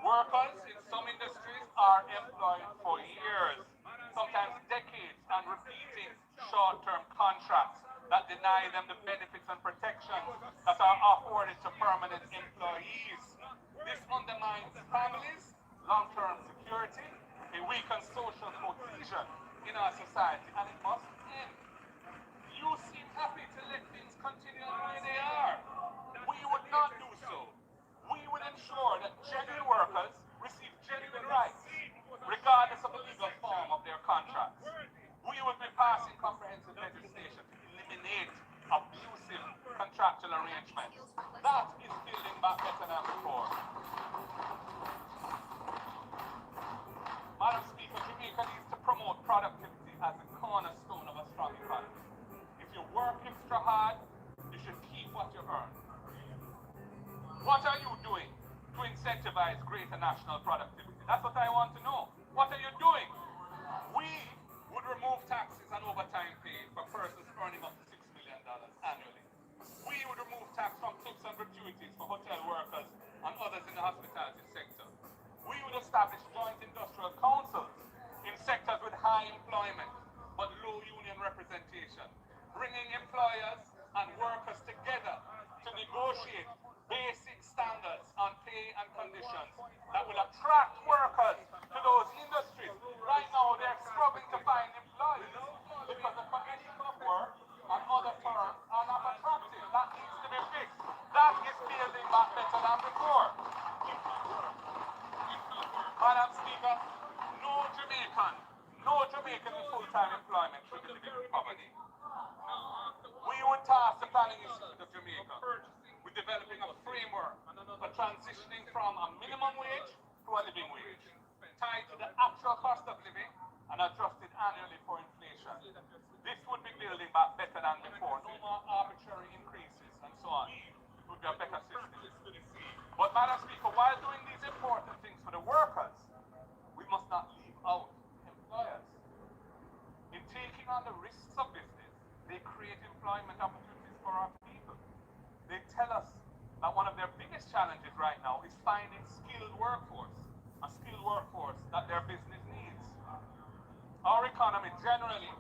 Workers in some industries are employed for years, sometimes decades, and repeating short-term contracts that deny them the benefits and protections that are afforded to permanent employees. This undermines families, long-term security, it weakens social cohesion in our society, and it must end. You seem happy to let things continue the way they are. We would not do so. We would ensure that genuine workers regardless of the legal form of their contracts. We would be part before. Madam Speaker, Jamaica needs to promote productivity as a cornerstone of a strong economy. If you work extra hard, you should keep what you earn. What are you doing to incentivize greater national productivity? That's what I want to know. What are you doing? We would remove taxes and overtime pay for persons earning up to $6 million annually. We would remove tax from tips and gratuities for hotel workers and others in the hospitality sector. We would establish joint industrial councils in sectors with high employment but low union representation, bringing employers and workers together to negotiate basic standards on pay and conditions that will attract workers to those industries. Right now, they're struggling to find employees because the conditions of work and other firms are not attractive. That needs to be fixed. That is building back better than before. Madam Speaker, no Jamaican in full-time employment should be living in poverty. We would task the Planning Institute of Jamaica with developing a framework for transitioning from a minimum wage to a living wage, tied to the actual cost of living and adjusted annually for inflation. This would be building back better than before. No more arbitrary increases and so on. It would be a better system. But Madam Speaker, while doing these important things for the workers, we must not leave out employers. In taking on the risks of business, they create employment opportunities for our people. They tell us that one of their biggest challenges right now is finding skilled workforce, a skilled workforce that their business needs. Our economy generally,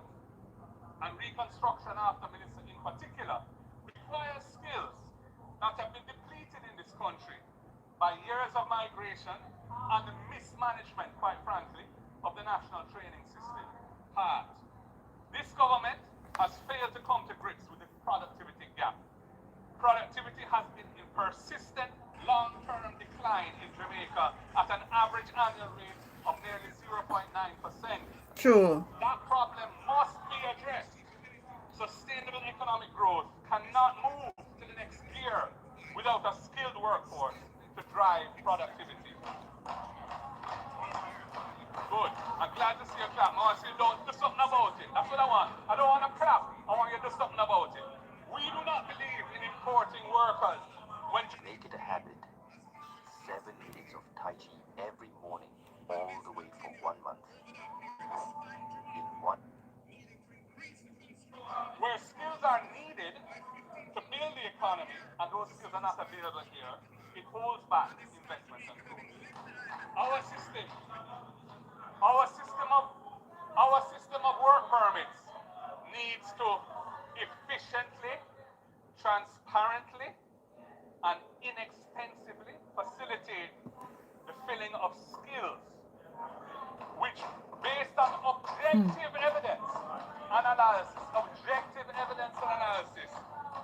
and reconstruction after Minister in particular, requires skills that have been depleted in this country by years of migration and the mismanagement, quite frankly, of the national training system. This government has failed to come to grips with the productivity gap. Productivity has been in persistent long-term decline in Jamaica at an average annual rate of nearly 0.9%. True. That problem must be addressed. Sustainable economic growth cannot move to the next gear without a skilled workforce to drive productivity. Good. I'm glad to see you clap. I want to see you don't do something about it. That's what I want. I don't want to clap. I want you to do something about it. We do not believe in importing workers when... Make it a habit. 7 minutes of Tai Chi every morning, all the way for 1 month. In one... Where skills are needed to build the economy, and those skills are not available here, it holds back investment and growth. Our system of work permits needs to efficiently, transparently, and inexpensively facilitate the filling of skills, which, based on objective evidence and analysis,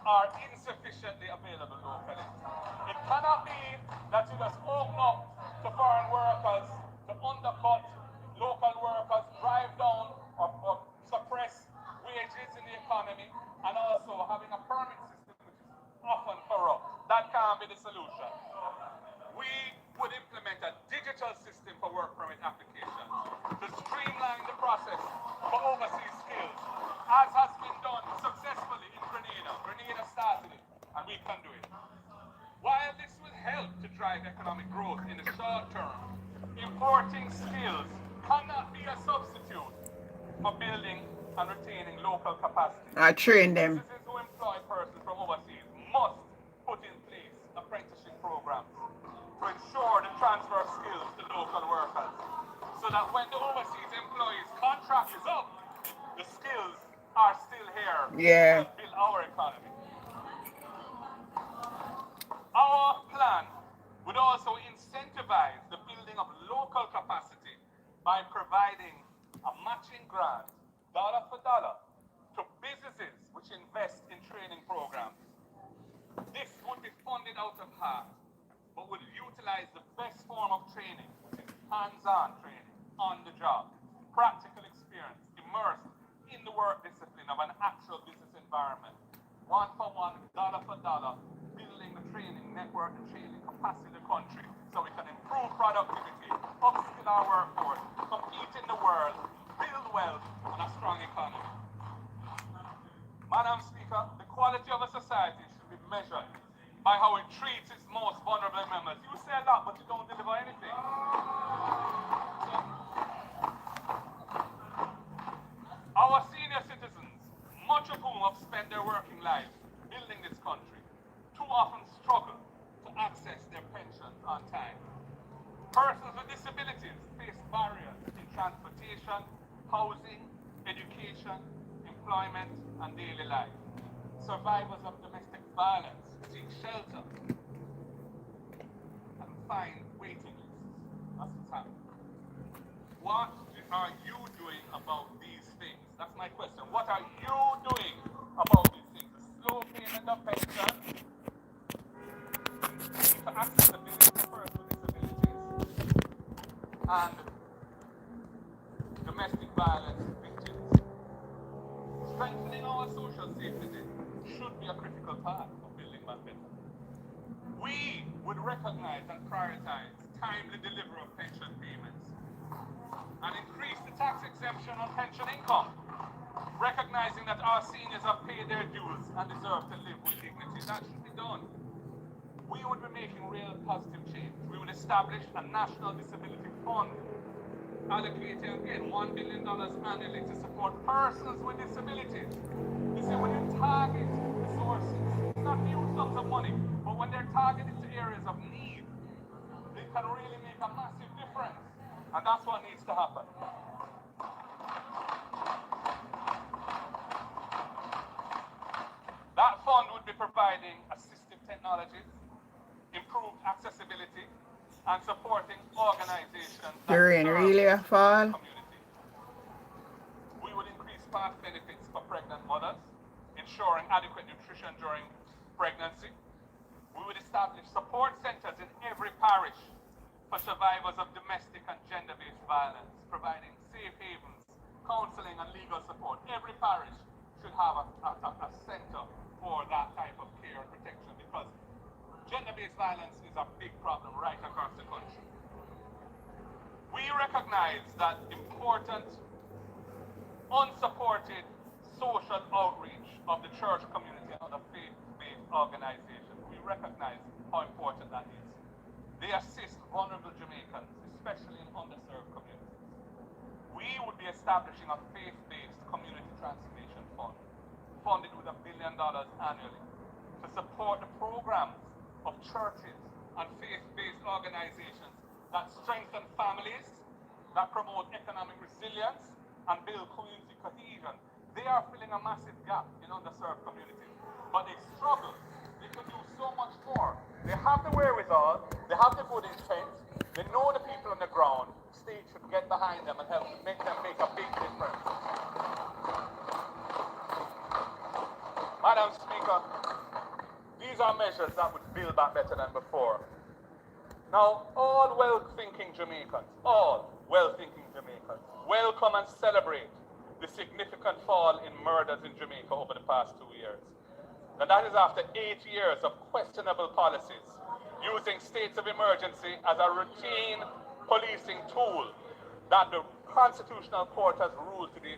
are insufficiently available locally. It cannot be that you just open up to foreign workers to undercut local workers, drive down or suppress wages in the economy, and also having a permit system which is often corrupt. That can't be the solution. We would implement a digital system for work permit applications to streamline the process for overseas skills, as has been done successfully in Grenada. Grenada started it, and we can do it. While this will help to drive economic growth in the short term, importing skills cannot be a substitute for building and retaining local capacity. I train them. Businesses who employ persons from overseas must put in place apprenticeship programs to ensure the transfer of skills to local workers, so that when the overseas employees' contract is up, the skills are still here to build our economy. Our plan would also incentivize the building of local capacity by providing a matching grant, dollar for dollar, to businesses which invest in training programs. This would be funded out of heart, but would utilize the best form of training, which is hands-on training, on the job, practical experience, immersed in the work discipline of an actual business environment. One for one, dollar for dollar, building the training network and training capacity in the country so we can improve productivity, upskill our workforce, compete in the world, build wealth, and a strong economy. Madam Speaker, the quality of a society should be measured by how it treats its most vulnerable members. You say a lot, but you don't deliver anything. Our senior citizens, much of whom have spent their working lives building this country, too often struggle to access their pensions on time. Persons with disabilities face barriers in transportation, housing, education, employment, and daily life. Survivors of domestic violence seek shelter and find waiting lists. That's what's happening. What are you doing about these things? That's my question. What are you doing about these things? The slow payment of pension, to accessibility for persons with disabilities, and domestic violence victims. Strengthening our social safety net should be a critical part of building back better. We would recognize and prioritize timely delivery of pension payments and increase the tax exemption on pension income, recognizing that our seniors have paid their dues and deserve to live with dignity. That should be done. We would be making real positive change. We would establish a national disability fund, allocating again $1 billion annually to support persons with disabilities. You see, when you target resources, it's not huge sums of money, but when they're targeted to areas of need, they can really make a massive difference. And that's what needs to happen. That fund would be providing assistive technologies, improved accessibility, and supporting organizations that Rain really fall. community. We would increase past benefits for pregnant mothers, ensuring adequate nutrition during pregnancy. We would establish support centers in every parish for survivors of domestic and gender-based violence, providing safe havens, counseling, and legal support. Every parish should have a center for that type of care and protection, because gender-based violence is a big problem right across the country. We recognize that important, unsupported social outreach of the church community and other faith-based organizations. We recognize how important that is. They assist vulnerable Jamaicans, especially in underserved communities. We would be establishing a faith-based community transformation fund, funded with $1 billion annually, to support the programs of churches and faith-based organizations that strengthen families, that promote economic resilience, and build community cohesion. They are filling a massive gap in underserved communities, but they struggle. They could do so much more. They have the wherewithal, they have the good intent, they know the people on the ground. The state should get behind them and help make them make a big difference. Madam Speaker, these are measures that would build back better than before. Now, all well-thinking Jamaicans, welcome and celebrate the significant fall in murders in Jamaica over the past 2 years. And that is after 8 years of questionable policies, using states of emergency as a routine policing tool that the Constitutional Court has ruled to be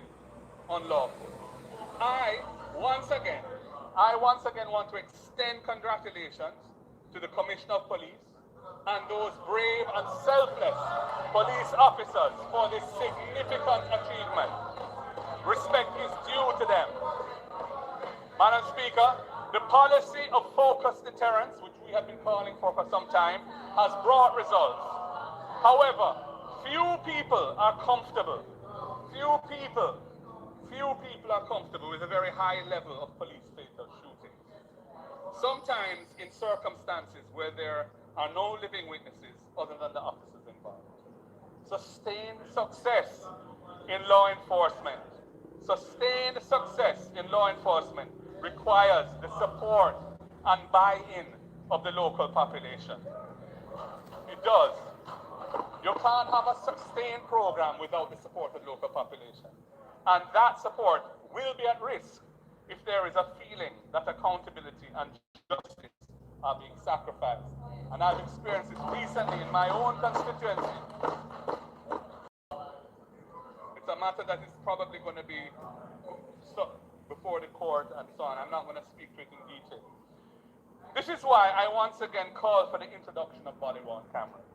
unlawful. I once again want to extend congratulations to the Commissioner of Police and those brave and selfless police officers for this significant achievement. Respect is due to them. Madam Speaker, the policy of focused deterrence, which we have been calling for some time, has brought results. However, few people are comfortable with a very high level of police fatal shootings. Sometimes in circumstances where there are no living witnesses other than the officers involved. Sustained success in law enforcement requires the support and buy-in of the local population. It does. You can't have a sustained program without the support of the local population. And that support will be at risk if there is a feeling that accountability and justice are being sacrificed. And I've experienced this recently in my own constituency. It's a matter that is probably going to be before the court and so on. I'm not going to speak to it in detail. This is why I once again call for the introduction of body-worn cameras,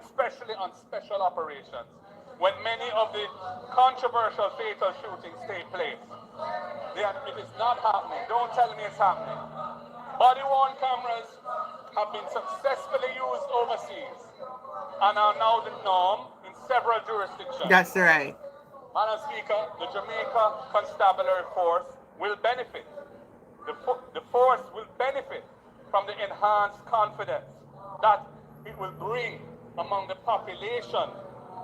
especially on special operations, when many of the controversial fatal shootings take place. It is not happening. Don't tell me it's happening. Body-worn cameras have been successfully used overseas and are now the norm in several jurisdictions. That's right. Madam Speaker, the Jamaica Constabulary Force will benefit. The force will benefit from the enhanced confidence that it will bring among the population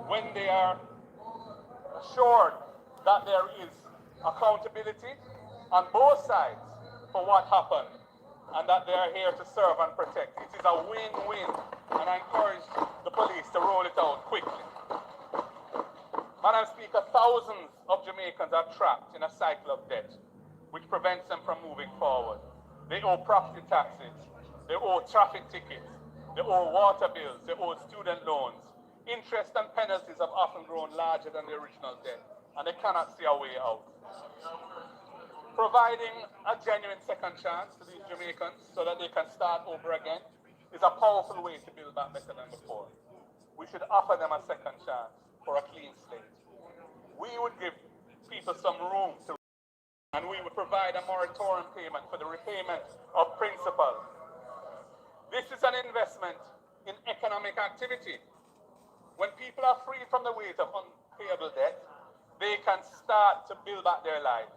when they are assured that there is accountability on both sides for what happened and that they are here to serve and protect. It is a win-win, and I encourage the police to roll it out quickly. Madam Speaker, thousands of Jamaicans are trapped in a cycle of debt, which prevents them from moving forward. They owe property taxes, they owe traffic tickets, they owe water bills, they owe student loans. Interest and penalties have often grown larger than the original debt, and they cannot see a way out. Providing a genuine second chance to these Jamaicans so that they can start over again is a powerful way to build back better than before. We should offer them a second chance for a clean slate. We would give people some room to, and we would provide a moratorium payment for the repayment of principal. This is an investment in economic activity. When people are freed from the weight of unpayable debt, they can start to build back their lives.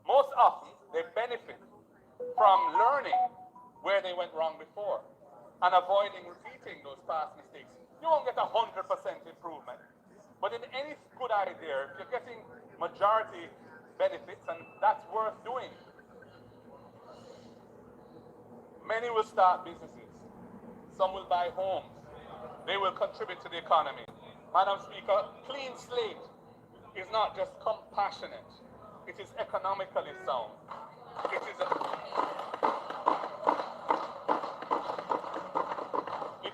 Most often, they benefit from learning where they went wrong before and avoiding repeating those past mistakes. You won't get 100% improvement, but in any good idea, if you're getting majority benefits, and that's worth doing, many will start businesses. Some will buy homes. They will contribute to the economy. Madam Speaker, clean slate is not just compassionate, it is economically sound. It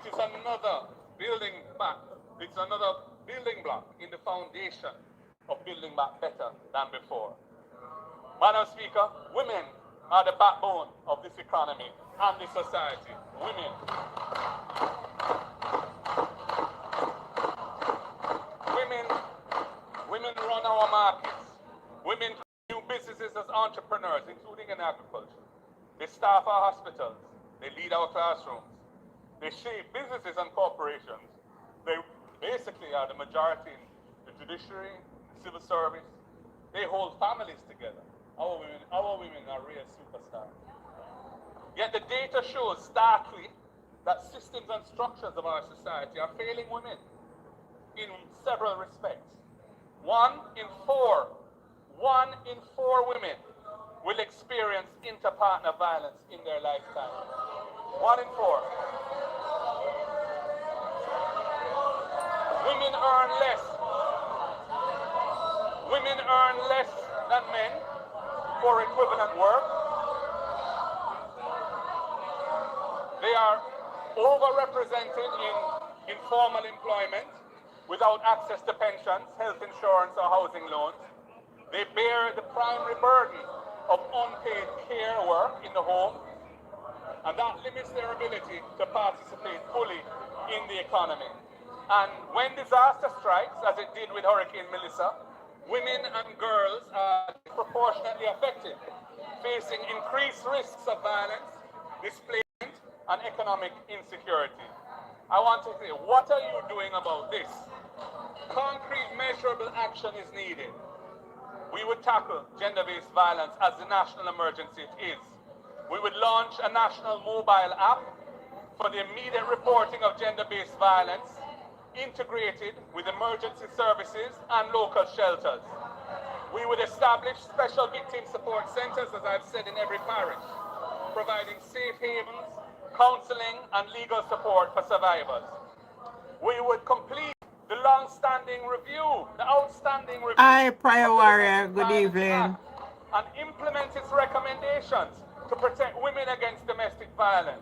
is another building back. It's another building block in the foundation of building back better than before. Madam Speaker, women are the backbone of this economy and this society. Women. Women run our markets. Women do businesses as entrepreneurs, including in agriculture. They staff our hospitals. They lead our classrooms. They shape businesses and corporations. They basically are the majority in the judiciary, civil service. They hold families together. Our women are real superstars. Yet the data shows starkly that systems and structures of our society are failing women in several respects. One in four women will experience interpartner violence in their lifetime. 1 in 4. Women earn less than men for equivalent work. They are overrepresented in informal employment without access to pensions, health insurance, or housing loans. They bear the primary burden of unpaid care work in the home, and that limits their ability to participate fully in the economy. And when disaster strikes, as it did with Hurricane Melissa, women and girls are disproportionately affected, facing increased risks of violence, displacement, and economic insecurity. I want to say, what are you doing about this? Concrete, measurable action is needed. We would tackle gender-based violence as the national emergency it is. We would launch a national mobile app for the immediate reporting of gender-based violence, integrated with emergency services and local shelters. We would establish special victim support centers, as I've said, in every parish, providing safe havens, counseling, and legal support for survivors. We would complete the long-standing review, the outstanding review. Hi, Prior Warrior. Good evening. And implement its recommendations to protect women against domestic violence.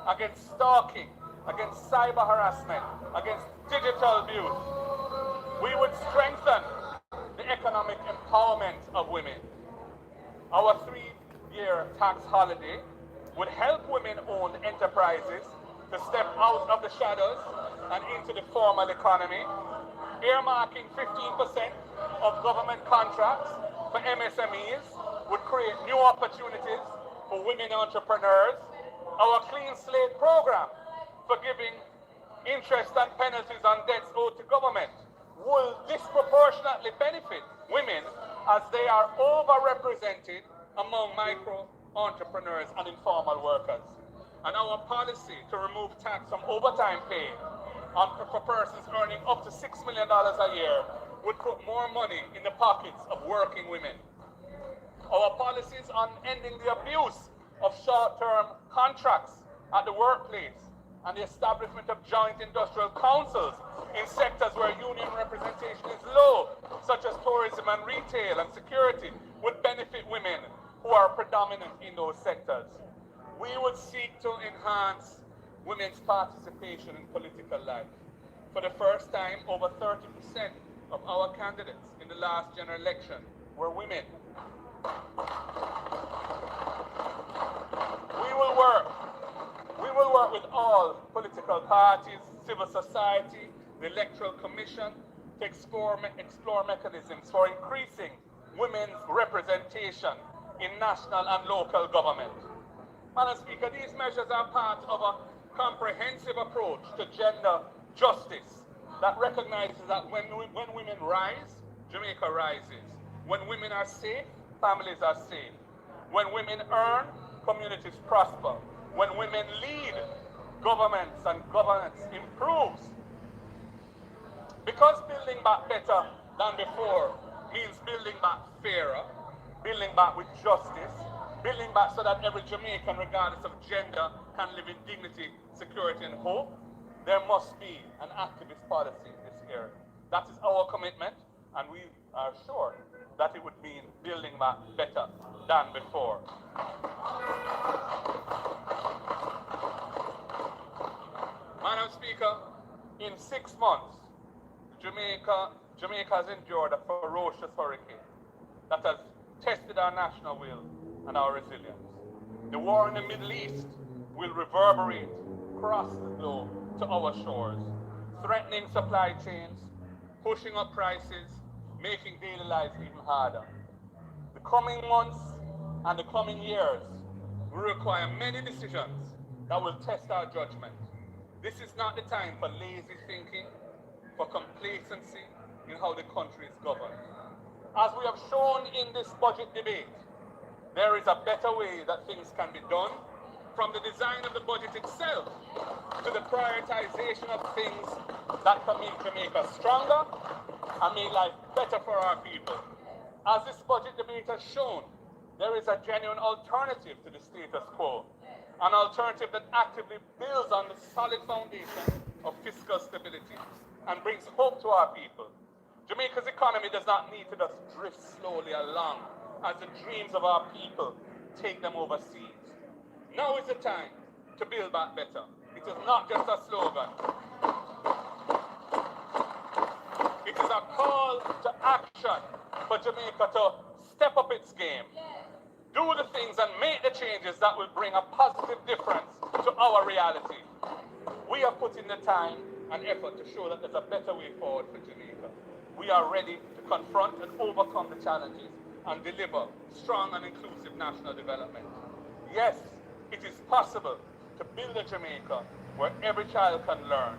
against stalking, against cyber harassment, against digital abuse. We would strengthen the economic empowerment of women. Our 3-year tax holiday would help women-owned enterprises to step out of the shadows and into the formal economy, earmarking 15% of government contracts for MSMEs would create new opportunities for women entrepreneurs. Our Clean Slate program for giving interest and penalties on debts owed to government will disproportionately benefit women as they are overrepresented among micro entrepreneurs and informal workers. And our policy to remove tax from overtime pay for persons earning up to $6 million a year would put more money in the pockets of working women. Our policies on ending the abuse of short-term contracts at the workplace and the establishment of joint industrial councils in sectors where union representation is low, such as tourism and retail and security, would benefit women who are predominant in those sectors. We would seek to enhance women's participation in political life. For the first time, over 30% of our candidates in the last general election were women. We will work with all political parties, civil society, the Electoral Commission to explore mechanisms for increasing women's representation in national and local government. Madam Speaker, these measures are part of a comprehensive approach to gender justice that recognizes that when women rise, Jamaica rises. When women are safe, families are safe. When women earn, communities prosper. When women lead, governments and governance improves. Because building back better than before means building back fairer, building back with justice, building back so that every Jamaican, regardless of gender, can live in dignity, security, and hope, there must be an activist policy in this area. That is our commitment, and we are sure that it would mean building back better than before. Madam Speaker, in 6 months, Jamaica has endured a ferocious hurricane that has tested our national will and our resilience. The war in the Middle East will reverberate across the globe to our shores, threatening supply chains, pushing up prices, making daily lives even harder. The coming months and the coming years will require many decisions that will test our judgment. This is not the time for lazy thinking, for complacency in how the country is governed. As we have shown in this budget debate, there is a better way that things can be done, from the design of the budget itself to the prioritization of things that can make Jamaica stronger and make life better for our people. As this budget debate has shown, there is a genuine alternative to the status quo, an alternative that actively builds on the solid foundation of fiscal stability and brings hope to our people. Jamaica's economy does not need to just drift slowly along as the dreams of our people take them overseas. Now is the time to build back better. It is not just a slogan. It is a call to action for Jamaica to step up its game, do the things and make the changes that will bring a positive difference to our reality. We have put in the time and effort to show that there's a better way forward for Jamaica. We are ready to confront and overcome the challenges and deliver strong and inclusive national development. Yes, it is possible to build a Jamaica where every child can learn,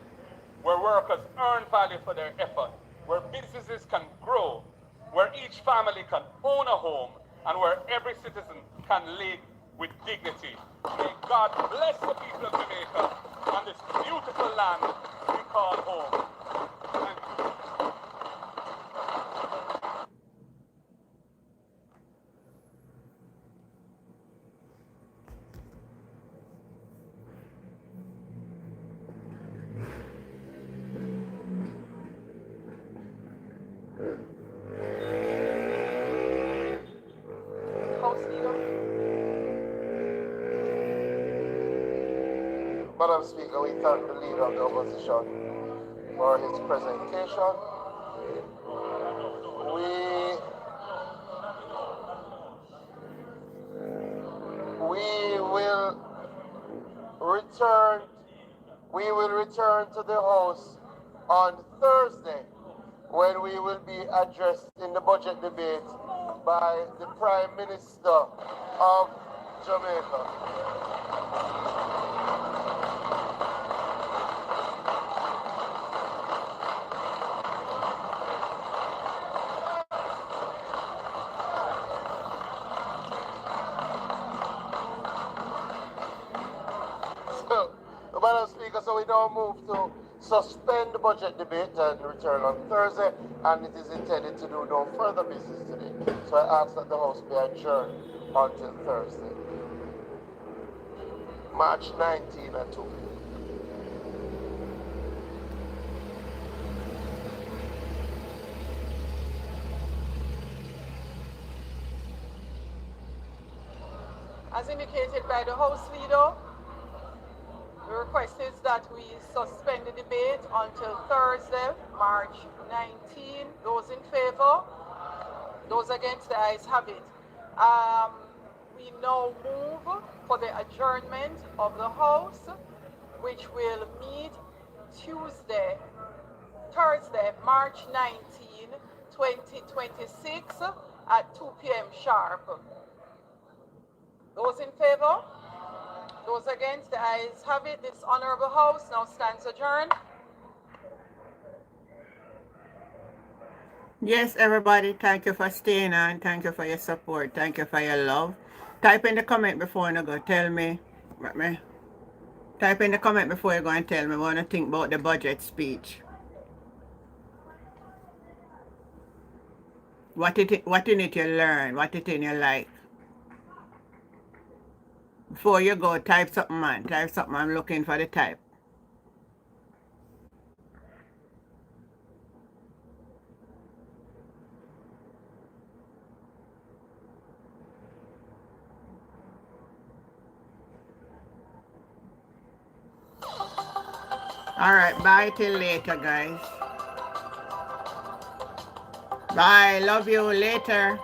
where workers earn value for their effort, where businesses can grow, where each family can own a home, and where every citizen can live with dignity. May God bless the people of Jamaica and this beautiful land we call home. Thank you. House leader. Madam Speaker, we thank the Leader of the Opposition for his presentation. We will return to the House on Thursday when we will be addressed in the budget debate by the Prime Minister of Jamaica. Madam Speaker, so we now move to suspend the budget debate and return on Thursday, and it is intended to do no further business today. So I ask that the House be adjourned until Thursday, March 19 at 2 p.m. As indicated by the House Leader, the request is that we suspend the debate until Thursday, March 19. Those in favor? Those against? The ayes have it. We now move for the adjournment of the House, which will meet Thursday, March 19, 2026 at 2 p.m. sharp. Those in favor? Those against? The ayes have it. This honorable House now stands adjourned. Yes, everybody, thank you for staying on. Thank you for your support. Thank you for your love. Type in the comment before you go. Tell me. Type in the comment before you go and tell me what you think about the budget speech. What you need to learn. What you think you like. Before you go, type something, man. Type something. I'm looking for the type. All right, bye till later, guys. Bye, love you, later.